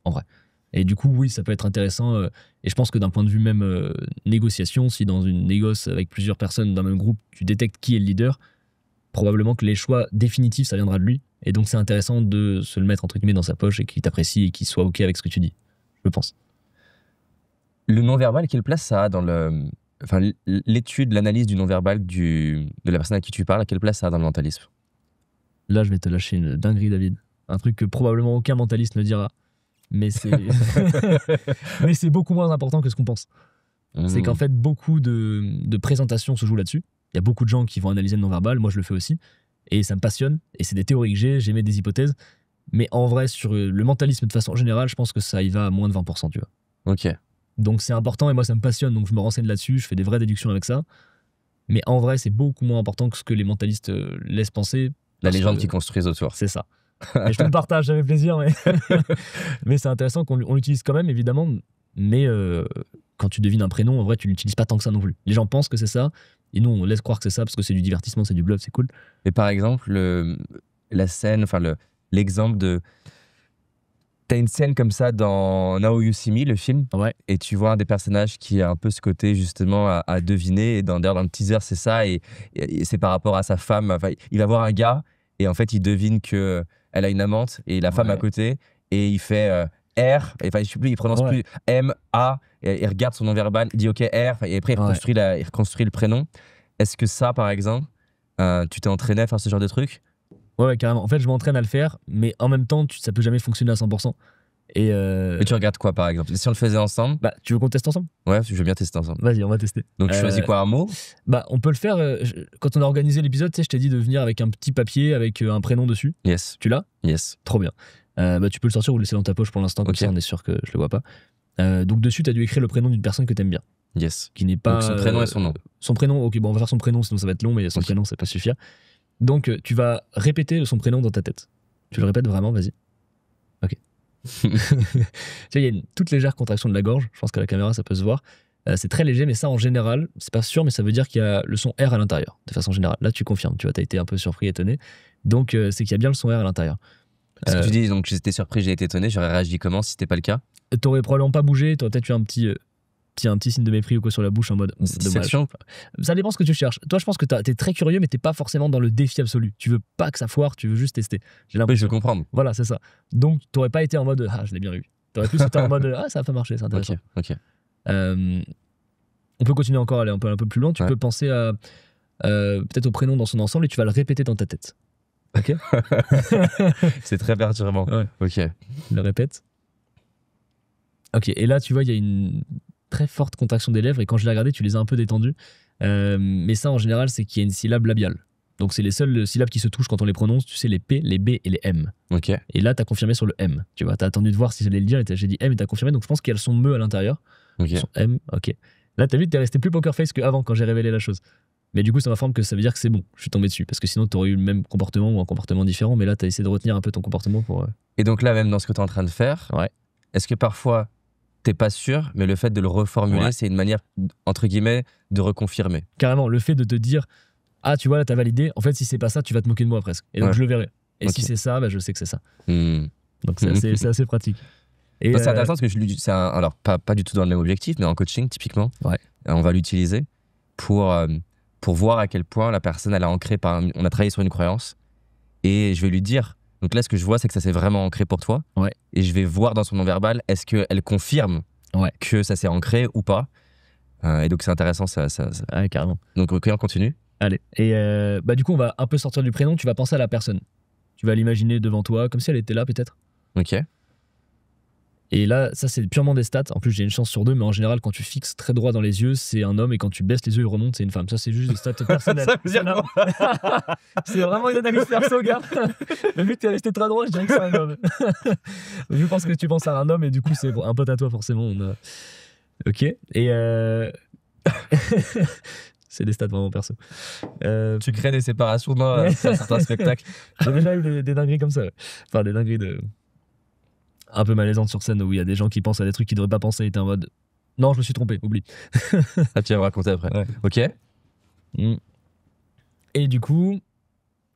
en vrai. Et du coup, oui, ça peut être intéressant, et je pense que d'un point de vue même négociation, si dans une négoce avec plusieurs personnes d'un même groupe, tu détectes qui est le leader, probablement que les choix définitifs, ça viendra de lui. Et donc, c'est intéressant de se le mettre entre guillemets dans sa poche et qu'il t'apprécie et qu'il soit OK avec ce que tu dis, je pense. Le non-verbal, quelle place ça a dans l'étude, l'analyse du non-verbal de la personne à qui tu parles, à quelle place ça a dans le mentalisme? Là, je vais te lâcher une dinguerie, David. Un truc que probablement aucun mentaliste ne dira. Mais c'est mais c'est beaucoup moins important que ce qu'on pense. C'est qu'en fait, beaucoup de présentations se jouent là-dessus. Il y a beaucoup de gens qui vont analyser le non-verbal, moi je le fais aussi, et ça me passionne, et c'est des théories que j'émets des hypothèses, mais en vrai, sur le mentalisme de façon générale, je pense que ça y va à moins de 20%, tu vois. Ok. Donc c'est important, et moi ça me passionne, donc je me renseigne là-dessus, je fais des vraies déductions avec ça, mais en vrai, c'est beaucoup moins important que ce que les mentalistes laissent penser. La légende qui construisent autour. C'est ça. Et je te le partage, ça fait plaisir, mais c'est intéressant qu'on l'utilise quand même, évidemment, mais quand tu devines un prénom, en vrai, tu l'utilises pas tant que ça non plus. Les gens pensent que c'est ça, et nous, on laisse croire que c'est ça parce que c'est du divertissement, c'est du bluff, c'est cool. Et par exemple, la scène, enfin l'exemple de... T'as une scène comme ça dans Now You See Me, le film, et tu vois un des personnages qui a un peu ce côté justement à deviner, et d'ailleurs dans le teaser, c'est ça, et c'est par rapport à sa femme. Enfin, il va voir un gars, et en fait, il devine qu'elle a une amante, et la femme à côté, et il fait R, enfin, je sais plus, il prononce plus M, A, et il regarde son non-verbal, il dit OK, R, et après il reconstruit le prénom. Est-ce que ça, par exemple, tu t'es entraîné à faire ce genre de truc? Ouais, carrément. En fait, je m'entraîne à le faire, mais en même temps, ça peut jamais fonctionner à 100%. Mais tu regardes quoi, par exemple? Si on le faisait ensemble? Bah, tu veux qu'on teste ensemble? Ouais, je veux bien tester ensemble. Vas-y, on va tester. Donc, tu choisis quoi, un mot? Bah, on peut le faire. Quand on a organisé l'épisode, tu sais, je t'ai dit de venir avec un petit papier avec un prénom dessus. Yes. Tu l'as? Yes. Trop bien. Bah, tu peux le sortir ou le laisser dans ta poche pour l'instant, comme ça, on est sûr que je le vois pas. Donc, dessus, tu as dû écrire le prénom d'une personne que t'aimes bien. Yes. Qui n'est pas. Donc, son prénom et son nom. Son prénom, ok, bon, on va faire son prénom, sinon ça va être long, mais son prénom, ça va pas suffire. Donc, tu vas répéter son prénom dans ta tête. Tu le répètes vraiment, vas-y. Ok. Tu vois, il y a une toute légère contraction de la gorge. Je pense qu'à la caméra, ça peut se voir. C'est très léger, mais ça, en général, c'est pas sûr, mais ça veut dire qu'il y a le son R à l'intérieur, de façon générale. Là, tu confirmes, tu vois, t'as été un peu surpris, étonné. Donc, c'est qu'il y a bien le son R à l'intérieur. Ce que tu dis, donc j'étais surpris, j'ai été étonné, j'aurais réagi comment si c'était pas le cas? T'aurais probablement pas bougé, t'aurais peut-être eu un petit signe de mépris ou quoi sur la bouche en mode dommage. Ça dépend ce que tu cherches. Toi, je pense que t'es très curieux, mais t'es pas forcément dans le défi absolu. Tu veux pas que ça foire, tu veux juste tester. J'ai l'impression. Oui, je veux comprendre. Voilà, c'est ça. Donc, t'aurais pas été en mode ah, je l'ai bien eu. T'aurais plus été en mode ah, ça a pas marché, c'est intéressant. Ok. On peut continuer encore, aller un peu plus loin. Tu peux penser à peut-être au prénom dans son ensemble et tu vas le répéter dans ta tête. Ok. C'est très perturbant. Ouais. Ok. Je le répète. Ok. Et là, tu vois, il y a une très forte contraction des lèvres et quand je l'ai regardé, tu les as un peu détendues. Mais ça, en général, c'est qu'il y a une syllabe labiale. Donc, c'est les seules syllabes qui se touchent quand on les prononce. Tu sais, les P, les B et les M. Ok. Et là, tu as confirmé sur le M. Tu vois, tu as attendu de voir si j'allais le dire et j'ai dit M et tu as confirmé. Donc, je pense qu'il y a le son me à l'intérieur. Ok. Son M, ok. Là, tu as vu que tu es resté plus poker face qu'avant quand j'ai révélé la chose. Mais du coup, ça m'informe que ça veut dire que c'est bon. Je suis tombé dessus. Parce que sinon, tu aurais eu le même comportement ou un comportement différent. Mais là, tu as essayé de retenir un peu ton comportement pour. Et donc là, même dans ce que tu es en train de faire, est-ce que parfois, t'es pas sûr, mais le fait de le reformuler, c'est une manière, entre guillemets, de reconfirmer? Carrément, le fait de te dire ah, tu vois, là, t'as validé. En fait, si c'est pas ça, tu vas te moquer de moi presque. Et donc, je le verrai. Et si c'est ça, bah, je sais que c'est ça. Donc, c'est assez pratique. Et c'est intéressant parce que alors, pas du tout dans le même objectif, mais en coaching, typiquement, on va l'utiliser pour voir à quel point la personne, elle a ancré on a travaillé sur une croyance. Et je vais lui dire, donc là, ce que je vois, c'est que ça s'est vraiment ancré pour toi. Et je vais voir dans son non-verbal, est-ce qu'elle confirme que ça s'est ancré ou pas. Et donc, c'est intéressant, ça. Ouais, carrément. Donc, ok, on continue. Allez. Et bah, du coup, on va un peu sortir du prénom. Tu vas penser à la personne. Tu vas l'imaginer devant toi, comme si elle était là, peut-être. Ok. Et là, ça, c'est purement des stats. En plus, j'ai une chance sur 2, mais en général, quand tu fixes très droit dans les yeux, c'est un homme, et quand tu baisses les yeux, il remonte, c'est une femme. Ça, c'est juste des stats personnelles. Ça veut dire quoi? C'est vraiment une analyse perso, gars. Mais vu que t'es resté très droit, je dirais que c'est un homme. Je pense que tu penses à un homme, et du coup, c'est un pote à toi, forcément. Ok. Et c'est des stats vraiment perso. Tu crées des séparations dans certains spectacles. J'ai déjà eu des dingueries comme ça. Enfin, des dingueries un peu malaisantes sur scène où il y a des gens qui pensent à des trucs qu'ils devraient pas penser et t'es en mode non, je me suis trompé, oublie. Ah, tu vas me raconter après. Ok. Et du coup,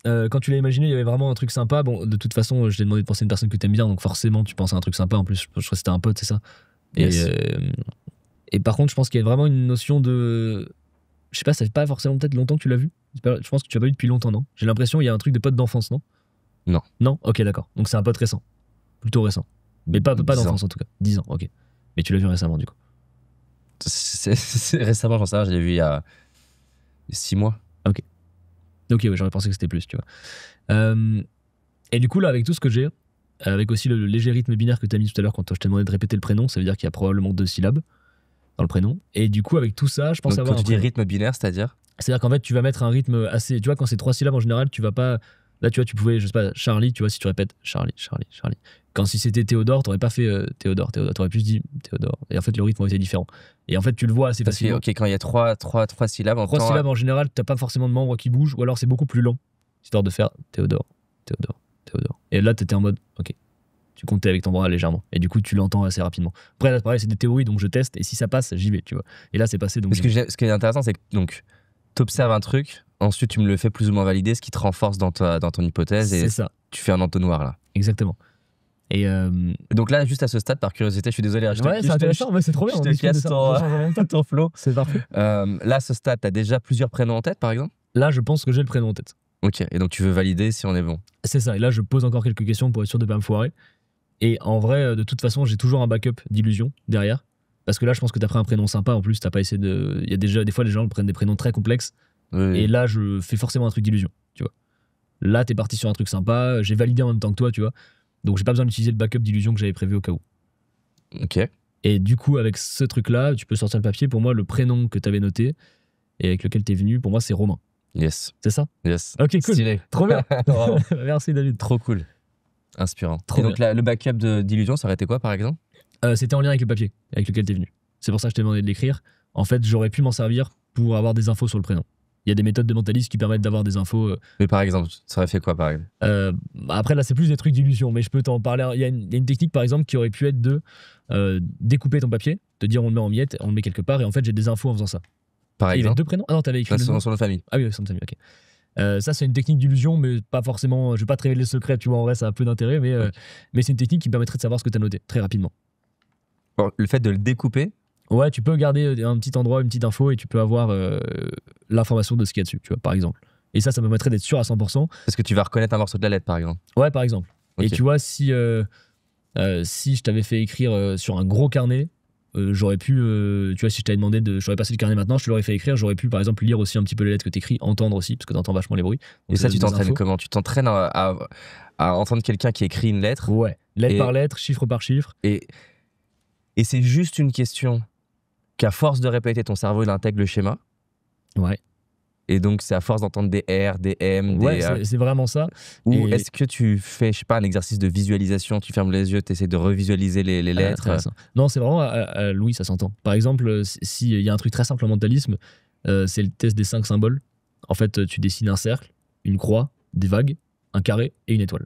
quand tu l'as imaginé, il y avait vraiment un truc sympa. Bon, de toute façon, je t'ai demandé de penser à une personne que t'aimes bien, donc forcément, tu penses à un truc sympa. En plus, je crois que c'était un pote, c'est ça. Yes. Et par contre, je pense qu'il y a vraiment une notion de. Je sais pas, ça fait pas forcément peut-être longtemps que tu l'as vu. Je pense que tu l'as pas vu depuis longtemps, non? J'ai l'impression qu'il y a un truc de pote d'enfance, non? Non. Non? Ok, d'accord. Donc c'est un pote récent. Plutôt récent. Mais pas d'enfance en tout cas. 10 ans, ok. Mais tu l'as vu récemment du coup. Récemment, j'en sais rien, je l'ai vu il y a 6 mois. Ok, ouais, j'aurais pensé que c'était plus, tu vois. Et du coup, là, avec tout ce que j'ai, avec aussi le léger rythme binaire que tu as mis tout à l'heure quand je t'ai demandé de répéter le prénom, ça veut dire qu'il y a probablement 2 syllabes dans le prénom. Et du coup, avec tout ça, je pense donc, avoir. Quand tu dis rythme binaire, c'est-à-dire qu'en fait, tu vas mettre un rythme assez. Tu vois, quand c'est 3 syllabes en général, tu vas pas. Là, tu vois, tu pouvais, je sais pas, Charlie, tu vois, si tu répètes Charlie. Quand si c'était Théodore, t'aurais pas fait Théodore, t'aurais plus dit Théodore. Et en fait, le rythme aurait été différent. Et en fait, tu le vois assez facilement. Ok, quand il y a 3 syllabes, 3 syllabes en général, t'as pas forcément de membres qui bougent, ou alors c'est beaucoup plus lent, histoire de faire Théodore. Et là, t'étais en mode, ok, tu comptais avec ton bras légèrement. Et du coup, tu l'entends assez rapidement. Après, là, pareil, c'est des théories, donc je teste, et si ça passe, j'y vais, tu vois. Et là, c'est passé. Donc ce qui est intéressant, c'est que donc, t'observes un truc, ensuite tu me le fais plus ou moins valider, ce qui te renforce dans ton hypothèse, et ça. Tu fais un entonnoir là. Exactement. Et donc là, juste à ce stade, par curiosité, je suis désolé. Ouais, c'est intéressant, mais c'est trop bien. Je te casse ton flow. C'est parfait. Là, à ce stade, t'as déjà plusieurs prénoms en tête, par exemple? Là, je pense que j'ai le prénom en tête. Ok, et donc tu veux valider si on est bon? C'est ça, et là, je pose encore quelques questions pour être sûr de pas me foirer. Et en vrai, de toute façon, j'ai toujours un backup d'illusion derrière. Parce que là, je pense que t'as pris un prénom sympa. En plus, t'as pas essayé de. Il y a déjà des fois, les gens prennent des prénoms très complexes. Oui. Et là, je fais forcément un truc d'illusion, tu vois. Là, t'es parti sur un truc sympa. J'ai validé en même temps que toi, tu vois. Donc, j'ai pas besoin d'utiliser le backup d'illusion que j'avais prévu au cas où. Ok. Et du coup, avec ce truc-là, tu peux sortir le papier. Pour moi, le prénom que t'avais noté et avec lequel t'es venu, pour moi, c'est Romain. Yes. C'est ça? Yes. Ok, cool. Stylé. Trop bien. Merci, David. Trop cool. Inspirant. Trop et donc, le backup d'illusion, ça aurait été quoi, par exemple? C'était en lien avec le papier avec lequel t'es venu. C'est pour ça que je t'ai demandé de l'écrire. En fait, j'aurais pu m'en servir pour avoir des infos sur le prénom. Il y a des méthodes de mentalisme qui permettent d'avoir des infos. Mais par exemple, ça aurait fait quoi, par exemple? Après, là, c'est plus des trucs d'illusion, mais je peux t'en parler. Il y a une technique, par exemple, qui aurait pu être de découper ton papier, te dire on le met en miettes, on le met quelque part, et en fait, j'ai des infos en faisant ça. Par il y avait exemple? 2 prénoms? Ah non, t'avais écrit le nom. Son nom de famille. Ah oui, son nom de famille, ok. Ça, c'est une technique d'illusion, mais pas forcément. Je vais pas te révéler le secret, tu vois, en vrai, ça a peu d'intérêt, mais, Ok. mais c'est une technique qui me permettrait de savoir ce que t'as noté très rapidement. Bon, le fait de le découper. Ouais, tu peux garder un petit endroit, une petite info, et tu peux avoir l'information de ce qu'il y a dessus, tu vois, par exemple. Et ça me permettrait d'être sûr à 100%. Parce que tu vas reconnaître un morceau de la lettre, par exemple. Ouais, par exemple. Ok. Et tu vois, si je t'avais fait écrire sur un gros carnet, j'aurais pu, tu vois, si je t'avais demandé j'aurais passé le carnet maintenant, je te l'aurais fait écrire, j'aurais pu par exemple lire aussi un petit peu les lettres que t'écris, entendre aussi, parce que t'entends vachement les bruits. Et Donc, ça, tu des t'entraînes infos. comment? Tu t'entraînes à entendre quelqu'un qui écrit une lettre. Ouais, lettre Et- par lettre, chiffre par chiffre. Et c'est juste une question qu'à force de répéter, ton cerveau, il intègre le schéma. Ouais, Et donc, c'est à force d'entendre des R, des M, ouais, des... c'est vraiment ça. Ou Et- est-ce que tu fais, je sais pas, un exercice de visualisation, tu fermes les yeux, tu essaies de revisualiser les lettres. Intéressant. Non, c'est vraiment, Louis, ça s'entend. Par exemple, s'il y a un truc très simple en mentalisme, c'est le test des 5 symboles. En fait, tu dessines un cercle, une croix, des vagues, un carré et une étoile.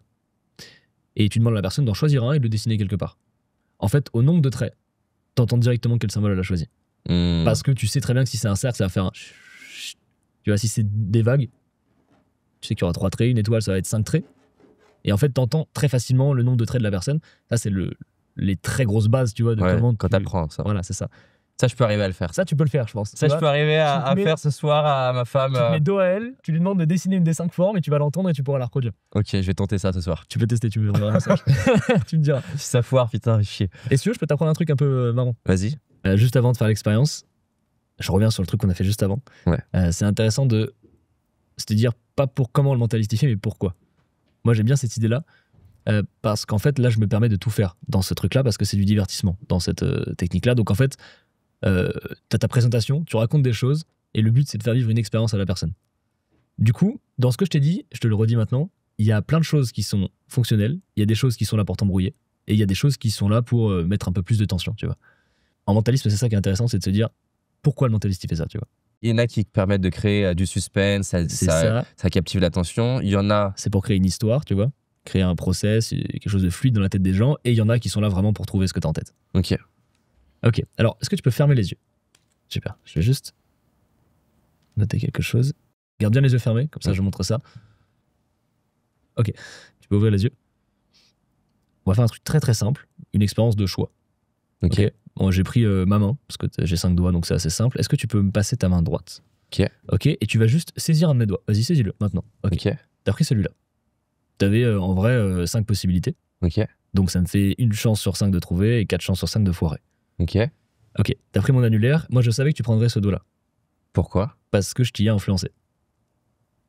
Et tu demandes à la personne d'en choisir un et de le dessiner quelque part. En fait, au nombre de traits, t'entends directement quel symbole elle a choisi. Parce que tu sais très bien que si c'est un cercle, ça va faire un... Tu vois, si c'est des vagues, tu sais qu'il y aura 3 traits, une étoile, ça va être 5 traits. Et en fait, t'entends très facilement le nombre de traits de la personne. Ça, c'est les très grosses bases, tu vois, de Ouais, comment quand t'apprends ça. Voilà, c'est ça. Ça, je peux arriver à le faire. Ça, tu peux le faire, je pense. Ça, je peux arriver à tu te mets- faire ce soir à ma femme. Tu te mets dos à elle, tu lui demandes de dessiner une des 5 formes et tu vas l'entendre et tu pourras la reproduire. Ok, je vais tenter ça ce soir. Tu peux tester, tu me verras un message. Tu me diras. Si ça foire, putain, chier. Et si tu veux, je peux t'apprendre un truc un peu marrant. Vas-y. Juste avant de faire l'expérience, je reviens sur le truc qu'on a fait juste avant. Ouais. C'est intéressant de se dire pas pour comment le mentaliste y fait, mais pourquoi. Moi, j'aime bien cette idée-là parce qu'en fait, là, je me permets de tout faire dans ce truc-là parce que c'est du divertissement dans cette technique-là. Donc, en fait, t'as ta présentation, tu racontes des choses et le but, c'est de faire vivre une expérience à la personne. Du coup, dans ce que je t'ai dit, je te le redis maintenant, il y a plein de choses qui sont fonctionnelles, il y a des choses qui sont là pour t'embrouiller et il y a des choses qui sont là pour mettre un peu plus de tension, tu vois. En mentalisme, c'est ça qui est intéressant, c'est de se dire pourquoi le mentaliste il fait ça, tu vois. Il y en a qui permettent de créer du suspense, ça captive l'attention. Il y en a. C'est pour créer une histoire, tu vois, créer un process, quelque chose de fluide dans la tête des gens, et il y en a qui sont là vraiment pour trouver ce que t'as en tête. Ok. Ok, alors est-ce que tu peux fermer les yeux? Super, je vais juste noter quelque chose. Garde bien les yeux fermés, comme ça je montre ça. Ok, tu peux ouvrir les yeux. On va faire un truc très très simple, une expérience de choix. Ok. Bon, j'ai pris ma main, parce que j'ai 5 doigts, donc c'est assez simple. Est-ce que tu peux me passer ta main droite? Ok. Ok, et tu vas juste saisir un de mes doigts. Vas-y, saisis-le maintenant. Ok. Ok. T'as pris celui-là. T'avais en vrai 5 possibilités. Ok. Donc ça me fait 1 chance sur 5 de trouver et 4 chances sur 5 de foirer. Ok. Ok, t'as pris mon annulaire. Moi, je savais que tu prendrais ce doigt-là. Pourquoi? Parce que je t'y ai influencé.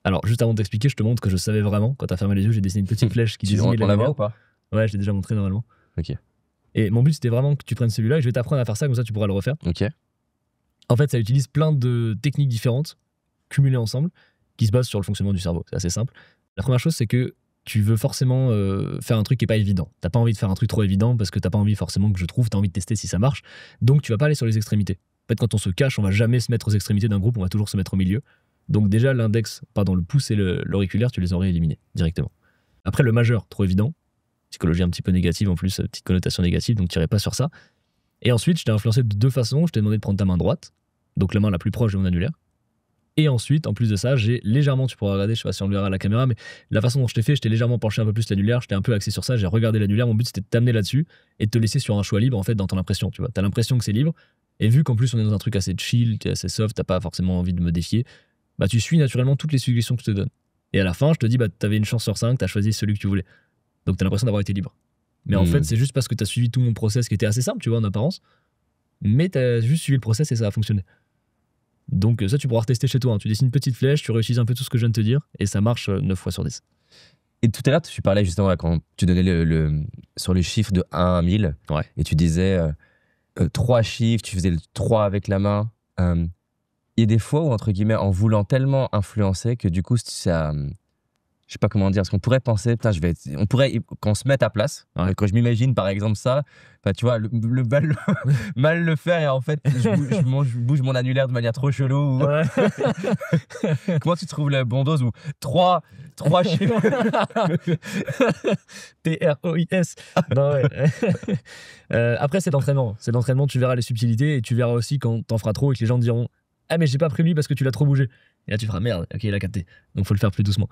Alors, juste avant de t'expliquer, je te montre que je savais vraiment. Quand t'as fermé les yeux, j'ai dessiné une petite flèche qui désignait On la voit l'annulaire. ou pas? Ouais, je l'ai déjà montré normalement. Ok. Et mon but, c'était vraiment que tu prennes celui-là et je vais t'apprendre à faire ça, comme ça tu pourras le refaire. Ok. En fait, ça utilise plein de techniques différentes, cumulées ensemble, qui se basent sur le fonctionnement du cerveau. C'est assez simple. La première chose, c'est que tu veux forcément faire un truc qui est pas évident. T'as pas envie de faire un truc trop évident parce que t'as pas envie forcément que je trouve, t'as envie de tester si ça marche. Donc tu vas pas aller sur les extrémités. En fait, quand on se cache, on va jamais se mettre aux extrémités d'un groupe, on va toujours se mettre au milieu. Donc déjà, le pouce et l'auriculaire, tu les aurais éliminés directement. Après, le majeur, trop évident. Psychologie un petit peu négative en plus, petite connotation négative, donc t'irais pas sur ça. Et ensuite, je t'ai influencé de 2 façons. Je t'ai demandé de prendre ta main droite, donc la main la plus proche de mon annulaire. Et ensuite, en plus de ça, j'ai légèrement, tu pourras regarder, je sais pas si on le verra à la caméra, mais la façon dont je t'ai fait, je t'ai légèrement penché un peu plus l'annulaire, je t'ai un peu axé sur ça, j'ai regardé l'annulaire, mon but c'était de t'amener là-dessus et de te laisser sur un choix libre en fait dans ton impression, tu vois. T'as l'impression que c'est libre, et vu qu'en plus on est dans un truc assez chill, assez soft, t'as pas forcément envie de me défier, bah tu suis naturellement toutes les suggestions que je te donne. Et à la fin, je te dis, bah t'avais 1 chance sur 5, t'as choisi celui que tu voulais. Donc t'as l'impression d'avoir été libre. Mais en fait, c'est juste parce que t'as suivi tout mon process qui était assez simple, tu vois, en apparence. Mais t'as juste suivi le process et ça a fonctionné. Donc ça, tu pourras retester chez toi. Hein. Tu dessines une petite flèche, tu réutilises un peu tout ce que je viens de te dire et ça marche 9 fois sur 10. Et tout à l'heure, tu parlais justement là, quand tu donnais sur les chiffres de 1 à 1000 et tu disais 3 chiffres, tu faisais le 3 avec la main. Il y a des fois où, entre guillemets, en voulant tellement influencer que du coup, ça... Je sais pas comment dire, parce qu'on pourrait penser, putain, on pourrait, qu'on se mette à place. Quand je m'imagine, par exemple, ça, tu vois, mal le faire et en fait, je bouge mon annulaire de manière trop chelou. Comment tu trouves la bon dose ou 3 chiffres TROIS. Non, après, c'est l'entraînement. C'est l'entraînement, tu verras les subtilités et tu verras aussi quand t'en feras trop et que les gens te diront « Ah, mais j'ai pas pris lui parce que tu l'as trop bougé. » Et là, tu feras « Merde, ok, il a capté. » Donc, faut le faire plus doucement.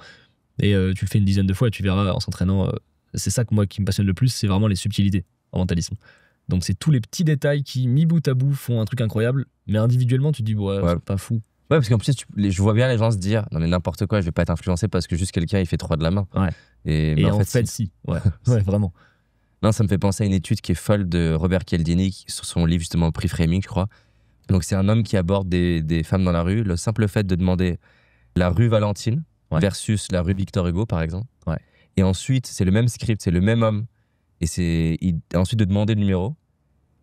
Et tu le fais une dizaine de fois et tu verras en s'entraînant. C'est ça que moi qui me passionne le plus, c'est vraiment les subtilités en mentalisme. Donc c'est tous les petits détails qui, mis bout à bout, font un truc incroyable, mais individuellement tu te dis ouais. C'est pas fou. Ouais, parce qu'en plus je vois bien les gens se dire non mais n'importe quoi, je vais pas être influencé parce que juste quelqu'un il fait 3 de la main. Et en fait si. Ouais, vraiment. Non, ça me fait penser à une étude qui est folle de Robert Cialdini sur son livre justement Pre-Framing, je crois. Donc c'est un homme qui aborde des femmes dans la rue. Le simple fait de demander la rue Valentine versus la rue Victor Hugo, par exemple. Et ensuite, c'est le même script, c'est le même homme. Et ensuite de demander le numéro.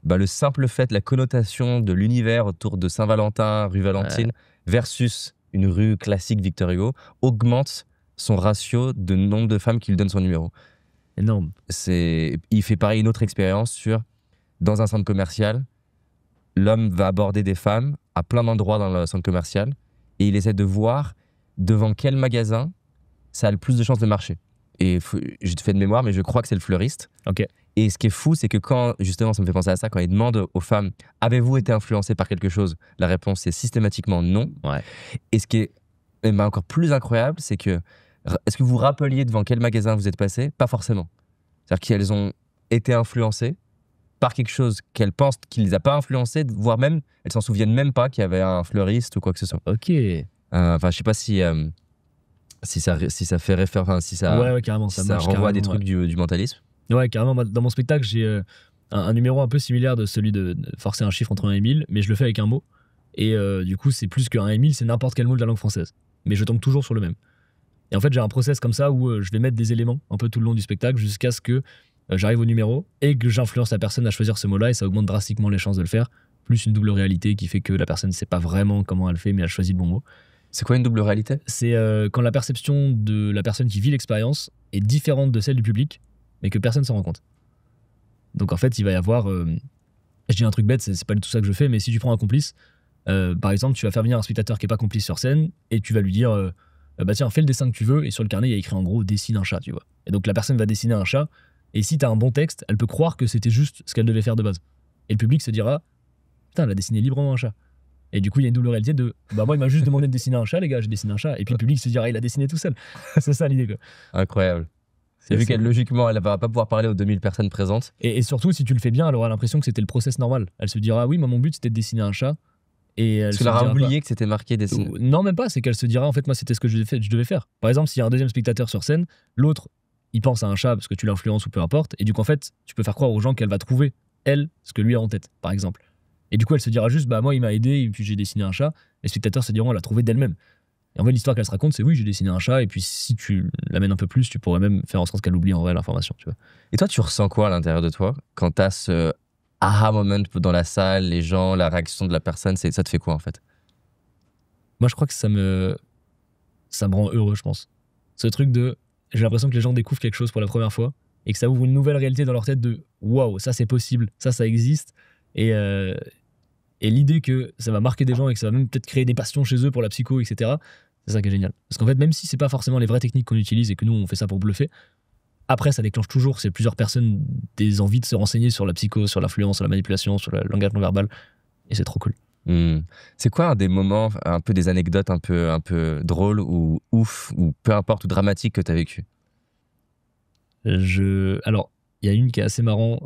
Bah, le simple fait, la connotation de l'univers autour de Saint-Valentin, rue Valentine, versus une rue classique Victor Hugo, augmente son ratio de nombre de femmes qui lui donnent son numéro. Énorme. Il fait pareil une autre expérience dans un centre commercial, l'homme va aborder des femmes à plein d'endroits dans le centre commercial et il essaie de voir devant quel magasin ça a le plus de chances de marcher. Et je te fais de mémoire, mais je crois que c'est le fleuriste. Et ce qui est fou, c'est que quand, justement, ça me fait penser à ça, quand il demande aux femmes « Avez-vous été influencé par quelque chose ?» La réponse est systématiquement non. Et ce qui est encore plus incroyable, c'est que est-ce que vous vous rappeliez devant quel magasin vous êtes passé? Pas forcément. C'est-à-dire qu'elles ont été influencées par quelque chose qu'elles pensent qu'il les a pas influencées, voire même, elles s'en souviennent même pas qu'il y avait un fleuriste ou quoi que ce soit. Enfin, je sais pas si ça fait référence, enfin, si ça, carrément, ça renvoie à des trucs du mentalisme. Ouais, carrément. Dans mon spectacle, j'ai un numéro un peu similaire de celui de forcer un chiffre entre 1 et 1000, mais je le fais avec un mot. Et du coup, c'est plus que 1 et 1000, c'est n'importe quel mot de la langue française. Mais je tombe toujours sur le même. Et en fait, j'ai un process comme ça où je vais mettre des éléments un peu tout le long du spectacle jusqu'à ce que j'arrive au numéro et que j'influence la personne à choisir ce mot-là et ça augmente drastiquement les chances de le faire. Plus une double réalité qui fait que la personne ne sait pas vraiment comment elle fait, mais elle choisit le bon mot. C'est quoi une double réalité? C'est quand la perception de la personne qui vit l'expérience est différente de celle du public, mais que personne ne s'en rend compte. Donc en fait, il va y avoir... je dis un truc bête, c'est pas du tout ça que je fais, mais si tu prends un complice, par exemple, tu vas faire venir un spectateur qui n'est pas complice sur scène et tu vas lui dire bah tiens, fais le dessin que tu veux, et sur le carnet, il y a écrit en gros « dessine un chat », tu vois. Et donc la personne va dessiner un chat, et si tu as un bon texte, elle peut croire que c'était juste ce qu'elle devait faire de base. Et le public se dira « Putain, elle a dessiné librement un chat ». Et du coup, il y a une double réalité de « Bah moi, il m'a juste demandé de dessiner un chat, les gars, j'ai dessiné un chat ». Et puis le public se dira « Il a dessiné tout seul ». C'est ça l'idée, quoi. Incroyable. Et vu qu'elle, logiquement, elle va pas pouvoir parler aux 2000 personnes présentes. Et surtout, si tu le fais bien, elle aura l'impression que c'était le process normal. Elle se dira « Oui, moi, mon but, c'était de dessiner un chat ». Parce qu'elle aura oublié que c'était marqué dessiné. Non, même pas, c'est qu'elle se dira en fait, moi, c'était ce que je devais faire. Par exemple, s'il y a un deuxième spectateur sur scène, l'autre, il pense à un chat parce que tu l'influences ou peu importe, et du coup, en fait, tu peux faire croire aux gens qu'elle va trouver, elle, ce que lui a en tête, par exemple. Et du coup, elle se dira juste, bah, moi, il m'a aidé, et puis j'ai dessiné un chat. Les spectateurs se diront, elle l'a trouvé d'elle-même. Et en fait, l'histoire qu'elle se raconte, c'est oui, j'ai dessiné un chat, et puis si tu l'amènes un peu plus, tu pourrais même faire en sorte qu'elle oublie en vrai l'information, tu vois. Et toi, tu ressens quoi à l'intérieur de toi quand t'as ce aha moment dans la salle, les gens, la réaction de la personne, ça te fait quoi en fait? Moi, je crois que ça me rend heureux, je pense. Ce truc de... J'ai l'impression que les gens découvrent quelque chose pour la première fois et que ça ouvre une nouvelle réalité dans leur tête de « Waouh, ça c'est possible, ça existe ». Et l'idée que ça va marquer des gens et que ça va même peut-être créer des passions chez eux pour la psycho, etc. C'est ça qui est génial. Parce qu'en fait, même si c'est pas forcément les vraies techniques qu'on utilise et que nous, on fait ça pour bluffer, après, ça déclenche toujours, c'est plusieurs personnes, des envies de se renseigner sur la psycho, sur l'influence, sur la manipulation, sur le langage non verbal. Et c'est trop cool. C'est quoi des moments, un peu des anecdotes un peu drôles ou ouf ou peu importe ou dramatiques que tu as vécu? Alors, il y a une qui est assez marrant.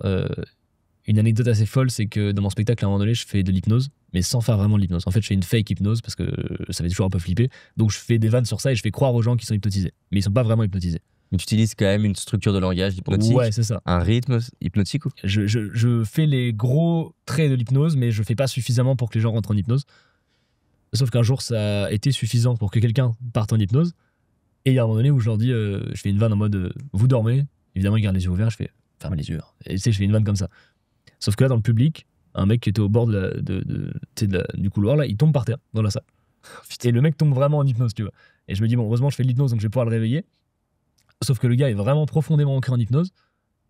Une anecdote assez folle, c'est que dans mon spectacle, à un moment donné, je fais de l'hypnose, mais sans faire vraiment de l'hypnose. En fait, je fais une fake hypnose parce que ça fait toujours un peu flipper. Donc, je fais des vannes sur ça et je fais croire aux gens qu'ils sont hypnotisés. Mais ils sont pas vraiment hypnotisés. Mais tu utilises quand même une structure de langage hypnotique. Ouais, c'est ça. Un rythme hypnotique. Je fais les gros traits de l'hypnose, mais je fais pas suffisamment pour que les gens rentrent en hypnose. Sauf qu'un jour, ça a été suffisant pour que quelqu'un parte en hypnose. Et il y a un moment donné où je leur dis, je fais une vanne en mode vous dormez. Évidemment, ils gardent les yeux ouverts. Je fais fermez les yeux. Et tu sais, je fais une vanne comme ça. Sauf que là, dans le public, un mec qui était au bord du couloir, là, il tombe par terre dans la salle. Et le mec tombe vraiment en hypnose, tu vois. Et je me dis, bon, heureusement, je fais de l'hypnose, donc je vais pouvoir le réveiller. Sauf que le gars est vraiment profondément ancré en hypnose.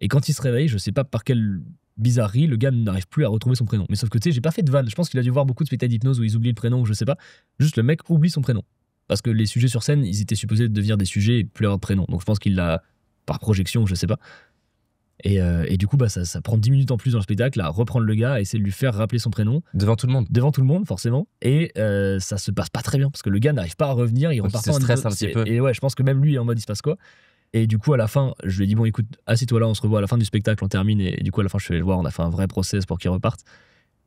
Et quand il se réveille, je sais pas par quelle bizarrerie, le gars n'arrive plus à retrouver son prénom. Mais sauf que tu sais, j'ai pas fait de vanne. Je pense qu'il a dû voir beaucoup de spectacles d'hypnose où ils oublient le prénom ou je sais pas. Juste le mec oublie son prénom. Parce que les sujets sur scène, ils étaient supposés devenir des sujets et plus avoir de prénom. Donc je pense qu'il l'a par projection, je sais pas. Et du coup, bah, ça prend 10 minutes en plus dans le spectacle à reprendre le gars, à essayer de lui faire rappeler son prénom. Devant tout le monde. Devant tout le monde, forcément. Et ça se passe pas très bien parce que le gars n'arrive pas à revenir. Il repart pas en stresse un petit peu. Et ouais, je pense que même lui est en mode il se passe quoi. Et du coup, à la fin, je lui ai dit bon, écoute, assis-toi là, on se revoit à la fin du spectacle, on termine. Et du coup, à la fin, je fais le voir, on a fait un vrai process pour qu'il reparte.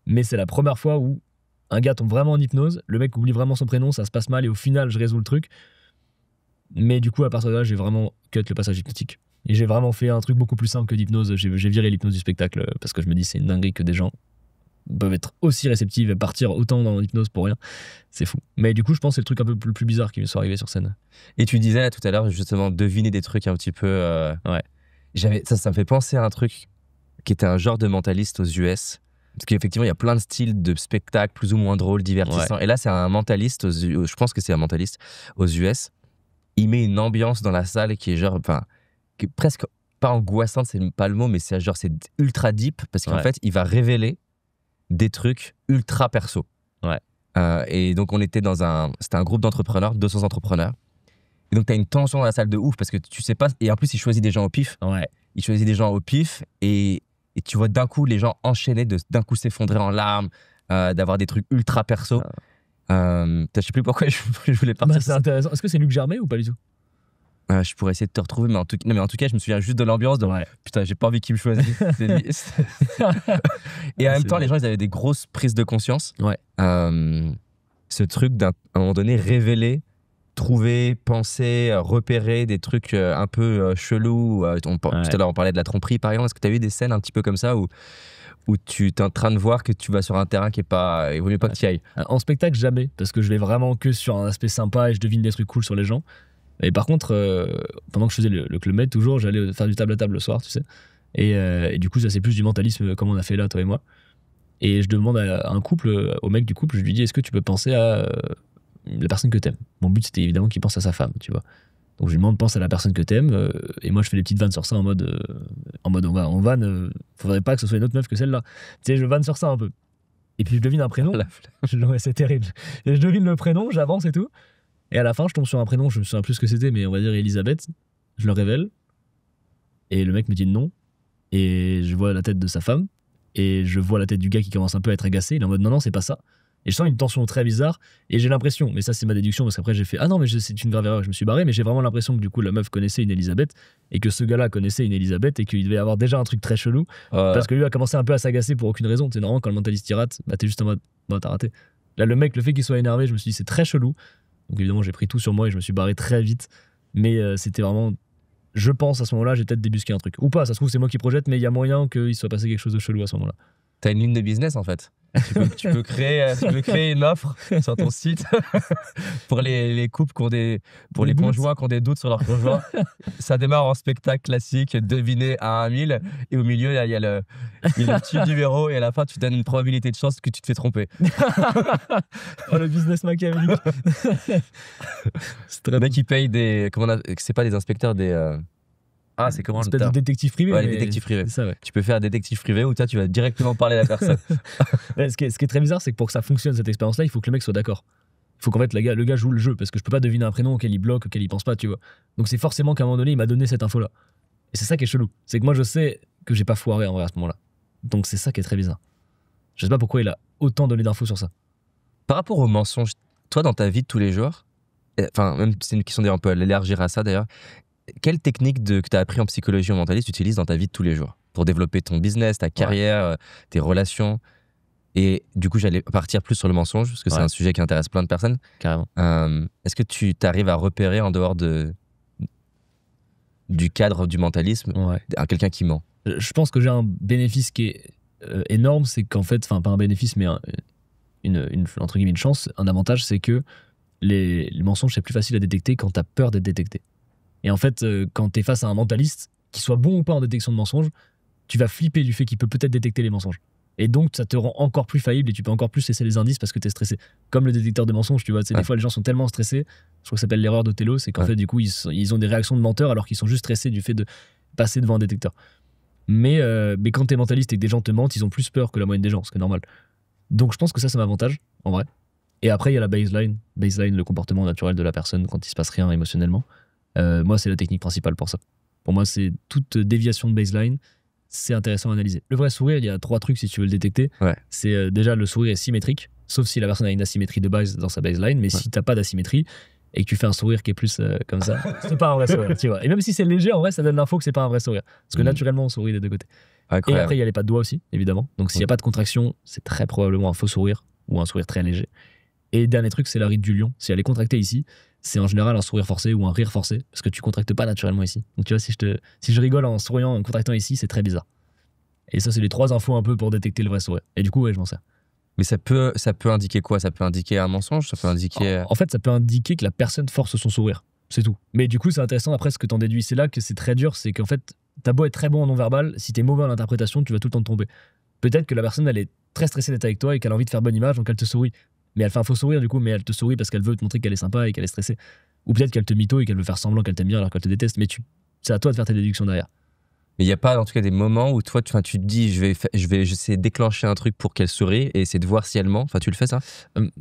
Mais c'est la première fois où un gars tombe vraiment en hypnose, le mec oublie vraiment son prénom, ça se passe mal et au final, je résous le truc. Mais du coup, à partir de là, j'ai vraiment cut le passage hypnotique. Et j'ai vraiment fait un truc beaucoup plus simple que d'hypnose. J'ai viré l'hypnose du spectacle parce que je me dis c'est une dinguerie que des gens peuvent être aussi réceptifs et partir autant dans l'hypnose pour rien. C'est fou. Mais du coup, je pense que c'est le truc un peu le plus bizarre qui me soit arrivé sur scène. Et tu disais là, tout à l'heure, justement, deviner des trucs un petit peu... Ouais. Ça me fait penser à un truc qui était un genre de mentaliste aux US. Parce qu'effectivement, il y a plein de styles de spectacles plus ou moins drôles, divertissants. Ouais. Et là, c'est un mentaliste, je pense que c'est un mentaliste aux US. Il met une ambiance dans la salle qui est genre... qui est presque pas angoissante, c'est pas le mot, mais c'est genre c'est ultra deep parce qu'en fait il va révéler des trucs ultra perso. Ouais. Et donc on était c'était un groupe d'entrepreneurs, 200 entrepreneurs. Et donc t'as une tension dans la salle de ouf parce que tu sais pas, et en plus il choisit des gens au pif. Ouais. Il choisit des gens au pif et tu vois d'un coup les gens enchaîner, d'un coup s'effondrer en larmes, d'avoir des trucs ultra perso. Je sais plus pourquoi je voulais partir. C'est intéressant. Est-ce que c'est Luc Germain ou pas du tout? Je pourrais essayer de te retrouver, mais en tout cas, je me souviens juste de l'ambiance. Putain, j'ai pas envie qu'il me choisisse. Et en même temps, les gens, ils avaient des grosses prises de conscience. Ouais. Ce truc d'un moment donné, révéler, trouver, penser, repérer des trucs un peu chelous. Tout à l'heure, on parlait de la tromperie, par exemple. Est-ce que tu as eu des scènes un petit peu comme ça où tu es en train de voir que tu vas sur un terrain qui est pas... Il vaut mieux pas que tu y ailles. En spectacle, jamais, parce que je vais vraiment que sur un aspect sympa et je devine des trucs cool sur les gens. Et par contre, pendant que je faisais le Club Med, toujours, j'allais faire du table à table le soir, tu sais. Et du coup, ça c'est plus du mentalisme comme on a fait là, toi et moi. Et je demande à un couple, au mec du couple, je lui dis est-ce que tu peux penser à la personne que t'aimes? Mon but c'était évidemment qu'il pense à sa femme, tu vois. Donc je lui demande pense à la personne que t'aimes, et moi je fais des petites vannes sur ça en mode on vanne, faudrait pas que ce soit une autre meuf que celle-là. Tu sais, je vanne sur ça un peu. Et puis je devine un prénom. Ouais, c'est terrible. Et je devine le prénom, j'avance et tout. Et à la fin, je tombe sur un prénom, je me souviens plus ce que c'était, mais on va dire Elisabeth. Je le révèle. Et le mec me dit non. Et je vois la tête de sa femme. Et je vois la tête du gars qui commence un peu à être agacé. Il est en mode non, c'est pas ça. Et je sens une tension très bizarre. Et j'ai l'impression, mais ça c'est ma déduction, parce qu'après j'ai fait ah non, mais c'est une grave erreur, je me suis barré. Mais j'ai vraiment l'impression que du coup la meuf connaissait une Elisabeth. Et que ce gars-là connaissait une Elisabeth. Et qu'il devait avoir déjà un truc très chelou. Parce que lui a commencé un peu à s'agacer pour aucune raison. C'est normal quand le mentaliste il rate, bah t'es juste en mode bon, t'as raté. Là, le mec, le fait qu'il soit énervé, je me suis dit c'est très chelou. Donc évidemment, j'ai pris tout sur moi et je me suis barré très vite. Mais c'était vraiment... Je pense à ce moment-là, j'ai peut-être débusqué un truc. Ou pas, ça se trouve, c'est moi qui projette, mais il y a moyen qu'il soit passé quelque chose de chelou à ce moment-là. T'as une ligne de business en fait. Tu peux créer une offre sur ton site pour les couples pour les conjoints qui ont des doutes sur leur conjoint. Ça démarre en spectacle classique, deviné à 1000, et au milieu il y a le petit numéro, et à la fin tu donnes une probabilité de chance que tu te fais tromper. Oh, le business machiavélique. Le mec qui paye c'est pas des inspecteurs, c'est comment le terme? Des détectives privés. Ouais, les détectives privés. Ça, ouais. Tu peux faire un détective privé où tu vas directement parler à la personne. Ouais, ce qui est très bizarre, c'est que pour que ça fonctionne cette expérience-là, il faut que le mec soit d'accord. Il faut qu'en fait le gars joue le jeu, parce que je peux pas deviner un prénom auquel il bloque, auquel il pense pas, tu vois. Donc c'est forcément qu'à un moment donné, il m'a donné cette info-là. Et c'est ça qui est chelou. C'est que moi je sais que j'ai pas foiré en vrai à ce moment-là. Donc c'est ça qui est très bizarre. Je sais pas pourquoi il a autant donné d'infos sur ça. Par rapport aux mensonges, toi dans ta vie de tous les jours, enfin même c'est une question d'ailleurs, on peut l'élargir à ça d'ailleurs. Quelle technique que tu as appris en psychologie ou mentaliste tu utilises dans ta vie de tous les jours pour développer ton business, ta carrière, tes relations? Et du coup, j'allais partir plus sur le mensonge, parce que c'est un sujet qui intéresse plein de personnes. Carrément. Est-ce que tu t'arrives à repérer en dehors de... du cadre du mentalisme à quelqu'un qui ment? Je pense que j'ai un bénéfice qui est énorme, c'est qu'en fait, enfin pas un bénéfice, mais entre guillemets une chance, un avantage, c'est que les mensonges, c'est plus facile à détecter quand t'as peur d'être détecté. Et en fait, quand t'es face à un mentaliste, qu'il soit bon ou pas en détection de mensonges, tu vas flipper du fait qu'il peut peut-être détecter les mensonges. Et donc, ça te rend encore plus faillible et tu peux encore plus laisser les indices parce que t'es stressé. Comme le détecteur de mensonges, tu vois. Des fois, les gens sont tellement stressés, je crois que ça s'appelle l'erreur d'Othello, c'est qu'en fait, du coup, ils ont des réactions de menteurs alors qu'ils sont juste stressés du fait de passer devant un détecteur. Mais quand t'es mentaliste et que des gens te mentent, ils ont plus peur que la moyenne des gens, ce qui est normal. Donc, je pense que ça m'avantage, en vrai. Et après, il y a la baseline. Baseline, le comportement naturel de la personne quand il se passe rien émotionnellement. Moi, c'est la technique principale pour ça. Pour moi, c'est toute déviation de baseline. C'est intéressant à analyser. Le vrai sourire, il y a 3 trucs si tu veux le détecter. C'est déjà le sourire est symétrique, sauf si la personne a une asymétrie de base dans sa baseline, mais si t'as pas d'asymétrie et que tu fais un sourire qui est plus comme ça, c'est pas un vrai sourire, tu vois. Et même si c'est léger, en vrai, ça donne l'info que c'est pas un vrai sourire. Parce que naturellement, on sourit des deux côtés. Et après, il y a les pas de doigts aussi, évidemment. Donc s'il n'y a pas de contraction, c'est très probablement un faux sourire ou un sourire très léger. Et dernier truc, c'est la ride du lion. Si elle est contractée ici, c'est en général un sourire forcé ou un rire forcé, parce que tu contractes pas naturellement ici. Donc tu vois, si je rigole en souriant, en contractant ici, c'est très bizarre. Et ça, c'est les 3 infos un peu pour détecter le vrai sourire. Et du coup, je m'en sers. Mais ça peut indiquer quoi? Ça peut indiquer un mensonge? Ça peut indiquer... En fait, ça peut indiquer que la personne force son sourire. C'est tout. Mais du coup, c'est intéressant après ce que t'en déduis. C'est là que c'est très dur, c'est qu'en fait, t'as beau être très bon en non-verbal, si t'es mauvais en interprétation, tu vas tout le temps te tromper. Peut-être que la personne, elle est très stressée d'être avec toi et qu'elle a envie de faire bonne image, donc elle te sourit. Mais elle fait un faux sourire du coup, mais elle te sourit parce qu'elle veut te montrer qu'elle est sympa et qu'elle est stressée. Ou peut-être qu'elle te mytho et qu'elle veut faire semblant qu'elle t'aime bien alors qu'elle te déteste, mais c'est à toi de faire tes déductions derrière. Mais il n'y a pas en tout cas des moments où toi tu te dis je vais essayer de déclencher un truc pour qu'elle sourie et essayer de voir si elle ment. Enfin, tu le fais ça?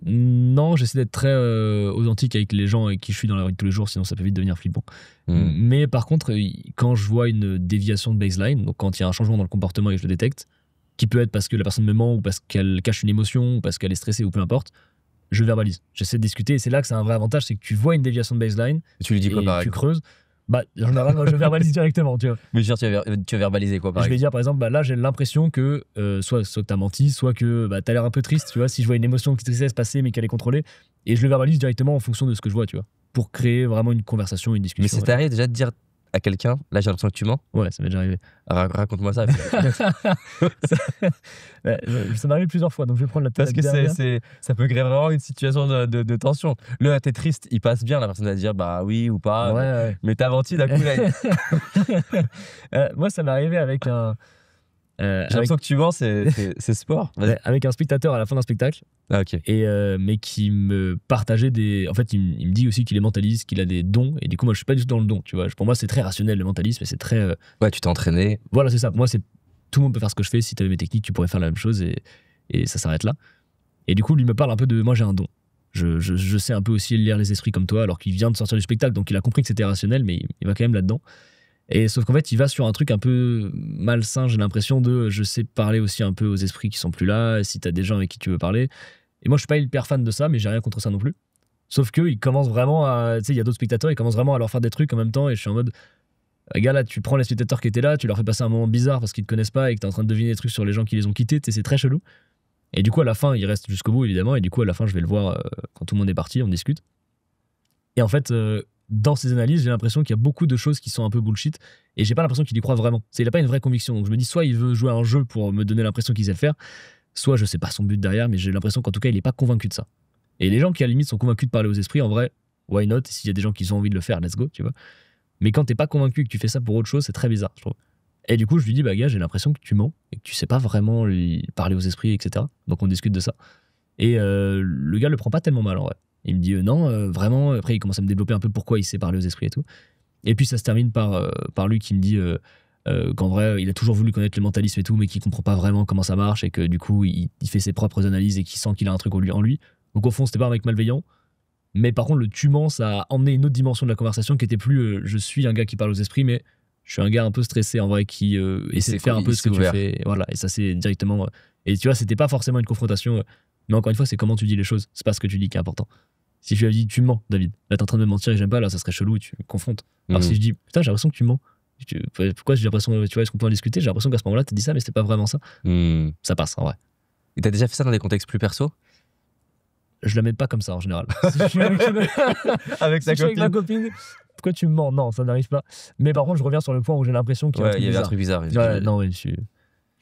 Non, j'essaie d'être très authentique avec les gens avec qui je suis dans la vie de tous les jours, sinon ça peut vite devenir flippant. Mais par contre, quand je vois une déviation de baseline, donc quand il y a un changement dans le comportement et que je le détecte, qui peut être parce que la personne me ment ou parce qu'elle cache une émotion ou parce qu'elle est stressée ou peu importe, je verbalise. J'essaie de discuter et c'est là que c'est un vrai avantage, c'est que tu vois une déviation de baseline et tu lui dis quoi par tu exemple? creuses. En général, moi, je verbalise directement, tu vois. Mais genre, tu vas verbaliser quoi par exemple? Je vais dire par exemple, là j'ai l'impression que soit que t'as menti, soit que t'as l'air un peu triste, tu vois, si je vois une émotion qui se passer mais qu'elle est contrôlée, et je le verbalise directement en fonction de ce que je vois, tu vois, pour créer vraiment une conversation, une discussion. Mais ça t'arrive déjà de dire à quelqu'un, là j'ai l'impression que tu mens? Ouais, ça m'est déjà arrivé. Raconte-moi ça. Ça m'arrive plusieurs fois, donc je vais prendre la tête. Parce que ça peut créer vraiment une situation de tension. Là, t'es triste, il passe bien, la personne va dire bah oui ou pas. Ouais. Mais t'as menti d'un coup là. Moi, ça m'est arrivé avec un. J'ai l'impression que tu mens, c'est sport. Avec un spectateur à la fin d'un spectacle. Ah, ok. Mais qui me partageait des. En fait, il me dit aussi qu'il est mentaliste, qu'il a des dons. Et du coup, moi, je suis pas du tout dans le don. Tu vois, pour moi, c'est très rationnel le mentalisme, et c'est très. Ouais, tu t'es entraîné. Voilà, c'est ça. Pour moi, tout le monde peut faire ce que je fais. Si tu avais mes techniques, tu pourrais faire la même chose, et ça s'arrête là. Et du coup, lui me parle un peu de. Moi, j'ai un don. Je sais un peu aussi lire les esprits comme toi, alors qu'il vient de sortir du spectacle, donc il a compris que c'était rationnel, mais il va quand même là-dedans. Et sauf qu'en fait, il va sur un truc un peu malsain, j'ai l'impression je sais parler aussi un peu aux esprits qui sont plus là, si t'as des gens avec qui tu veux parler. Et moi, je suis pas hyper fan de ça, mais j'ai rien contre ça non plus. Sauf qu'il commence vraiment à, tu sais, il y a d'autres spectateurs, ils commencent vraiment à leur faire des trucs en même temps, et je suis en mode, gars, là, tu prends les spectateurs qui étaient là, tu leur fais passer un moment bizarre parce qu'ils te connaissent pas et que t'es en train de deviner des trucs sur les gens qui les ont quittés, c'est très chelou. Et du coup, à la fin, il reste jusqu'au bout, évidemment, et du coup, à la fin, je vais le voir quand tout le monde est parti, on discute. Et en fait, dans ces analyses, j'ai l'impression qu'il y a beaucoup de choses qui sont un peu bullshit, et j'ai pas l'impression qu'il y croit vraiment. Il a pas une vraie conviction, donc je me dis, soit il veut jouer à un jeu pour me donner l'impression qu'il sait le faire, soit je sais pas son but derrière, mais j'ai l'impression qu'en tout cas, il est pas convaincu de ça. Et les gens qui, à la limite, sont convaincus de parler aux esprits, en vrai, why not? S'il y a des gens qui ont envie de le faire, let's go, tu vois. Mais quand t'es pas convaincu et que tu fais ça pour autre chose, c'est très bizarre, je trouve. Et du coup, je lui dis, gars, j'ai l'impression que tu mens et que tu sais pas vraiment lui parler aux esprits, etc. Donc on discute de ça. Et le gars le prend pas tellement mal, en vrai. Il me dit, non, vraiment. Après, il commence à me développer un peu pourquoi il sait parler aux esprits et tout. Et puis, ça se termine par lui qui me dit qu'en vrai, il a toujours voulu connaître le mentalisme et tout, mais qu'il comprend pas vraiment comment ça marche et que du coup, il fait ses propres analyses et qu'il sent qu'il a un truc en lui. Donc au fond, c'était pas un mec malveillant. Mais par contre, le tu mens, ça a emmené une autre dimension de la conversation qui était plus je suis un gars qui parle aux esprits, mais je suis un gars un peu stressé en vrai qui essaie de faire un peu ce que tu fais. Et voilà, et ça c'est directement. Et tu vois, c'était pas forcément une confrontation, mais encore une fois, c'est comment tu dis les choses. C'est pas ce que tu dis qui est important. Si je lui avais dit tu mens, David, là t'es en train de me mentir et j'aime pas, là ça serait chelou, tu me confrontes. Alors si je dis putain, j'ai l'impression que tu mens. Pourquoi j'ai l'impression, tu vois, est-ce qu'on peut en discuter? J'ai l'impression qu'à ce moment-là, t'as dit ça, mais c'était pas vraiment ça. Ça passe en vrai. Et t'as déjà fait ça dans des contextes plus perso? Je la mets pas comme ça en général. Si je suis avec avec sa copine. Avec ma copine, pourquoi tu me mens? Non, ça n'arrive pas. Mais par contre, je reviens sur le point où j'ai l'impression qu'il y a il y avait un truc bizarre. Non, je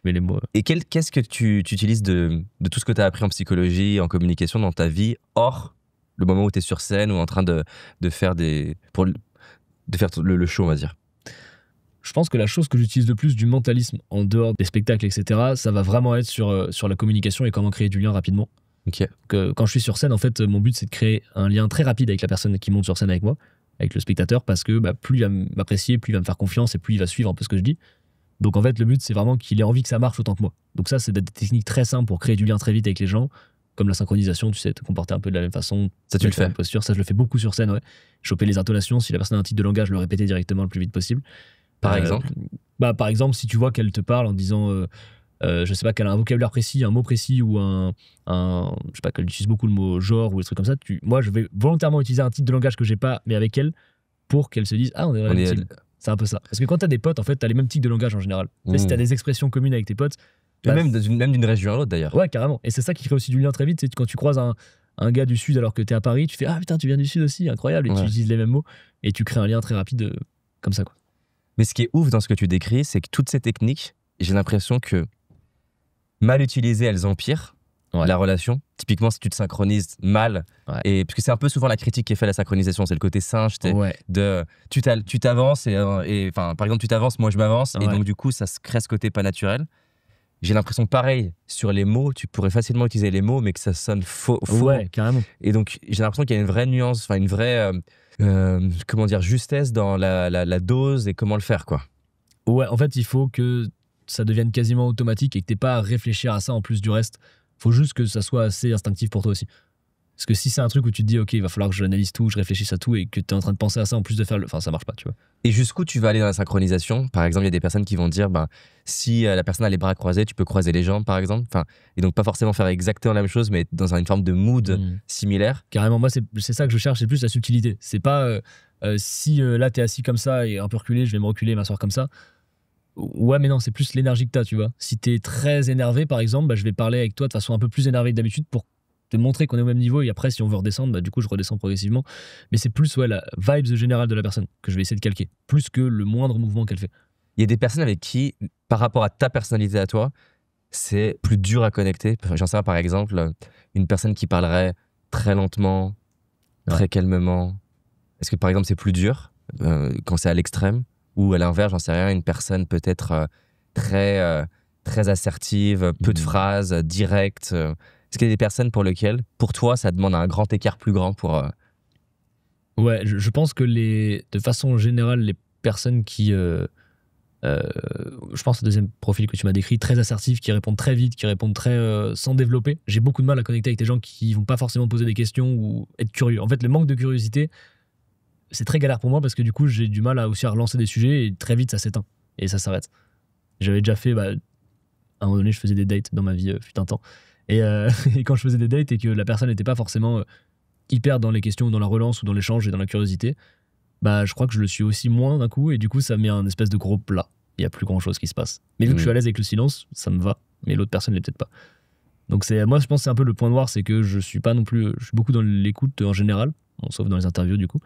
mets les mots. Et qu'est-ce que tu utilises de tout ce que tu as appris en psychologie, en communication dans ta vie, hors le moment où tu es sur scène ou en train de faire de faire le show, on va dire? Je pense que la chose que j'utilise le plus du mentalisme en dehors des spectacles, etc., ça va vraiment être sur la communication et comment créer du lien rapidement. Ok. Quand je suis sur scène, en fait, mon but, c'est de créer un lien très rapide avec la personne qui monte sur scène avec moi, avec le spectateur, parce que plus il va m'apprécier, plus il va me faire confiance et plus il va suivre un peu ce que je dis. Donc en fait, le but, c'est vraiment qu'il ait envie que ça marche autant que moi. Donc ça, c'est des techniques très simples pour créer du lien très vite avec les gens, comme la synchronisation, tu sais, te comporter un peu de la même façon. Ça, tu le fais? Posture, ça, je le fais beaucoup sur scène, ouais. Choper les intonations, si la personne a un type de langage, le répéter directement le plus vite possible. Par exemple? Par exemple, si tu vois qu'elle te parle en disant, je sais pas, qu'elle a un vocabulaire précis, un mot précis ou je sais pas, qu'elle utilise beaucoup le mot genre ou des trucs comme ça, moi, je vais volontairement utiliser un type de langage que j'ai pas, mais avec elle, pour qu'elle se dise, ah, on est dans la même team. C'est un peu ça. Parce que quand t'as des potes, en fait, t'as les mêmes types de langage en général. Si t'as des expressions communes avec tes potes. Même d'une région à l'autre d'ailleurs. Ouais, carrément. Et c'est ça qui crée aussi du lien très vite. C'est quand tu croises un gars du Sud alors que t'es à Paris, tu fais ah putain, tu viens du Sud aussi, incroyable. Et tu utilises les mêmes mots et tu crées un lien très rapide comme ça, quoi. Mais ce qui est ouf dans ce que tu décris, c'est que toutes ces techniques, j'ai l'impression que mal utilisées, elles empirent la relation. Typiquement, si tu te synchronises mal, et parce que c'est un peu souvent la critique qui est faite à la synchronisation, c'est le côté singe, tu t'avances et par exemple tu t'avances, moi je m'avance, et donc du coup ça se crée ce côté pas naturel. J'ai l'impression pareil sur les mots, tu pourrais facilement utiliser les mots, mais que ça sonne faux. Ouais, carrément. Et donc j'ai l'impression qu'il y a une vraie nuance, une vraie comment dire, justesse dans la dose et comment le faire, quoi. Ouais, en fait, il faut que ça devienne quasiment automatique et que t'aies pas à réfléchir à ça en plus du reste. Faut juste que ça soit assez instinctif pour toi aussi. Parce que si c'est un truc où tu te dis, ok, il va falloir que j'analyse tout, je réfléchisse à tout et que t'es en train de penser à ça en plus de faire ça marche pas, tu vois. Et jusqu'où tu vas aller dans la synchronisation? Par exemple, il y a des personnes qui vont dire, si la personne a les bras croisés, tu peux croiser les jambes, par exemple. Et donc pas forcément faire exactement la même chose, mais dans une forme de mood similaire. Carrément, moi, c'est ça que je cherche, c'est plus la subtilité. C'est pas si là, t'es assis comme ça et un peu reculé, je vais me reculer et m'asseoir comme ça. Ouais, mais non, c'est plus l'énergie que t'as, tu vois. Si t'es très énervé, par exemple, je vais parler avec toi de façon un peu plus énervée que d'habitude pour te montrer qu'on est au même niveau, et après, si on veut redescendre, du coup, je redescends progressivement. Mais c'est plus la vibes générale de la personne que je vais essayer de calquer, plus que le moindre mouvement qu'elle fait. Il y a des personnes avec qui, par rapport à ta personnalité à toi, c'est plus dur à connecter. J'en sais pas, par exemple, une personne qui parlerait très lentement, très calmement. Est-ce que, par exemple, c'est plus dur quand c'est à l'extrême? Ou à l'inverse, j'en sais rien, une personne peut-être très assertive, peu de phrases, directe. Est-ce qu'il y a des personnes pour lesquelles, pour toi, ça demande un grand écart plus grand pour... Ouais, je pense que de façon générale, les personnes qui... je pense au deuxième profil que tu m'as décrit, très assertif, qui répondent très vite, qui répondent très sans développer. J'ai beaucoup de mal à connecter avec des gens qui vont pas forcément poser des questions ou être curieux. En fait, le manque de curiosité, c'est très galère pour moi parce que du coup, j'ai du mal aussi à relancer des sujets et très vite, ça s'éteint et ça s'arrête. J'avais déjà fait, à un moment donné, je faisais des dates dans ma vie, fut un temps. Et quand je faisais des dates et que la personne n'était pas forcément hyper dans les questions ou dans la relance ou dans l'échange et dans la curiosité, je crois que je le suis aussi moins d'un coup et du coup, ça met un espèce de gros plat. Il n'y a plus grand chose qui se passe. Mais vu que je suis à l'aise avec le silence, ça me va. Mais l'autre personne ne l'est peut-être pas. Donc moi, je pense que c'est un peu le point noir, c'est que je suis pas non plus... Je suis beaucoup dans l'écoute en général, sauf dans les interviews du coup.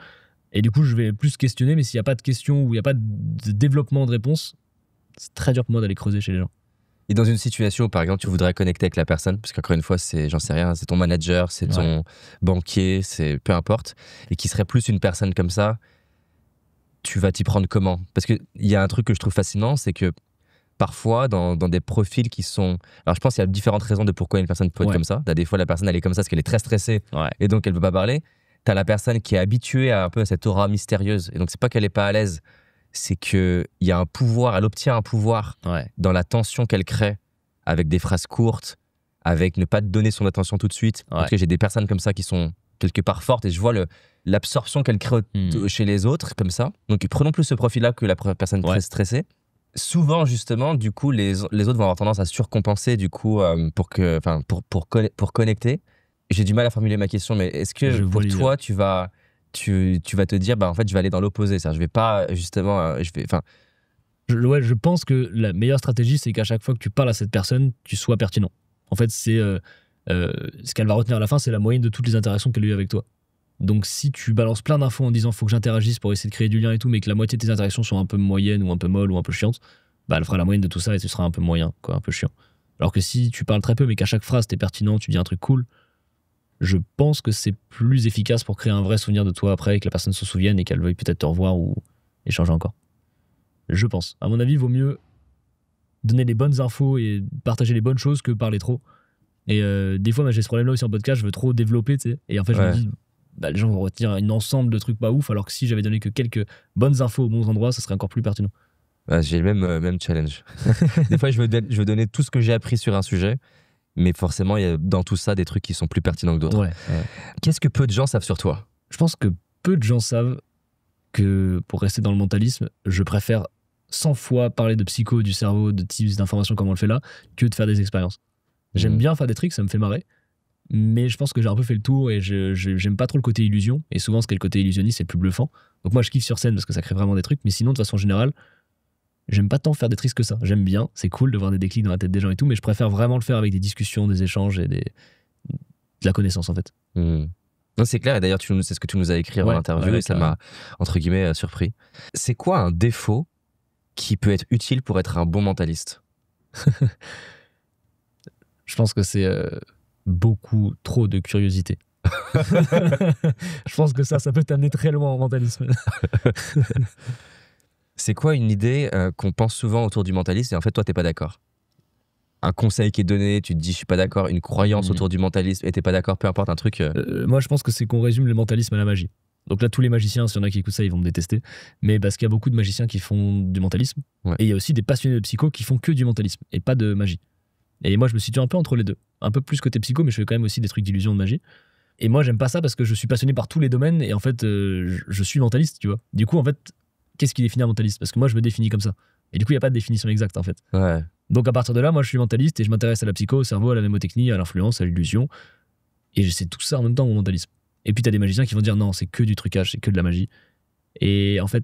Et du coup, je vais plus questionner, mais s'il n'y a pas de questions ou il n'y a pas de développement de réponse, c'est très dur pour moi d'aller creuser chez les gens. Et dans une situation où, par exemple, tu voudrais connecter avec la personne, parce qu'encore une fois, j'en sais rien, c'est ton manager, c'est ton banquier, c'est peu importe, et qui serait plus une personne comme ça, tu vas t'y prendre comment? Parce qu'il y a un truc que je trouve fascinant, c'est que parfois, dans des profils qui sont... Alors, je pense qu'il y a différentes raisons de pourquoi une personne peut être comme ça. Des fois, la personne, elle est comme ça parce qu'elle est très stressée, et donc elle ne veut pas parler. T'as la personne qui est habituée à un peu à cette aura mystérieuse, et donc c'est pas qu'elle est pas à l'aise, c'est qu'il y a un pouvoir, elle obtient un pouvoir dans la tension qu'elle crée avec des phrases courtes, avec ne pas te donner son attention tout de suite. En tout cas, j'ai des personnes comme ça qui sont quelque part fortes et je vois l'absorption qu'elle crée chez les autres comme ça. Donc prenons plus ce profil-là que la personne très stressée. Souvent, justement, du coup, les autres vont avoir tendance à surcompenser du coup pour connecter. J'ai du mal à formuler ma question, mais est-ce que pour toi, tu vas te dire, en fait, je vais aller dans l'opposé. Je vais pas, justement, je pense que la meilleure stratégie, c'est qu'à chaque fois que tu parles à cette personne, tu sois pertinent. En fait, c'est ce qu'elle va retenir à la fin, c'est la moyenne de toutes les interactions qu'elle a eues avec toi. Donc si tu balances plein d'infos en disant faut que j'interagisse pour essayer de créer du lien et tout, mais que la moitié de tes interactions sont un peu moyennes ou un peu molles ou un peu chiantes, bah elle fera la moyenne de tout ça et tu seras un peu moyen, quoi, un peu chiant. Alors que si tu parles très peu mais qu'à chaque phrase t'es pertinent, tu dis un truc cool, je pense que c'est plus efficace pour créer un vrai souvenir de toi après et que la personne se souvienne et qu'elle veuille peut-être te revoir ou échanger encore. Je pense. À mon avis, il vaut mieux donner les bonnes infos et partager les bonnes choses que parler trop. Et des fois, moi, j'ai ce problème-là aussi en podcast, je veux trop développer, tu sais. Et en fait, je me dis, bah, les gens vont retenir un ensemble de trucs pas ouf, alors que si j'avais donné que quelques bonnes infos aux bons endroits, ça serait encore plus pertinent. J'ai le même challenge. Des fois, je veux donner tout ce que j'ai appris sur un sujet, mais forcément, il y a dans tout ça des trucs qui sont plus pertinents que d'autres. Qu'est-ce que peu de gens savent sur toi? Je pense que peu de gens savent que, pour rester dans le mentalisme, je préfère 100 fois parler de psycho, du cerveau, de tips, d'informations comme on le fait là, que de faire des expériences. J'aime bien faire des trucs, ça me fait marrer, mais je pense que j'ai un peu fait le tour et j'aime pas trop le côté illusion, et souvent ce qui est le côté illusionniste c'est le plus bluffant. Donc moi je kiffe sur scène parce que ça crée vraiment des trucs, mais sinon de façon générale j'aime pas tant faire des tricks que ça. J'aime bien, c'est cool de voir des déclics dans la tête des gens et tout, mais je préfère vraiment le faire avec des discussions, des échanges et de la connaissance en fait. Non, c'est clair, et d'ailleurs c'est ce que tu nous as écrit en interview et ça m'a entre guillemets surpris. C'est quoi un défaut qui peut être utile pour être un bon mentaliste? Je pense que c'est beaucoup trop de curiosité. Je pense que ça peut t'amener très loin en mentalisme. C'est quoi une idée qu'on pense souvent autour du mentalisme et en fait toi t'es pas d'accord? Un conseil qui est donné, tu te dis je suis pas d'accord, une croyance autour du mentalisme et t'es pas d'accord, peu importe un truc. Moi je pense que c'est qu'on résume le mentalisme à la magie. Donc là tous les magiciens, s'il y en a qui écoutent ça, ils vont me détester. Mais parce qu'il y a beaucoup de magiciens qui font du mentalisme et il y a aussi des passionnés de psycho qui font que du mentalisme et pas de magie. Et moi je me situe un peu entre les deux. Un peu plus côté psycho, mais je fais quand même aussi des trucs d'illusion, de magie. Et moi j'aime pas ça parce que je suis passionné par tous les domaines et en fait je suis mentaliste, tu vois. Du coup en fait, qu'est-ce qui définit un mentaliste? Parce que moi je me définis comme ça. Et du coup il n'y a pas de définition exacte en fait. Donc à partir de là, moi je suis mentaliste et je m'intéresse à la psycho, au cerveau, à la mnémotechnie, à l'influence, à l'illusion. Et c'est tout ça en même temps mon mentalisme. Et puis t'as des magiciens qui vont dire non, c'est que du trucage, c'est que de la magie. Et en fait,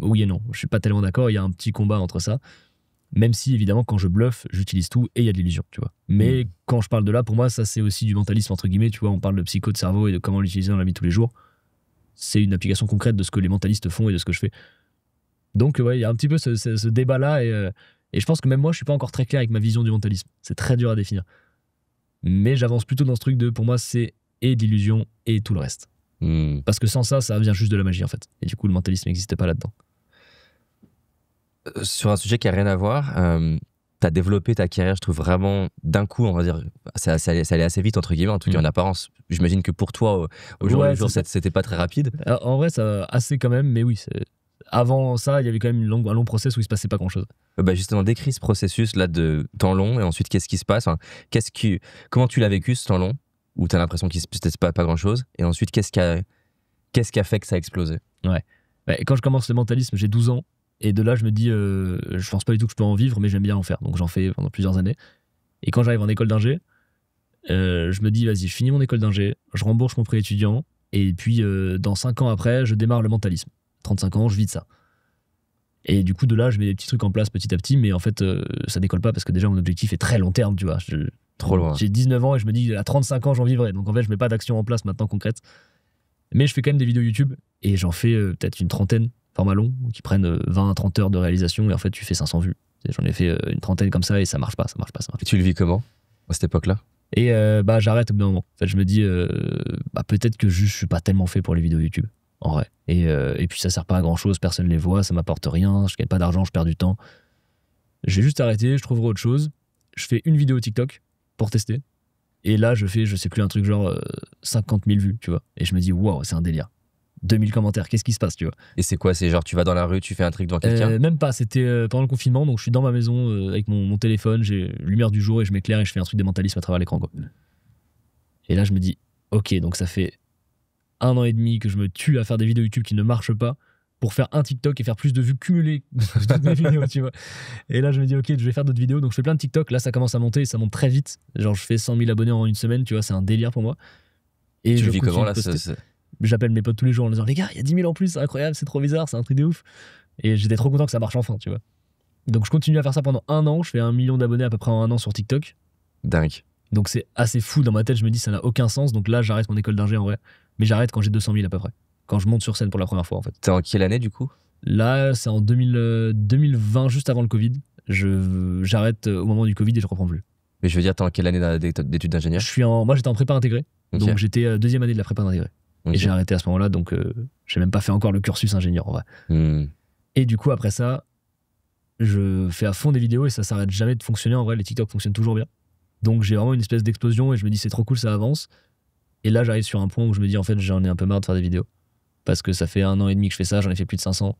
oui et non. Je suis pas tellement d'accord, il y a un petit combat entre ça. Même si, évidemment, quand je bluffe, j'utilise tout et il y a de l'illusion, tu vois. Mais quand je parle de là, pour moi, ça, c'est aussi du mentalisme, entre guillemets, tu vois. On parle de psycho, de cerveau et de comment l'utiliser dans la vie de tous les jours. C'est une application concrète de ce que les mentalistes font et de ce que je fais. Donc, ouais, il y a un petit peu ce débat-là et je pense que même moi, je suis pas encore très clair avec ma vision du mentalisme. C'est très dur à définir. Mais j'avance plutôt dans ce truc de, pour moi, c'est et d'illusion et tout le reste. Parce que sans ça, ça vient juste de la magie, en fait. Et du coup, le mentalisme n'existait pas là-dedans. Sur un sujet qui n'a rien à voir, tu as développé ta carrière, je trouve vraiment d'un coup, on va dire, ça allait assez vite, entre guillemets, en tout cas en apparence. J'imagine que pour toi, au jour le jour, c'était pas très rapide. Alors, en vrai, ça assez quand même, mais oui, avant ça, il y avait quand même un long process où il se passait pas grand-chose. Justement, décris ce processus-là de temps long, et ensuite, qu'est-ce qui se passe, enfin, comment tu l'as vécu, ce temps long, où tu as l'impression qu'il se passe pas grand-chose, et ensuite, qu'est-ce qui a fait que ça a explosé? Quand je commence le mentalisme, j'ai 12 ans. Et de là, je me dis, je pense pas du tout que je peux en vivre, mais j'aime bien en faire. Donc j'en fais pendant plusieurs années. Et quand j'arrive en école d'ingé, je me dis, vas-y, je finis mon école d'ingé, je rembourse mon prêt étudiant, et puis dans 5 ans après, je démarre le mentalisme. 35 ans, je vis de ça. Et du coup, de là, je mets des petits trucs en place petit à petit, mais en fait, ça décolle pas parce que déjà, mon objectif est très long terme, tu vois. Trop loin. J'ai 19 ans et je me dis, à 35 ans, j'en vivrai. Donc en fait, je mets pas d'action en place maintenant concrète. Mais je fais quand même des vidéos YouTube, et j'en fais peut-être une trentaine. Format long, qui prennent 20 à 30 heures de réalisation et en fait tu fais 500 vues. J'en ai fait une trentaine comme ça et ça marche pas. Et tu le vis comment à cette époque-là? Et j'arrête au bout d'un moment. En fait, je me dis peut-être que je suis pas tellement fait pour les vidéos YouTube en vrai. Et puis ça sert pas à grand chose, personne les voit, ça m'apporte rien, je gagne pas d'argent, je perds du temps. J'ai juste arrêté, je trouverai autre chose. Je fais une vidéo TikTok pour tester. Et là je fais, je sais plus, un truc genre 50 000 vues, tu vois. Et je me dis waouh, c'est un délire. 2000 commentaires, qu'est-ce qui se passe, tu vois? Et c'est quoi? C'est genre tu vas dans la rue, tu fais un truc devant quelqu'un? Même pas, c'était pendant le confinement, donc je suis dans ma maison avec mon téléphone, j'ai lumière du jour et je m'éclaire et je fais un truc de mentalisme à travers l'écran, quoi. Et là je me dis, ok, donc ça fait 1 an et demi que je me tue à faire des vidéos YouTube qui ne marchent pas pour faire un TikTok et faire plus de vues cumulées que toutes mes vidéos, tu vois. Et là je me dis, ok, je vais faire d'autres vidéos, donc je fais plein de TikTok, là ça commence à monter et ça monte très vite. Genre je fais 100 000 abonnés en une semaine, tu vois, c'est un délire pour moi. Et tu le vis comment là? J'appelle mes potes tous les jours en disant, les gars, il y a 10 000 en plus, c'est incroyable, c'est trop bizarre, c'est un truc de ouf. Et j'étais trop content que ça marche enfin, tu vois. Donc je continue à faire ça pendant 1 an, je fais 1 million d'abonnés à peu près en 1 an sur TikTok. Dingue. Donc c'est assez fou, dans ma tête je me dis ça n'a aucun sens, donc là j'arrête mon école d'ingé en vrai. Mais j'arrête quand j'ai 200 000 à peu près. Quand je monte sur scène pour la première fois, en fait. T'es en quelle année, du coup? Là, c'est en 2020, juste avant le Covid. J'arrête au moment du Covid et je reprends plus. Mais je veux dire, t'es en quelle année d'études d'ingénieur? Moi, j'étais en prépa intégrée. Okay. Donc, j'étais deuxième année de la prépa intégrée. Okay. Et j'ai arrêté à ce moment-là, donc j'ai même pas fait encore le cursus ingénieur, en vrai. Et du coup, après ça, je fais à fond des vidéos et ça s'arrête jamais de fonctionner. En vrai, les TikTok fonctionnent toujours bien. Donc, j'ai vraiment une espèce d'explosion et je me dis, c'est trop cool, ça avance. Et là, j'arrive sur un point où je me dis, en fait, j'en ai un peu marre de faire des vidéos. Parce que ça fait 1 an et demi que je fais ça, j'en ai fait plus de 500.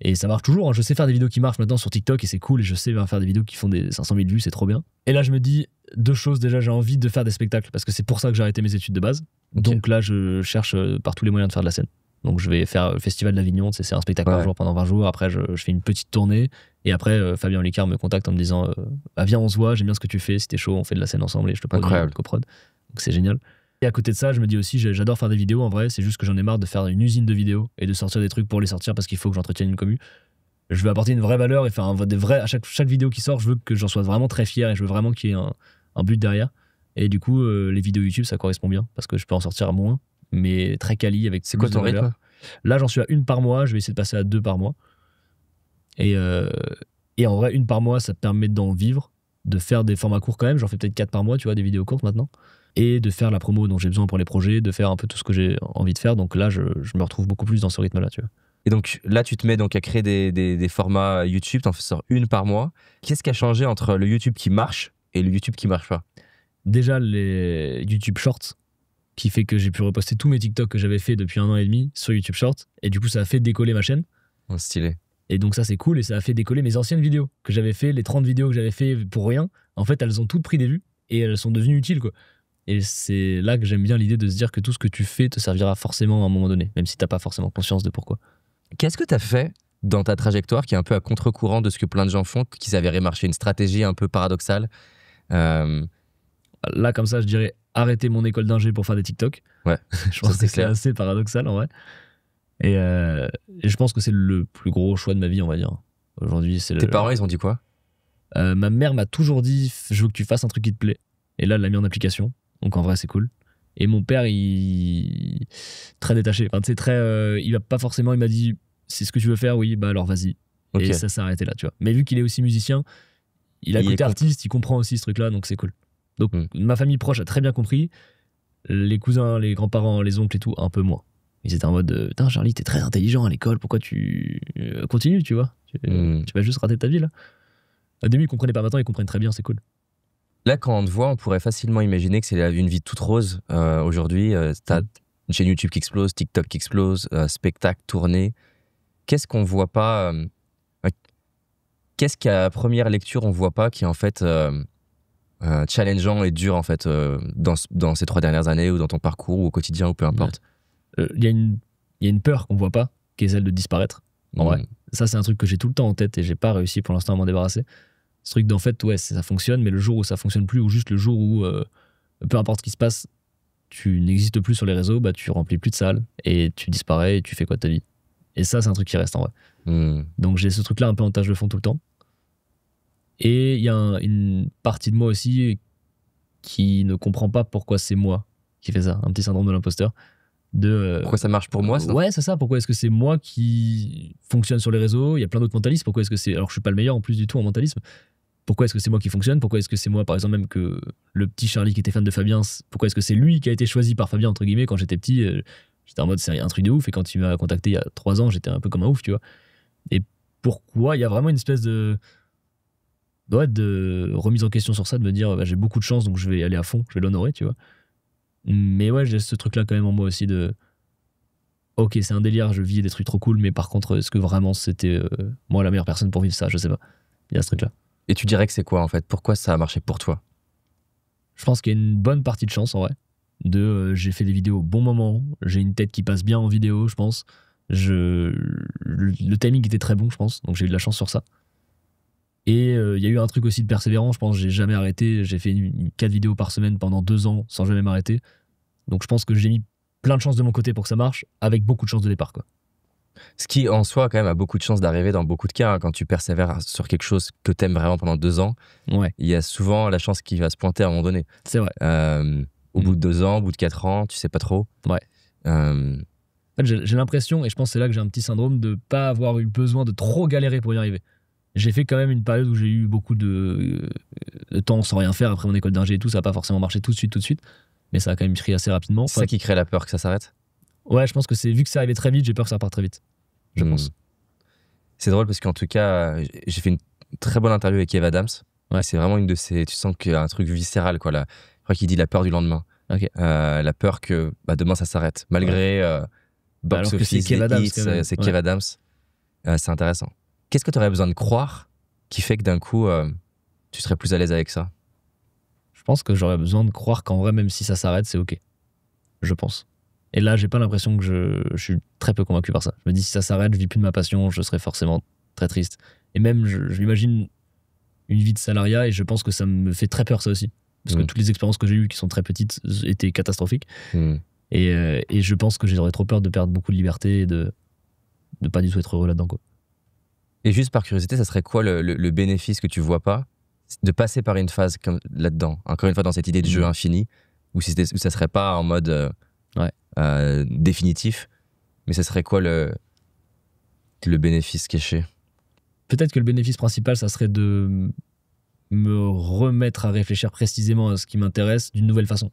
Et ça marche toujours, hein. Je sais faire des vidéos qui marchent maintenant sur TikTok et c'est cool. Et je sais faire des vidéos qui font des 500 000 vues, c'est trop bien. Et là, je me dis 2 choses. Déjà, j'ai envie de faire des spectacles parce que c'est pour ça que j'ai arrêté mes études de base. Okay. Donc là, je cherche par tous les moyens de faire de la scène. Donc je vais faire le Festival d'Avignon, c'est un spectacle par jour pendant 20 jours. Après, je fais une petite tournée. Et après, Fabien Olicard me contacte en me disant viens, on se voit, j'aime bien ce que tu fais. Si t'es chaud, on fait de la scène ensemble et je te produis une coprod. Donc c'est génial. Et à côté de ça, je me dis aussi, j'adore faire des vidéos en vrai. C'est juste que j'en ai marre de faire une usine de vidéos et de sortir des trucs pour les sortir parce qu'il faut que j'entretienne une commu. Je veux apporter une vraie valeur et faire à chaque vidéo qui sort, je veux que j'en sois vraiment très fier et je veux vraiment qu'il y ait un but derrière. Et du coup, les vidéos YouTube, ça correspond bien parce que je peux en sortir moins, mais très quali avec. C'est quoi ton rythme? Là, j'en suis à 1 par mois. Je vais essayer de passer à 2 par mois. Et en vrai, 1 par mois, ça te permet d'en vivre, de faire des formats courts quand même. J'en fais peut-être 4 par mois, tu vois, des vidéos courtes maintenant. Et de faire la promo dont j'ai besoin pour les projets, de faire un peu tout ce que j'ai envie de faire. Donc là, je me retrouve beaucoup plus dans ce rythme-là, tu vois. Et donc là, tu te mets donc à créer des formats YouTube, t'en sors 1 par mois. Qu'est-ce qui a changé entre le YouTube qui marche et le YouTube qui marche pas? Déjà, les YouTube Shorts, qui fait que j'ai pu reposter tous mes TikTok que j'avais fait depuis 1 an et demi sur YouTube Shorts. Et du coup, ça a fait décoller ma chaîne. Oh, stylé. Et donc ça, c'est cool. Et ça a fait décoller mes anciennes vidéos que j'avais fait, les 30 vidéos que j'avais fait pour rien. En fait, elles ont toutes pris des vues et elles sont devenues utiles, quoi. Et c'est là que j'aime bien l'idée de se dire que tout ce que tu fais te servira forcément à un moment donné, même si t'as pas forcément conscience de pourquoi. Qu'est-ce que t'as fait dans ta trajectoire qui est un peu à contre-courant de ce que plein de gens font, qui s'avérait marcher, une stratégie un peu paradoxale? Là, comme ça, je dirais arrêter mon école d'ingé pour faire des TikTok. Ouais, je pense que c'est assez paradoxal en vrai. Et je pense que c'est le plus gros choix de ma vie, on va dire. Aujourd'hui, c'est Tes parents, ils ont dit quoi? Ma mère m'a toujours dit je veux que tu fasses un truc qui te plaît. Et là, elle l'a mis en application. Donc en vrai, c'est cool. Et mon père, il très détaché. Enfin, tu sais, très. Il va pas forcément. Il m'a dit c'est ce que tu veux faire, oui, bah alors vas-y. Okay. Et ça s'est arrêté là, tu vois. Mais vu qu'il est aussi musicien, il a côté artiste, il comprend aussi ce truc-là, donc c'est cool. Donc ma famille proche a très bien compris. Les cousins, les grands-parents, les oncles et tout, un peu moins. Ils étaient en mode putain, Charlie, t'es très intelligent à l'école, pourquoi tu continues, tu vois? Tu vas juste rater ta vie là. Au début, ils comprenaient pas, maintenant ils comprennent très bien, c'est cool. Là, quand on te voit, on pourrait facilement imaginer que c'est une vie toute rose. Aujourd'hui, t'as une chaîne YouTube qui explose, TikTok qui explose, spectacle, tournée. Qu'est-ce qu'on voit pas qu'est-ce qu'à première lecture, on voit pas qui est en fait challengeant et dur en fait dans ces 3 dernières années ou dans ton parcours ou au quotidien ou peu importe? Il y a une peur qu'on voit pas, qui est celle de disparaître. En vrai. Ça, c'est un truc que j'ai tout le temps en tête et j'ai pas réussi pour l'instant à m'en débarrasser. Ce truc d'en fait, ouais, ça fonctionne, mais le jour où ça fonctionne plus, ou juste le jour où, peu importe ce qui se passe, tu n'existes plus sur les réseaux, bah tu remplis plus de salles et tu disparais et tu fais quoi de ta vie? Et ça, c'est un truc qui reste en vrai. Donc j'ai ce truc-là un peu en tâche de fond tout le temps. Et il y a une partie de moi aussi qui ne comprend pas pourquoi c'est moi qui fais ça, un petit syndrome de l'imposteur. Pourquoi ça marche pour moi, ça? Ouais, c'est ça. Pourquoi est-ce que c'est moi qui fonctionne sur les réseaux? Il y a plein d'autres mentalistes. Pourquoi est-ce que c'est... Alors, je suis pas le meilleur en plus du tout en mentalisme. Pourquoi est-ce que c'est moi qui fonctionne? Pourquoi est-ce que c'est moi, par exemple, même que le petit Charlie qui était fan de Fabien, pourquoi est-ce que c'est lui qui a été choisi par Fabien, entre guillemets, quand j'étais petit? J'étais en mode, c'est un truc de ouf. Et quand il m'a contacté il y a 3 ans, j'étais un peu comme un ouf, tu vois. Et pourquoi? Il y a vraiment une espèce de remise en question sur ça, de me dire, bah, j'ai beaucoup de chance, donc je vais aller à fond, je vais l'honorer, tu vois. Mais ouais, j'ai ce truc-là quand même en moi aussi de... Ok, c'est un délire, je vis des trucs trop cool, mais par contre, est-ce que vraiment c'était moi la meilleure personne pour vivre ça? Je sais pas. Il y a ce truc-là. Et tu dirais que c'est quoi en fait? Pourquoi ça a marché pour toi? Je pense qu'il y a une bonne partie de chance en vrai. J'ai fait des vidéos au bon moment, j'ai une tête qui passe bien en vidéo, je pense. Le timing était très bon, je pense, donc j'ai eu de la chance sur ça. Et il y a eu un truc aussi de persévérance, je pense, j'ai jamais arrêté. J'ai fait 4 vidéos par semaine pendant 2 ans sans jamais m'arrêter. Donc je pense que j'ai mis plein de chance de mon côté pour que ça marche, avec beaucoup de chance de départ, quoi. Ce qui, en soi, quand même, a beaucoup de chance d'arriver dans beaucoup de cas. Hein. Quand tu persévères sur quelque chose que t'aimes vraiment pendant 2 ans, ouais. Il y a souvent la chance qui va se pointer à un moment donné. C'est vrai. Au bout de 2 ans, au bout de 4 ans, tu sais pas trop. Ouais. En fait, j'ai l'impression, et je pense que c'est là que j'ai un petit syndrome, de pas avoir eu besoin de trop galérer pour y arriver. J'ai fait quand même une période où j'ai eu beaucoup de temps sans rien faire après mon école d'ingé et tout, ça n'a pas forcément marché tout de suite, mais ça a quand même pris assez rapidement. C'est ça qui crée la peur que ça s'arrête? Ouais, je pense que c'est vu que c'est arrivé très vite, j'ai peur que ça parte très vite. Je pense. C'est drôle parce qu'en tout cas, j'ai fait une très bonne interview avec Eve Adams. Ouais. C'est vraiment une de ces. Tu sens qu'il y a un truc viscéral, quoi. Là. Je crois qu'il dit la peur du lendemain. Okay. La peur que demain ça s'arrête. Malgré box office, c'est Kev Adams. C'est intéressant. Qu'est-ce que tu aurais besoin de croire qui fait que d'un coup, tu serais plus à l'aise avec ça? Je pense que j'aurais besoin de croire qu'en vrai, même si ça s'arrête, c'est OK. Je pense. Et là, j'ai pas l'impression que je suis très peu convaincu par ça. Je me dis, si ça s'arrête, je vis plus de ma passion, je serais forcément très triste. Et même, je m'imagine une vie de salariat et je pense que ça me fait très peur, ça aussi. Parce que toutes les expériences que j'ai eues qui sont très petites étaient catastrophiques. Et je pense que j'aurais trop peur de perdre beaucoup de liberté et de pas du tout être heureux là-dedans, quoi. Et juste par curiosité, ça serait quoi le bénéfice que tu vois pas de passer par une phase comme là-dedans? Encore une fois, dans cette idée de jeu infini, où ça serait pas en mode définitif, mais ça serait quoi le bénéfice caché? Peut-être que le bénéfice principal, ça serait de me remettre à réfléchir précisément à ce qui m'intéresse d'une nouvelle façon.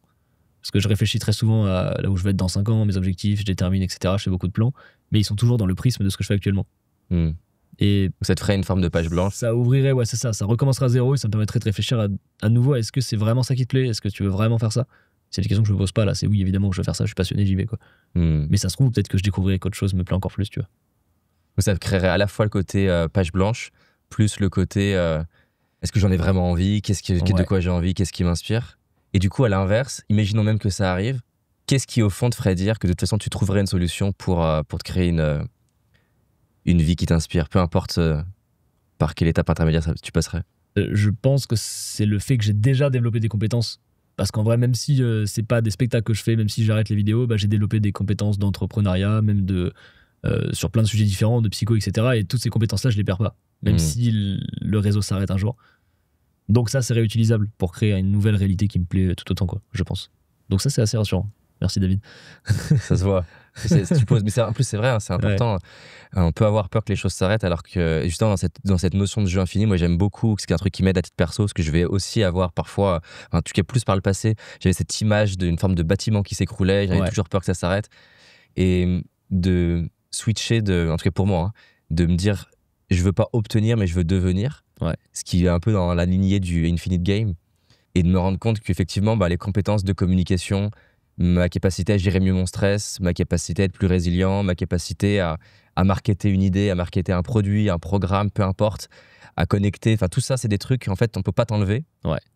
Parce que je réfléchis très souvent à là où je vais être dans 5 ans, mes objectifs, je détermine, etc. Je fais beaucoup de plans, mais ils sont toujours dans le prisme de ce que je fais actuellement. Et ça te ferait une forme de page blanche? Ça ouvrirait, ouais, c'est ça. Ça recommencerait à zéro et ça me permettrait de réfléchir à nouveau. Est-ce que c'est vraiment ça qui te plaît? Est-ce que tu veux vraiment faire ça? C'est des questions que je me pose pas là. C'est oui, évidemment que je veux faire ça, je suis passionné, j'y vais, quoi. Mais ça se trouve, peut-être que je découvrirais qu'autre chose me plaît encore plus, tu vois. Ça créerait à la fois le côté page blanche, plus le côté est-ce que j'en ai vraiment envie? De quoi j'ai envie? Qu'est-ce qui m'inspire? Et du coup, à l'inverse, imaginons même que ça arrive, qu'est-ce qui au fond te ferait dire que de toute façon tu trouverais une solution pour te créer une vie qui t'inspire, peu importe par quelle étape intermédiaire tu passerais? Je pense que c'est le fait que j'ai déjà développé des compétences. Parce qu'en vrai, même si c'est pas des spectacles que je fais, même si j'arrête les vidéos, j'ai développé des compétences d'entrepreneuriat, même sur plein de sujets différents, de psycho, etc. Et toutes ces compétences-là, je les perds pas, même si le réseau s'arrête un jour. Donc ça, c'est réutilisable pour créer une nouvelle réalité qui me plaît tout autant, quoi, je pense. Donc ça, c'est assez rassurant. Merci, David. Ça se voit. Mais en plus, c'est vrai, hein, c'est important. Ouais. On peut avoir peur que les choses s'arrêtent, alors que justement, dans cette notion de jeu infini, moi, j'aime beaucoup, c'est un truc qui m'aide à titre perso, parce que je vais aussi avoir parfois, en tout cas plus par le passé, j'avais cette image d'une forme de bâtiment qui s'écroulait, j'avais toujours peur que ça s'arrête. Et de switcher, en tout cas pour moi, hein, de me dire, je veux pas obtenir, mais je veux devenir. Ce qui est un peu dans la lignée du Infinite Game. Et de me rendre compte qu'effectivement, les compétences de communication, ma capacité à gérer mieux mon stress, ma capacité à être plus résilient, ma capacité à marketer une idée, à marketer un produit, un programme, peu importe, à connecter, enfin tout ça, c'est des trucs en fait on peut pas t'enlever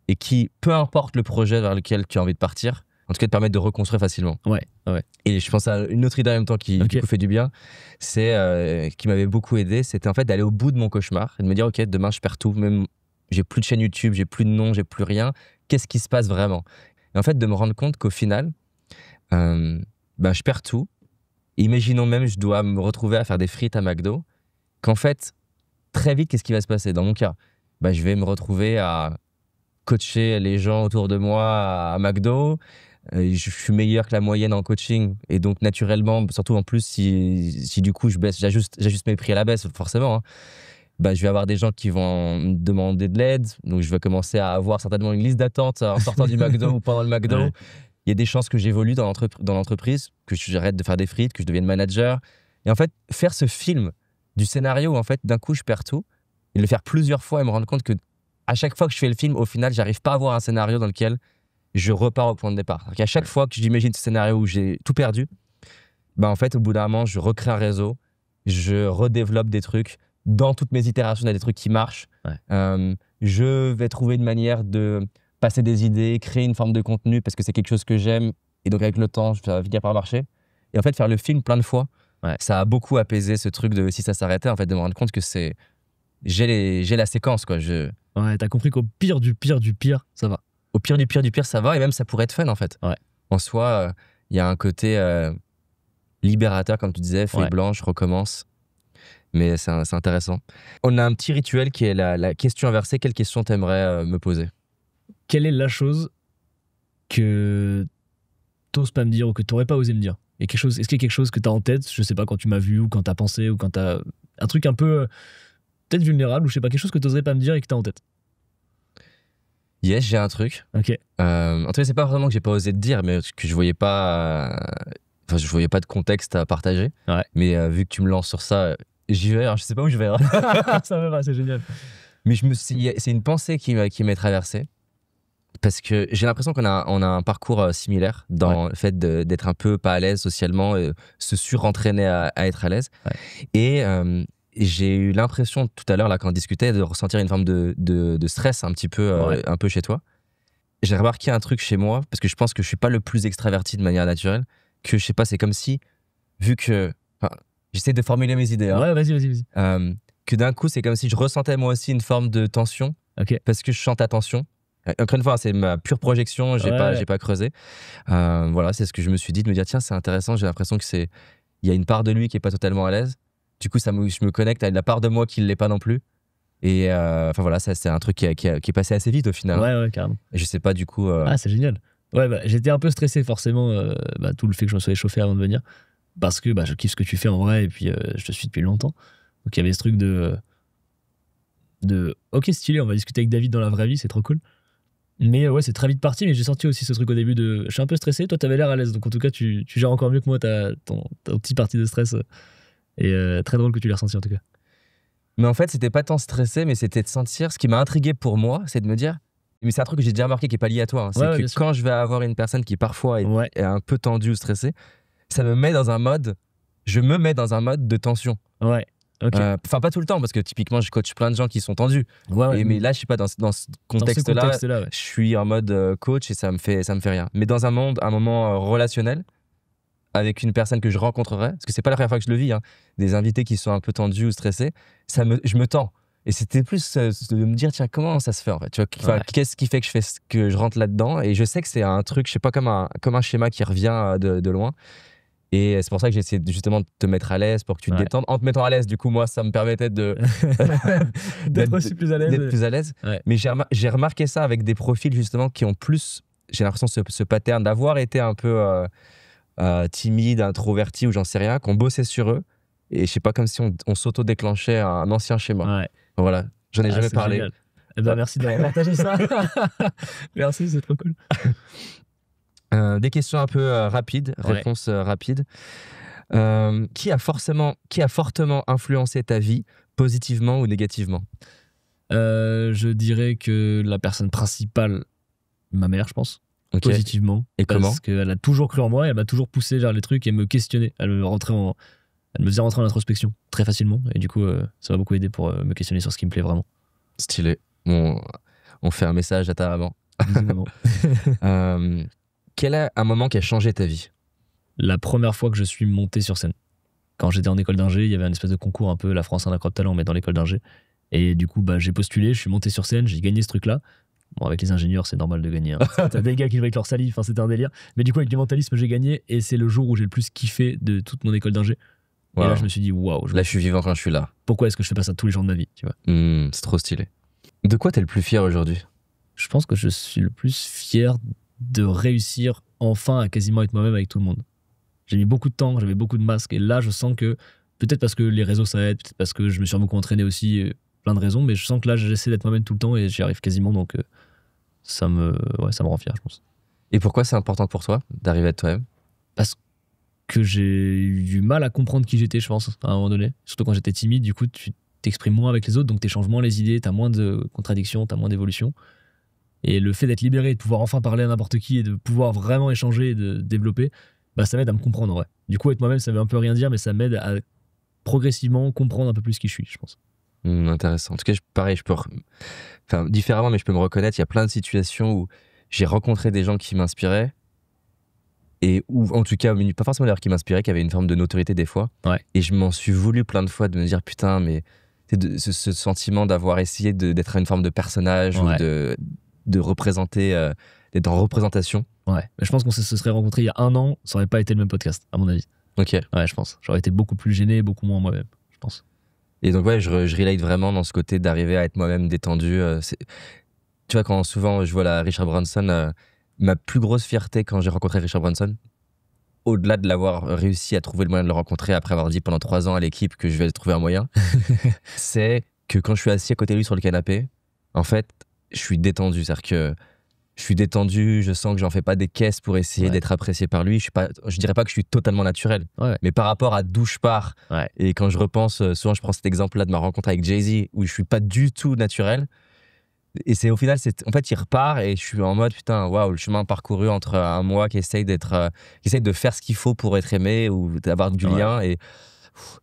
et qui, peu importe le projet vers lequel tu as envie de partir, en tout cas te permettent de reconstruire facilement. Et je pense à une autre idée en même temps qui du coup fait du bien, c'est qui m'avait beaucoup aidé, c'était en fait d'aller au bout de mon cauchemar et de me dire ok, demain je perds tout, même j'ai plus de chaîne YouTube, j'ai plus de nom, j'ai plus rien, qu'est-ce qui se passe vraiment? Et en fait de me rendre compte qu'au final je perds tout. Et imaginons même je dois me retrouver à faire des frites à McDo, qu'en fait très vite qu'est-ce qui va se passer dans mon cas? Je vais me retrouver à coacher les gens autour de moi à McDo, je suis meilleur que la moyenne en coaching et donc naturellement, surtout en plus si du coup je baisse, j'ajuste mes prix à la baisse forcément, je vais avoir des gens qui vont me demander de l'aide, donc je vais commencer à avoir certainement une liste d'attente en sortant du McDo ou pendant le McDo. Il y a des chances que j'évolue dans l'entreprise, que j'arrête de faire des frites, que je devienne manager. Et en fait, faire ce film du scénario où en fait, d'un coup, je perds tout, et le faire plusieurs fois et me rendre compte que à chaque fois que je fais le film, au final, j'arrive pas à avoir un scénario dans lequel je repars au point de départ. À chaque fois que j'imagine ce scénario où j'ai tout perdu, en fait, au bout d'un moment, je recrée un réseau, je redéveloppe des trucs. Dans toutes mes itérations, il y a des trucs qui marchent. Je vais trouver une manière de passer des idées, créer une forme de contenu parce que c'est quelque chose que j'aime et donc avec le temps, ça va finir par marcher. Et en fait, faire le film plein de fois, ça a beaucoup apaisé ce truc de si ça s'arrêtait, en fait, de me rendre compte que j'ai la séquence, quoi. T'as compris qu'au pire du pire, ça va. Au pire du pire, ça va et même ça pourrait être fun, en fait. En soi, il y a un côté libérateur, comme tu disais, feuille blanche, recommence. Mais c'est intéressant. On a un petit rituel qui est la question inversée. Quelle question t'aimerais me poser? Quelle est la chose que t'oses pas me dire ou que t'aurais pas osé me dire Est-ce qu'il y a quelque chose que tu as en tête, je sais pas, quand tu m'as vu ou quand tu as pensé ou quand tu as un truc un peu peut-être vulnérable ou je sais pas, quelque chose que tu n'oserais pas me dire et que tu as en tête? Yes, j'ai un truc. Ok. En tout cas, c'est pas vraiment que j'ai pas osé te dire, mais que je voyais pas. Enfin, je voyais pas de contexte à partager. Ouais. Mais vu que tu me lances sur ça, j'y vais. Alors, je sais pas où je vais. Ça me va, c'est génial. Mais c'est une pensée qui m'est traversée. Parce que j'ai l'impression qu'on a un parcours similaire dans le fait d'être un peu pas à l'aise socialement, se surentraîner à être à l'aise. Ouais. Et j'ai eu l'impression tout à l'heure, là, quand on discutait, de ressentir une forme de stress un petit peu, un peu chez toi. J'ai remarqué un truc chez moi, parce que je pense que je suis pas le plus extraverti de manière naturelle, que je sais pas, c'est comme si, vu que. J'essaie de formuler mes idées. Hein, ouais, vas-y. Que d'un coup, c'est comme si je ressentais moi aussi une forme de tension, parce que je sens ta tension. Encore une fois, c'est ma pure projection, j'ai pas creusé. Voilà, c'est ce que je me suis dit, de me dire, tiens, c'est intéressant, j'ai l'impression qu'il y a une part de lui qui est pas totalement à l'aise. Du coup, je me connecte à la part de moi qui ne l'est pas non plus. Et enfin voilà, ça c'est un truc qui est passé assez vite au final. Ouais, carrément. Et je sais pas du coup. Ah, c'est génial. Ouais, j'étais un peu stressé forcément, tout le fait que je me sois échauffé avant de venir. Parce que je kiffe ce que tu fais en vrai et puis je te suis depuis longtemps. Donc il y avait ce truc de ok, stylé, on va discuter avec David dans la vraie vie, c'est trop cool. Mais ouais, c'est très vite parti, mais j'ai senti aussi ce truc au début de je suis un peu stressé, toi t'avais l'air à l'aise, donc en tout cas tu gères encore mieux que moi ton petit parti de stress. Et très drôle que tu l'aies ressenti en tout cas. Mais en fait, c'était pas tant stressé, mais c'était de sentir. Ce qui m'a intrigué pour moi, c'est de me dire. Mais c'est un truc que j'ai déjà remarqué qui est pas lié à toi. Hein, c'est que quand je vais avoir une personne qui parfois est un peu tendue ou stressée, ça me met dans un mode. Je me mets dans un mode de tension. Ouais. Okay. Enfin, pas tout le temps, parce que typiquement, je coach plein de gens qui sont tendus. Mais là, je suis pas dans ce contexte-là. Je suis en mode coach et ça me fait rien. Mais dans un moment relationnel, avec une personne que je rencontrerai, parce que c'est pas la première fois que je le vis, hein, des invités qui sont un peu tendus ou stressés, je me tends. Et c'était plus de me dire, tiens, comment ça se fait en fait, tu vois, qu'est-ce qui fait que je rentre là-dedans? Et je sais que c'est un truc, je sais pas, comme un schéma qui revient de loin. Et c'est pour ça que j'ai essayé justement de te mettre à l'aise pour que tu te détendes. En te mettant à l'aise, du coup, moi, ça me permettait d'être aussi plus à l'aise. D'être plus à l'aise. Ouais. Mais j'ai remarqué ça avec des profils justement qui ont plus, j'ai l'impression, ce pattern d'avoir été un peu timide, introverti ou j'en sais rien, qu'on bossait sur eux. Et je sais pas, comme si on s'auto-déclenchait un ancien schéma. Ouais. Voilà, j'en ai jamais parlé. Génial. Eh ben, merci d'avoir partagé ça. Merci, c'est trop cool. Des questions un peu rapides, réponses rapides. Qui a fortement influencé ta vie, positivement ou négativement? Je dirais que la personne principale, ma mère, je pense. Okay. Positivement. Et comment? Parce qu'elle a toujours cru en moi, elle m'a toujours poussé vers les trucs et me questionner. Elle me faisait rentrer en introspection très facilement. Et du coup, ça m'a beaucoup aidé pour me questionner sur ce qui me plaît vraiment. Stylé. On fait un message à ta maman. Quel est un moment qui a changé ta vie? La première fois que je suis monté sur scène. Quand j'étais en école d'ingé, il y avait un espèce de concours un peu La France a un incroyable talent, mais dans l'école d'ingé. Et du coup, j'ai postulé, je suis monté sur scène, j'ai gagné ce truc-là. Bon, avec les ingénieurs, c'est normal de gagner. Hein. T'as des gars qui jouaient avec leur salive, c'était un délire. Mais du coup, avec du mentalisme, j'ai gagné. Et c'est le jour où j'ai le plus kiffé de toute mon école d'ingé. Wow. Et là, je me suis dit, waouh. Là, je suis vivant quand je suis là. Pourquoi est-ce que je fais pas ça tous les jours de ma vie, tu vois? C'est trop stylé. De quoi t'es le plus fier aujourd'hui? Je pense que je suis le plus fier de réussir enfin à quasiment être moi-même avec tout le monde. J'ai mis beaucoup de temps, j'avais beaucoup de masques. Et là, je sens que, peut-être parce que les réseaux ça aide, peut-être parce que je me suis beaucoup entraîné aussi, plein de raisons, mais je sens que là, j'essaie d'être moi-même tout le temps et j'y arrive quasiment. Donc, ça me rend fier, je pense. Et pourquoi c'est important pour toi d'arriver à être toi-même? Parce que j'ai eu du mal à comprendre qui j'étais, je pense, à un moment donné. Surtout quand j'étais timide, du coup, tu t'exprimes moins avec les autres, donc t'échanges moins les idées, t'as moins de contradictions, t'as moins d'évolution. Et le fait d'être libéré, de pouvoir enfin parler à n'importe qui et de pouvoir vraiment échanger et de développer, ça m'aide à me comprendre, ouais. Du coup, être moi-même, ça veut un peu rien dire, mais ça m'aide à progressivement comprendre un peu plus qui je suis, je pense. Intéressant. En tout cas, pareil, différemment, mais je peux me reconnaître. Il y a plein de situations où j'ai rencontré des gens qui m'inspiraient, et où, en tout cas, pas forcément d'ailleurs qui m'inspiraient, qui avaient une forme de notoriété des fois. Ouais. Et je m'en suis voulu plein de fois de me dire, putain, mais ce sentiment d'avoir essayé d'être une forme de personnage ou de représenter, d'être en représentation. Ouais, mais je pense qu'on se serait rencontrés il y a 1 an, ça aurait pas été le même podcast, à mon avis. Ok. Ouais, je pense. J'aurais été beaucoup plus gêné, beaucoup moins moi-même, je pense. Et donc, ouais, je relate vraiment dans ce côté d'arriver à être moi-même détendu. Tu vois, quand souvent je vois Richard Branson, ma plus grosse fierté quand j'ai rencontré Richard Branson, au-delà de l'avoir réussi à trouver le moyen de le rencontrer après avoir dit pendant 3 ans à l'équipe que je vais trouver un moyen, c'est que quand je suis assis à côté de lui sur le canapé, en fait, je suis détendu. C'est-à-dire que je suis détendu, je sens que j'en fais pas des caisses pour essayer d'être apprécié par lui. Je dirais pas que je suis totalement naturel, mais par rapport à d'où je pars, et quand je repense, souvent je prends cet exemple-là de ma rencontre avec Jay-Z, où je suis pas du tout naturel, et c'est au final, en fait, il repart et je suis en mode putain, waouh, le chemin parcouru entre un moi qui essaye de faire ce qu'il faut pour être aimé ou d'avoir du lien, et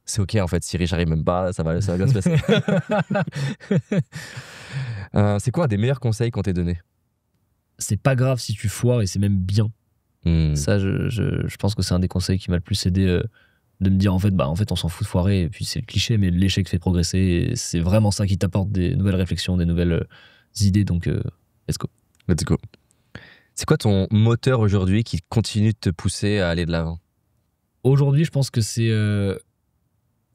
c'est ok en fait, si j'arrive même pas, ça va bien se passer. C'est quoi un des meilleurs conseils qu'on t'ait donné? C'est pas grave si tu foires et c'est même bien. Ça, je pense que c'est un des conseils qui m'a le plus aidé, de me dire en fait on s'en fout de foirer, et puis c'est le cliché, mais l'échec fait progresser, et c'est vraiment ça qui t'apporte des nouvelles réflexions, des nouvelles idées, donc let's go. Let's go. C'est quoi ton moteur aujourd'hui qui continue de te pousser à aller de l'avant? Aujourd'hui, je pense que c'est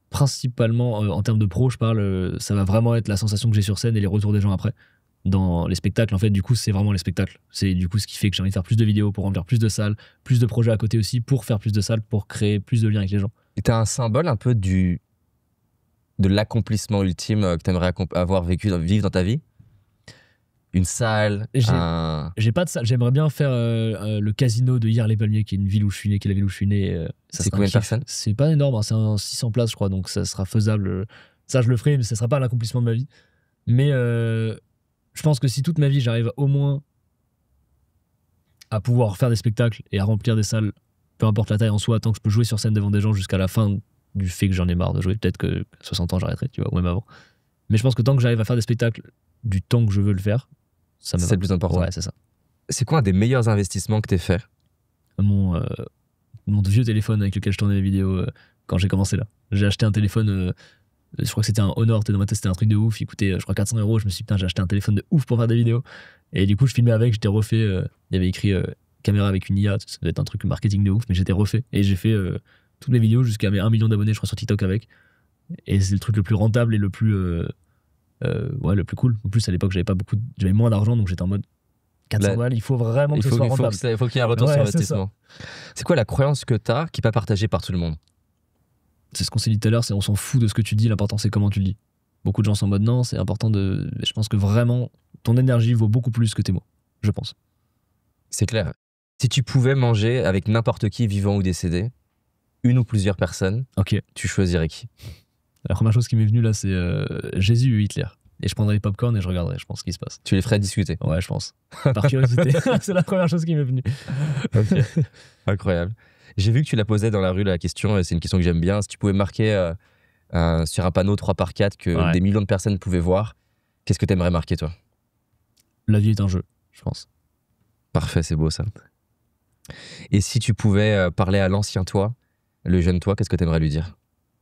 principalement, en termes de pro, je parle, ça va vraiment être la sensation que j'ai sur scène et les retours des gens après. Dans les spectacles, en fait, du coup, c'est vraiment les spectacles. C'est du coup ce qui fait que j'ai envie de faire plus de vidéos pour remplir plus de salles, plus de projets à côté aussi pour faire plus de salles, pour créer plus de liens avec les gens. Et t'as un symbole un peu de l'accomplissement ultime que t'aimerais vivre dans ta vie? Une salle? J'ai pas de salle. J'aimerais bien faire le casino de Hyères-les-Palmiers, qui est une ville où je suis né, qui est la ville où je suis né. C'est combien de personnes? C'est pas énorme, hein, c'est 600 places, je crois, donc ça sera faisable. Ça, je le ferai, mais ça sera pas l'accomplissement de ma vie. Mais je pense que si toute ma vie j'arrive au moins à pouvoir faire des spectacles et à remplir des salles, peu importe la taille en soi, tant que je peux jouer sur scène devant des gens jusqu'à la fin du fait que j'en ai marre de jouer, peut-être que 60 ans j'arrêterai, tu vois, ou même avant. Mais je pense que tant que j'arrive à faire des spectacles du temps que je veux le faire, ça me va. C'est le plus important. Ouais, c'est ça. C'est quoi un des meilleurs investissements que t'aies fait? Mon vieux téléphone avec lequel je tournais les vidéos quand j'ai commencé là. J'ai acheté un téléphone, je crois que c'était un Honor, dans ma tête c'était un truc de ouf, il coûtait je crois 400 €. Je me suis dit putain, j'ai acheté un téléphone de ouf pour faire des vidéos, et du coup je filmais avec, j'étais refait, il y avait écrit caméra avec une IA, ça devait être un truc marketing de ouf, mais j'étais refait et j'ai fait toutes mes vidéos jusqu'à mes 1 million d'abonnés je crois sur TikTok avec, et c'est le truc le plus rentable et le plus le plus cool. En plus à l'époque j'avais moins d'argent, donc j'étais en mode 400 balles, il faut vraiment que ce soit rentable. Il faut qu'il y ait un retour sur investissement. C'est quoi la croyance que t'as qui n'est pas partagée par tout le monde? C'est ce qu'on s'est dit tout à l'heure, c'est on s'en fout de ce que tu dis, l'important c'est comment tu le dis. Beaucoup de gens sont en mode non, c'est important de... Je pense que vraiment, ton énergie vaut beaucoup plus que tes mots, je pense. C'est clair. Si tu pouvais manger avec n'importe qui, vivant ou décédé, une ou plusieurs personnes, tu choisirais qui? La première chose qui m'est venue là, c'est Jésus ou Hitler. Et je prendrais les popcorn et je regarderais, je pense, ce qui se passe. Tu les ferais discuter? Ouais, je pense. Par curiosité. C'est la première chose qui m'est venue. Ok. Incroyable. J'ai vu que tu la posais dans la rue, la question, c'est une question que j'aime bien. Si tu pouvais marquer sur un panneau 3x4 que des millions de personnes pouvaient voir, qu'est-ce que tu aimerais marquer, toi? La vie est un jeu, je pense. Parfait, c'est beau ça. Et si tu pouvais parler à l'ancien toi, le jeune toi, qu'est-ce que tu aimerais lui dire?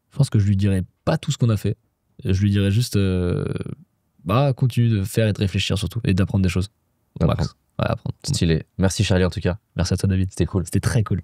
Je pense que je lui dirais pas tout ce qu'on a fait. Je lui dirais juste continue de faire et de réfléchir surtout, et d'apprendre des choses. Apprendre. Ouais, apprendre. Stylé. Merci Charlie en tout cas. Merci à toi David. C'était cool. C'était très cool.